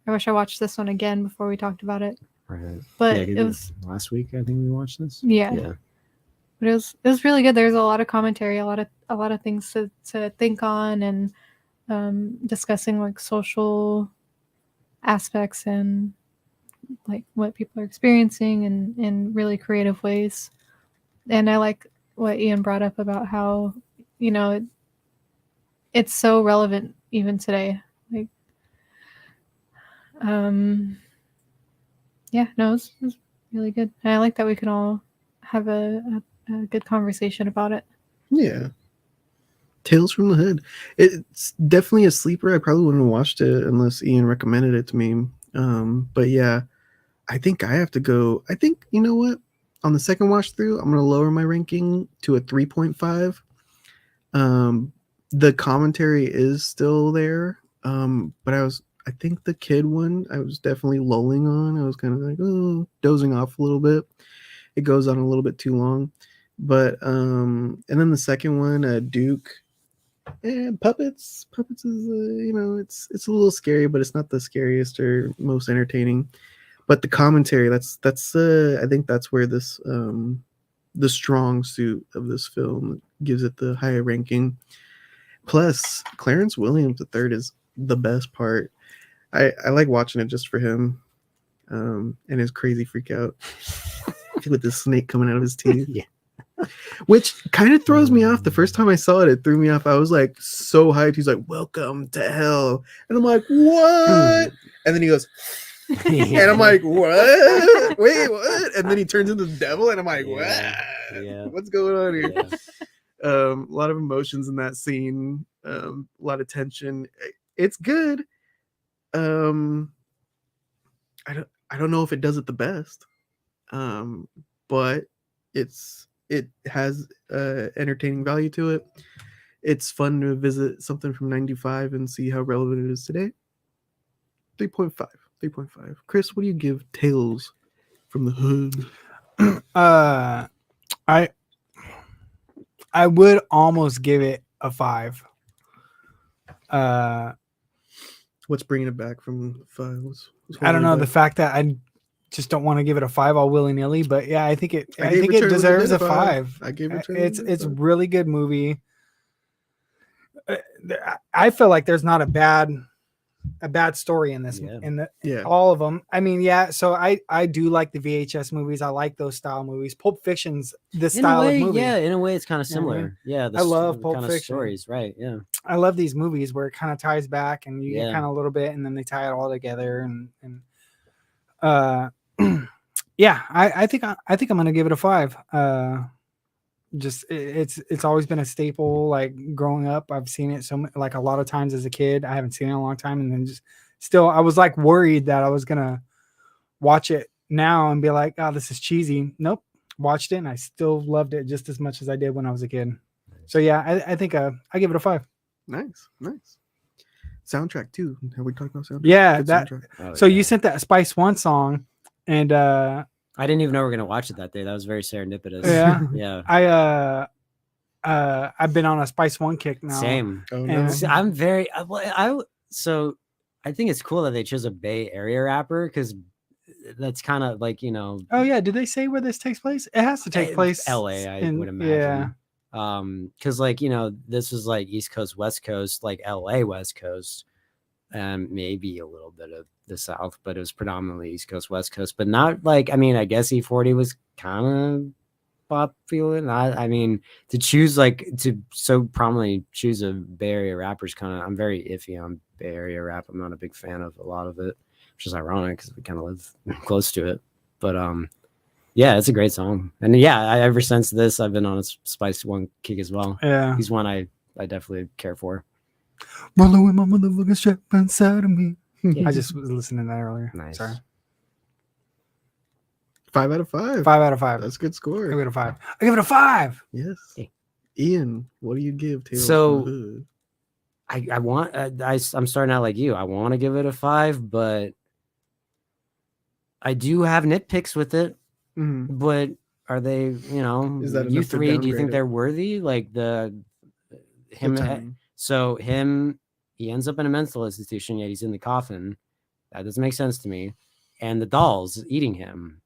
Speaker 4: wish I watched this one again before we talked about it.
Speaker 2: Right.
Speaker 4: But
Speaker 2: Yeah,
Speaker 4: it was
Speaker 2: last week. I think we watched this.
Speaker 4: yeah. But it was really good. There's a lot of commentary, a lot of things to think on, and discussing like social aspects and like what people are experiencing in really creative ways. And I like what Ian brought up about how it's so relevant even today. Like, it was really good. And I like that we can all have a good conversation about it.
Speaker 1: Yeah. Tales from the Hood. It's definitely a sleeper. I probably wouldn't have watched it unless Ian recommended it to me. But yeah, I think I have to go. I think, you know what? On the second watch through, I'm going to lower my ranking to a 3.5. The commentary is still there. But I think the kid one, I was definitely lulling on. I was kind of like, dozing off a little bit. It goes on a little bit too long. But and then the second one, Duke, and puppets is it's a little scary, but it's not the scariest or most entertaining. But the commentary, that's I think that's where this the strong suit of this film gives it the higher ranking. Plus, Clarence Williams III is the best part. I like watching it just for him, and his crazy freak out with the snake coming out of his teeth.
Speaker 2: Yeah.
Speaker 1: Which kind of throws me off. The first time I saw it, it threw me off. I was like so hyped. He's like, "Welcome to hell," and I'm like, "What?" And then he goes, And I'm like, what? Wait, what? And then he turns into the devil, and I'm like,
Speaker 2: Yeah,
Speaker 1: what?
Speaker 2: yeah.
Speaker 1: What's going on here?
Speaker 2: Yeah.
Speaker 1: A lot of emotions in that scene, a lot of tension. It's good. I don't know if it does it the best, but it has entertaining value to it. It's fun to visit something from 95 and see how relevant it is today. 3.5. Chris, what do you give Tales from the Hood?
Speaker 3: I would almost give it a 5.
Speaker 1: What's bringing it back from 5?
Speaker 3: I don't know, the fact that I just don't want to give it a 5 all willy-nilly, but yeah, I think it deserves a 5.
Speaker 1: I gave it.
Speaker 3: It's really good movie. I feel like there's not a bad story in this all of them. I mean, yeah, so I do like the VHS movies. I like those style movies. Pulp Fiction's this style of movie.
Speaker 2: Yeah, in a way it's kind of similar. Yeah,
Speaker 3: I love Pulp
Speaker 2: kind
Speaker 3: Fiction
Speaker 2: of stories, right? Yeah.
Speaker 3: I love these movies where it kind of ties back and you get kind of a little bit and then they tie it all together and yeah, I think I'm gonna give it a 5. Just it's always been a staple. Like growing up, I've seen it like a lot of times as a kid. I haven't seen it in a long time, and then just still, I was like worried that I was gonna watch it now and be like, "Oh, this is cheesy." Nope, watched it, and I still loved it just as much as I did when I was a kid. So yeah, I think I give it a 5.
Speaker 1: Nice. Soundtrack too. Have we talked about soundtrack?
Speaker 3: Yeah,
Speaker 1: Good
Speaker 3: that.
Speaker 1: soundtrack.
Speaker 3: So you sent that Spice One song, and
Speaker 2: I didn't even know we were gonna watch it that day. That was very serendipitous.
Speaker 3: Yeah,
Speaker 2: yeah.
Speaker 3: I've been on a Spice One kick now.
Speaker 2: Same.
Speaker 1: Oh, no.
Speaker 2: See, I'm very. So I think it's cool that they chose a Bay Area rapper because that's kind of like
Speaker 3: Oh yeah, did they say where this takes place? It has to take place
Speaker 2: L.A. I would imagine. Because this was like East Coast, West Coast, like L.A. West Coast, and maybe a little bit of the South, but it was predominantly East Coast, West Coast, but not like, I mean, I guess E40 was kind of popular. I mean, to choose to so prominently choose a Bay Area rapper is kind of, I'm very iffy on Bay Area rap. I'm not a big fan of a lot of it, which is ironic because we kind of live close to it. But yeah, it's a great song. And yeah, ever since this, I've been on a Spice One kick as well.
Speaker 3: Yeah.
Speaker 2: He's one I definitely care for.
Speaker 3: Rolling with my motherfucking strap inside of me. I just was listening to that earlier.
Speaker 2: Nice.
Speaker 3: Sorry.
Speaker 1: 5 out of 5.
Speaker 3: 5 out of 5.
Speaker 1: That's a good score.
Speaker 3: I give it a 5. I give it a 5.
Speaker 1: Yes.
Speaker 2: Hey.
Speaker 1: Ian, what do you give Tales
Speaker 2: So,
Speaker 1: from the Hood?
Speaker 2: I want I'm starting out like you. I want to give it a 5, but I do have nitpicks with it.
Speaker 1: Mhm.
Speaker 2: But are they,
Speaker 1: Is that
Speaker 2: you
Speaker 1: enough to
Speaker 2: three? Do you
Speaker 1: downgrade
Speaker 2: think
Speaker 1: it?
Speaker 2: they're worthy? Like
Speaker 1: Good
Speaker 2: him?
Speaker 1: time.
Speaker 2: So he ends up in a mental institution, yet he's in the coffin. That doesn't make sense to me. And the doll's eating him.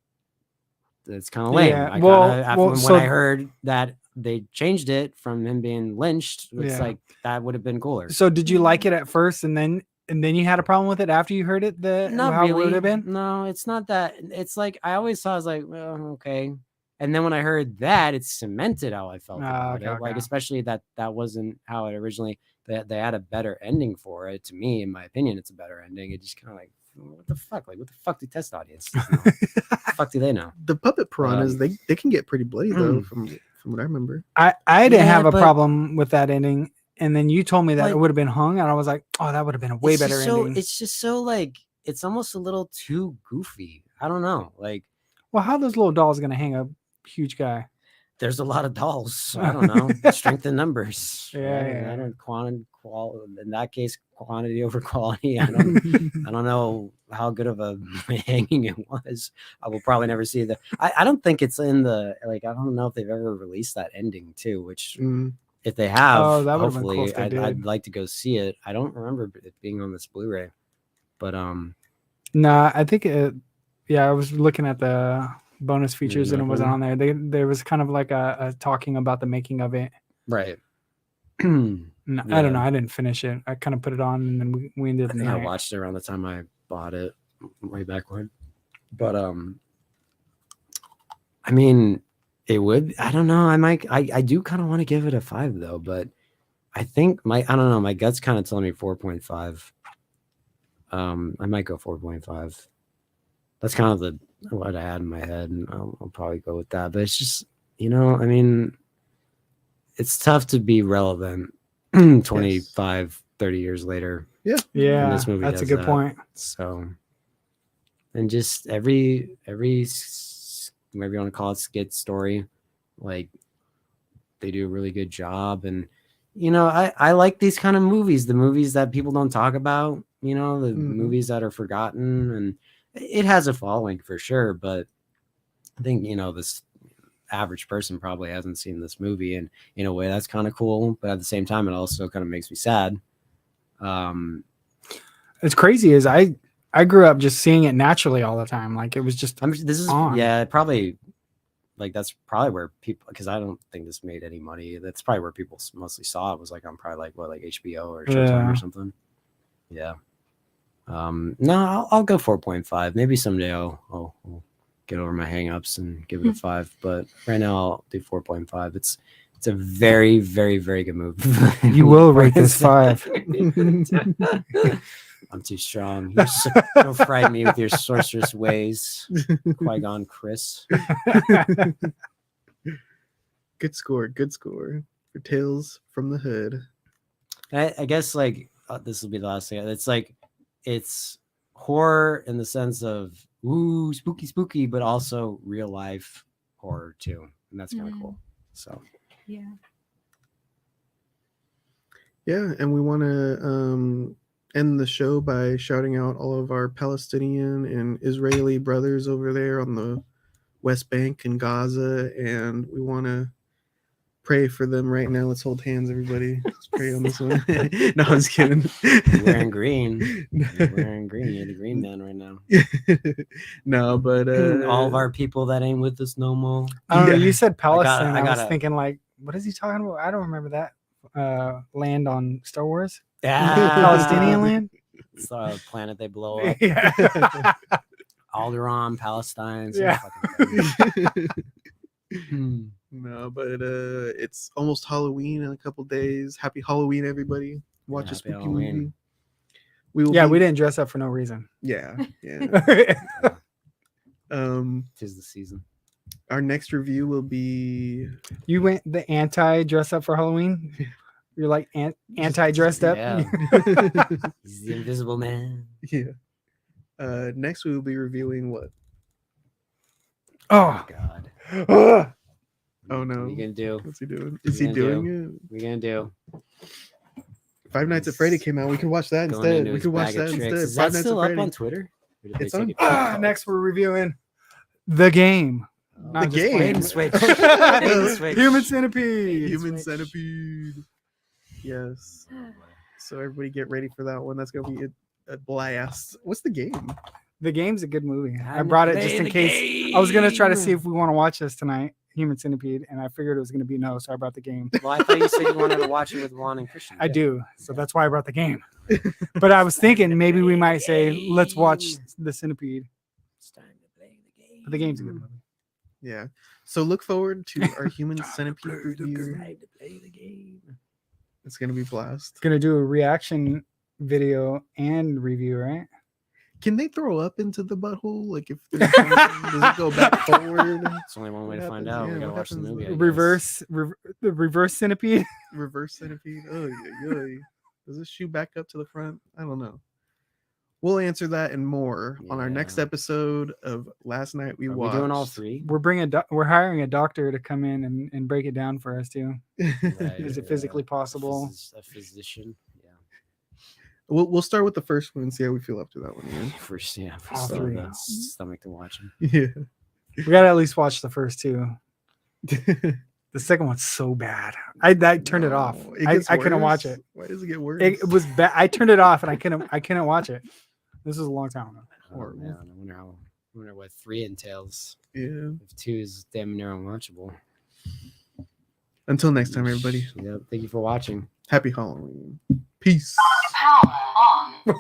Speaker 2: It's kind of lame.
Speaker 3: Yeah,
Speaker 2: When I heard that they changed it from him being lynched, it's like that would have been cooler.
Speaker 3: So did you like it at first and then you had a problem with it after you heard it?
Speaker 2: Not
Speaker 3: how
Speaker 2: really.
Speaker 3: it would have been?
Speaker 2: No, it's not that. It's like I always thought, I was like, well, okay. And then when I heard that, it cemented how I felt about it. Like, especially that wasn't how it originally. They had a better ending for it. To me, in my opinion, it's a better ending. It just kind of like, what the fuck? Like, what the fuck do test audience know? What the fuck do they know?
Speaker 1: The puppet piranhas, they can get pretty bloody though, from what I remember.
Speaker 3: I didn't have a problem with that ending. And then you told me that it would have been hung, and I was like, oh, that would have been a way better ending.
Speaker 2: It's just so like, it's almost a little too goofy. I don't know. Like,
Speaker 3: well, how are those little dolls going to hang a huge guy?
Speaker 2: There's a lot of dolls. So I don't know. Strength in numbers.
Speaker 3: Yeah.
Speaker 2: I don't in that case, quantity over quality. I don't know how good of a hanging it was. I will probably never see the. I don't think it's in the I don't know if they've ever released that ending too. Which if they have,
Speaker 3: that would've been
Speaker 2: hopefully
Speaker 3: cool if they did.
Speaker 2: I'd like to go see it. I don't remember it being on this Blu-ray, but
Speaker 3: Nah, I think I was looking at the bonus features and it wasn't on there. There was kind of like a talking about the making of it.
Speaker 2: Right.
Speaker 3: No, I don't know. I didn't finish it. I kind of put it on and then we ended.
Speaker 2: I think I watched it around the time I bought it way back when. But I mean, it would. I don't know. I do kind of want to give it a 5 though, but I think I don't know. My gut's kind of telling me 4.5. I might go 4.5. that's kind of what I had in my head, and I'll probably go with that. But it's just, you know, I mean, it's tough to be relevant 25, 30 years later.
Speaker 1: Yeah.
Speaker 3: Yeah,
Speaker 2: this movie
Speaker 3: that's a
Speaker 2: does
Speaker 3: good
Speaker 2: that.
Speaker 3: point.
Speaker 2: So, and just every whatever you want to call it, skit, story, like they do a really good job. And you know, I like these kind of movies, the movies that people don't talk about, you know, the movies that are forgotten, and it has a following for sure. But I think, you know, this average person probably hasn't seen this movie, and in a way that's kind of cool, but at the same time it also kind of makes me sad.
Speaker 3: It's crazy is I grew up just seeing it naturally all the time. Like it was just
Speaker 2: this is
Speaker 3: on.
Speaker 2: yeah, probably like that's probably where people, because I don't think this made any money. That's probably where people mostly saw it, was like on probably like HBO or Showtime or something. Yeah. No, I'll go 4.5. Maybe someday I'll get over my hangups and give it a 5. But right now I'll do 4.5. It's a very, very, very good movie.
Speaker 3: You will rate this 5.
Speaker 2: I'm too strong. Don't frighten me with your sorceress ways, Qui-Gon Chris.
Speaker 1: Good score for Tales from the Hood.
Speaker 2: I guess like this will be the last thing. It's like it's horror in the sense of ooh, spooky, but also real life horror too, and that's kind of cool. So
Speaker 4: yeah,
Speaker 1: and we want to end the show by shouting out all of our Palestinian and Israeli brothers over there on the West Bank and Gaza, and we want to pray for them right now. Let's hold hands, everybody. Let's pray on this one. No, I'm just kidding.
Speaker 2: You're wearing green. You're wearing green. You're the green man right now.
Speaker 1: No, but
Speaker 2: all of our people that ain't with us no more.
Speaker 3: I don't know. You said Palestine. I was
Speaker 2: gotta-
Speaker 3: thinking like, what is he talking about? I don't remember that land on Star Wars.
Speaker 2: Yeah,
Speaker 3: Palestinian land.
Speaker 2: It's the planet they blow up.
Speaker 3: Yeah.
Speaker 2: Alderaan, Palestine.
Speaker 3: Yeah.
Speaker 1: No, but it's almost Halloween in a couple days. Happy Halloween, everybody! Watch a
Speaker 2: Happy
Speaker 1: spooky
Speaker 2: Halloween.
Speaker 1: movie.
Speaker 3: We didn't dress up for no reason.
Speaker 1: Yeah.
Speaker 2: Tis the season.
Speaker 1: Our next review will be.
Speaker 3: You went the anti dress up for Halloween. You're like anti dressed up.
Speaker 2: Yeah. He's the Invisible Man.
Speaker 1: Yeah. Next we will be reviewing what?
Speaker 3: Oh
Speaker 2: God.
Speaker 1: Oh no.
Speaker 2: What are you gonna do?
Speaker 1: What's he doing? Is he doing it?
Speaker 2: What are you gonna do?
Speaker 1: Five Nights at Freddy came out. We could watch that
Speaker 2: Going
Speaker 1: instead.
Speaker 2: into
Speaker 1: We
Speaker 2: his
Speaker 1: could watch
Speaker 2: bag of
Speaker 1: that
Speaker 2: tricks.
Speaker 1: instead.
Speaker 2: Is
Speaker 1: Five
Speaker 2: that
Speaker 1: Nights
Speaker 2: still
Speaker 1: at
Speaker 2: up
Speaker 1: Freddy.
Speaker 2: on Twitter? Or did they
Speaker 1: It's
Speaker 2: take
Speaker 1: on.
Speaker 2: it down?
Speaker 3: next we're reviewing The Game.
Speaker 1: The
Speaker 3: just
Speaker 1: Game.
Speaker 3: playing.
Speaker 2: Switch. Switch.
Speaker 3: Human Centipede.
Speaker 1: Human Centipede. Yes. So everybody get ready for that one. That's gonna be a blast. What's the game?
Speaker 3: The Game's a good movie. I
Speaker 2: Time to
Speaker 3: brought it
Speaker 2: play
Speaker 3: just in
Speaker 2: the
Speaker 3: case. I was gonna try to see
Speaker 2: game.
Speaker 3: if we want to watch this tonight, Human Centipede, and I figured it was gonna be no, so I brought The Game.
Speaker 2: Well, I thought you said you wanted to watch it with Juan and Christian.
Speaker 3: I do, so that's why I brought The Game. But I was thinking maybe we might say let's watch The Centipede.
Speaker 2: It's time to play the game.
Speaker 3: But The Game's a good movie.
Speaker 1: Yeah. So look forward to our Human Centipede review.
Speaker 2: Time to play the game.
Speaker 1: It's gonna be a blast.
Speaker 3: Gonna do a reaction video and review, right?
Speaker 1: Can they throw up into the butthole? Like if there's does it go back forward?
Speaker 2: It's only one way
Speaker 1: What
Speaker 2: to find
Speaker 1: happens?
Speaker 2: out.
Speaker 1: Yeah,
Speaker 2: We gotta
Speaker 1: what
Speaker 2: watch the
Speaker 1: happens
Speaker 2: movie. I
Speaker 1: then?
Speaker 2: guess.
Speaker 3: The reverse centipede.
Speaker 1: Reverse centipede. Oh yeah. Does this shoe back up to the front? I don't know. We'll answer that and more on our next
Speaker 2: Yeah.
Speaker 1: episode of Last Night We
Speaker 2: Are we
Speaker 1: Watched.
Speaker 2: doing all three?
Speaker 3: We're hiring a doctor to come in and break it down for us too.
Speaker 2: Right,
Speaker 3: Is it physically possible?
Speaker 2: A physician. Yeah.
Speaker 1: We'll start with the first one and see how we feel after that one.
Speaker 2: First, yeah. For
Speaker 3: All
Speaker 2: still
Speaker 3: three.
Speaker 2: the stomach to watch him.
Speaker 1: Yeah.
Speaker 3: We gotta at least watch the first two. The second one's so bad. I turned it off.
Speaker 1: It gets
Speaker 3: I couldn't watch
Speaker 1: worse?
Speaker 3: it.
Speaker 1: Why does it get worse?
Speaker 3: It was bad. I turned it off and I couldn't watch it. This was a long time ago.
Speaker 2: Oh, man, I wonder what 3 entails.
Speaker 1: Yeah.
Speaker 2: If 2 is damn near unwatchable.
Speaker 1: Until next time, everybody.
Speaker 2: Yep. Thank you for watching.
Speaker 1: Happy Halloween. Peace.
Speaker 7: Power on.